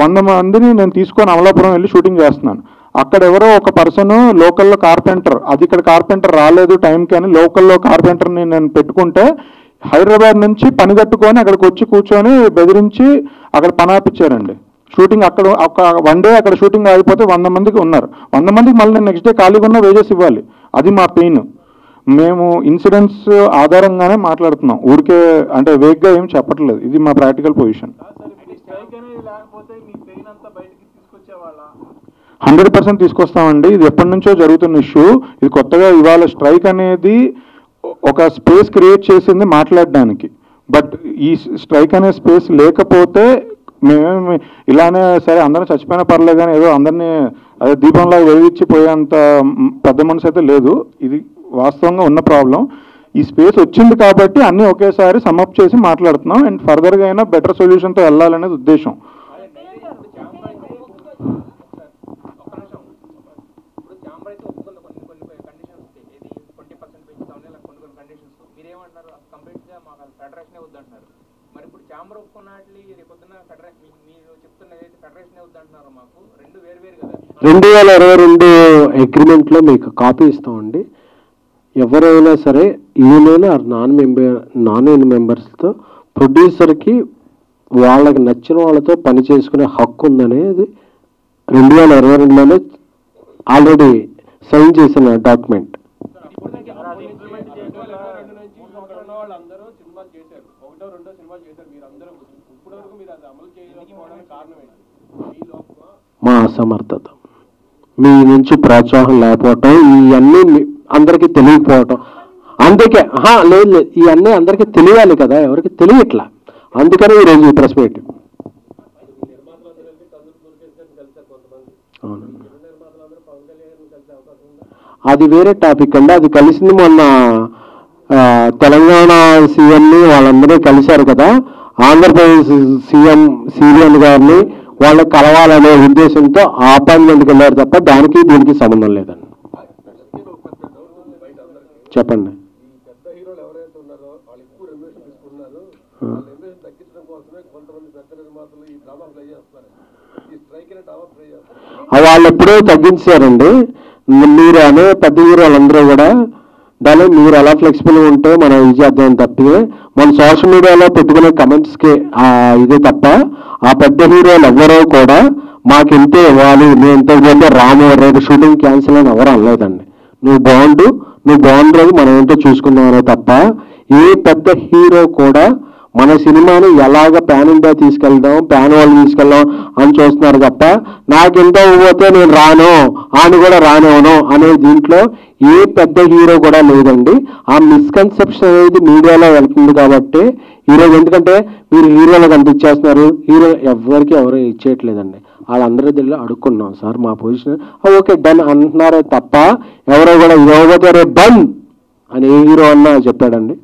100 మందిని నేను తీసుకొని అమలాపురం వెళ్ళి షూటింగ్ చేస్తున్నాను. అక్కడ ఎవరో ఒక పర్సన్ లోకల్లో కార్పెంటర్, అది ఇక్కడ కార్పెంటర్ రాలేదు టైంకి అని లోకల్లో కార్పెంటర్ని నేను పెట్టుకుంటే హైదరాబాద్ నుంచి పని కట్టుకొని అక్కడికి వచ్చి కూర్చొని బెదిరించి అక్కడ పని ఆపించారండి. షూటింగ్ అక్కడ ఒక 1 day అక్కడ షూటింగ్ ఆగిపోతే 100 మందికి ఉన్నారు. 100 మందికి మళ్ళీ నేను నెక్స్ట్ డే ఖాళీగా ఉన్న వేజెస్ ఇవ్వాలి. అది మా పెయిన్. మేము ఇన్సిడెంట్స్ ఆధారంగానే మాట్లాడుతున్నాం, ఊరికే అంటే వేగ్గా ఏం చెప్పట్లేదు. ఇది మా ప్రాక్టికల్ పొజిషన్. 100% తీసుకొస్తామండి. ఇది ఎప్పటి నుంచో జరుగుతున్న ఇష్యూ. ఇది కొత్తగా ఇవాళ స్ట్రైక్ అనేది ఒక స్పేస్ క్రియేట్ చేసింది మాట్లాడడానికి. బట్ ఈ స్ట్రైక్ అనే స్పేస్ లేకపోతే మేమేమి ఇలానే సరే అందరం చచ్చిపోయినా పర్లేదు కానీ ఏదో అందరినీ అదే దీపంలాగా వెలిగించిపోయేంత పెద్ద మనసు అయితే లేదు. ఇది వాస్తవంగా ఉన్న ప్రాబ్లం. ఈ స్పేస్ వచ్చింది కాబట్టి అన్నీ ఒకేసారి సమ్అప్ చేసి మాట్లాడుతున్నాం. అండ్ ఫర్దర్గా అయినా బెటర్ సొల్యూషన్తో వెళ్ళాలనేది ఉద్దేశం. కండిషన్స్ ఏది 20% పెంచుతామని ఇలా కొన్ని కండిషన్స్ మీరేమంటారు? కంప్లీట్గా గా మాకు ఫెడరేషనే వద్దంటున్నారు. మరి ఇప్పుడు ఛాంబర్ ఒప్పుకున్నట్లు రేపొద్దున ఫెడరేషన్ మీరు చెప్తున్నది ఫెడరేషనే వద్దంటున్నారు. మాకు రెండు వేరు కదా. 2022 అగ్రిమెంట్లో మీకు కాపీ ఇస్తామండి. ఎవరైనా సరే యూనియన్ ఆర్ నాన్ యూనియన్ మెంబర్స్తో ప్రొడ్యూసర్కి వాళ్ళకి నచ్చిన వాళ్ళతో పని చేసుకునే హక్కు ఉందనేది 2022లోనే ఆల్రెడీ సైన్ చేసిన డాక్యుమెంట్. మా అసమర్థత, మీ నుంచి ప్రోత్సాహం లేకపోవటం, ఇవన్నీ అందరికీ తెలియకపోవటం. అందుకే లేదు ఇవన్నీ అందరికీ తెలియాలి కదా, ఎవరికి తెలియట్లా. అందుకని ఈరోజు ఈ ప్రెస్ మీట్. అవును, అది వేరే టాపిక్ అండి. అది కలిసింది మొన్న తెలంగాణ సీఎంని వాళ్ళందరూ కలిశారు కదా, ఆంధ్రప్రదేశ్ సీఎం సిబిఎన్ గారిని వాళ్ళు కలవాలనే ఉద్దేశంతో ఆ అపాయింట్మెంట్కి వెళ్ళారు తప్ప దానికి దీనికి సంబంధం లేదండి. చెప్పండి. వాళ్ళు ఎప్పుడో తగ్గించారండి. మీరు అనే పెద్ద హీరోలందరూ కూడా దాన్ని మీరు ఎలా ఫ్లెక్సిబుల్గా ఉంటే మనం ఇది చేద్దాం తప్పితే మన సోషల్ మీడియాలో పెట్టుకునే కమెంట్స్కి ఇదే తప్ప ఆ పెద్ద హీరోలు ఎవరో కూడా మాకు ఇంతే ఇవ్వాలి, నేను ఇంతకుముందే రాము రేపు షూటింగ్ క్యాన్సిల్ అని ఎవరు అనలేదండి. నువ్వు బాగుండదు మనం ఏంటో చూసుకుందాం అనే తప్ప ఏ పెద్ద హీరో కూడా మన సినిమాని ఎలాగ ప్యాన్ ఇండియా తీసుకెళ్దాం, ప్యాన్ వాళ్ళు తీసుకెళ్దాం అని చూస్తున్నారు తప్ప నాకు ఇంత ఇవ్వతే నేను రాను, ఆయన కూడా రానివ్వను అనే దీంట్లో ఏ పెద్ద హీరో కూడా లేదండి. ఆ మిస్కన్సెప్షన్ అనేది మీడియాలో వెళ్తుంది కాబట్టి ఈరోజు, ఎందుకంటే మీరు హీరోలకు అంత ఇచ్చేస్తున్నారు, హీరో ఎవరు ఇచ్చేయట్లేదండి. వాళ్ళందరి దగ్గర అడుక్కున్నాం సార్ మా పొజిషన్ ఓకే డన్ అంటున్నారే తప్ప ఎవరో కూడా ఇవ్వకపోతే రేపు డన్ అని ఏ హీరో అన్నా చెప్పాడండి.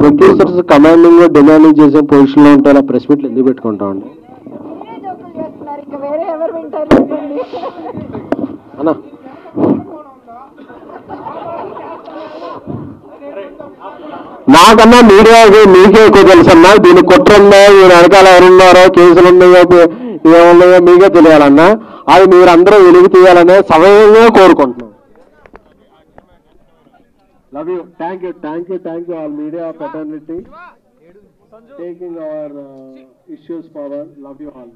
ప్రొడ్యూసర్స్ కమాండింగ్ డిమాండింగ్ చేసే పొజిషన్లో ఉంటే అలా ప్రెస్ మీట్లు ఎందుకు పెట్టుకుంటామండి అన్నా? నాకన్నా మీడియాకి మీకే ఎక్కువ తెలుసన్నా. దీన్ని కుట్రన్నా, ఈయన వెనకాల ఎవరున్నారో, కేసులు ఉన్నాయో ఏమున్నాయో మీకే తెలియాలన్నా. అది మీరందరూ వెలుగు తీయాలనే సమయంగా కోరుకుంటున్నాం. Love you. Thank you all media fraternity taking our issues forward. Love you all.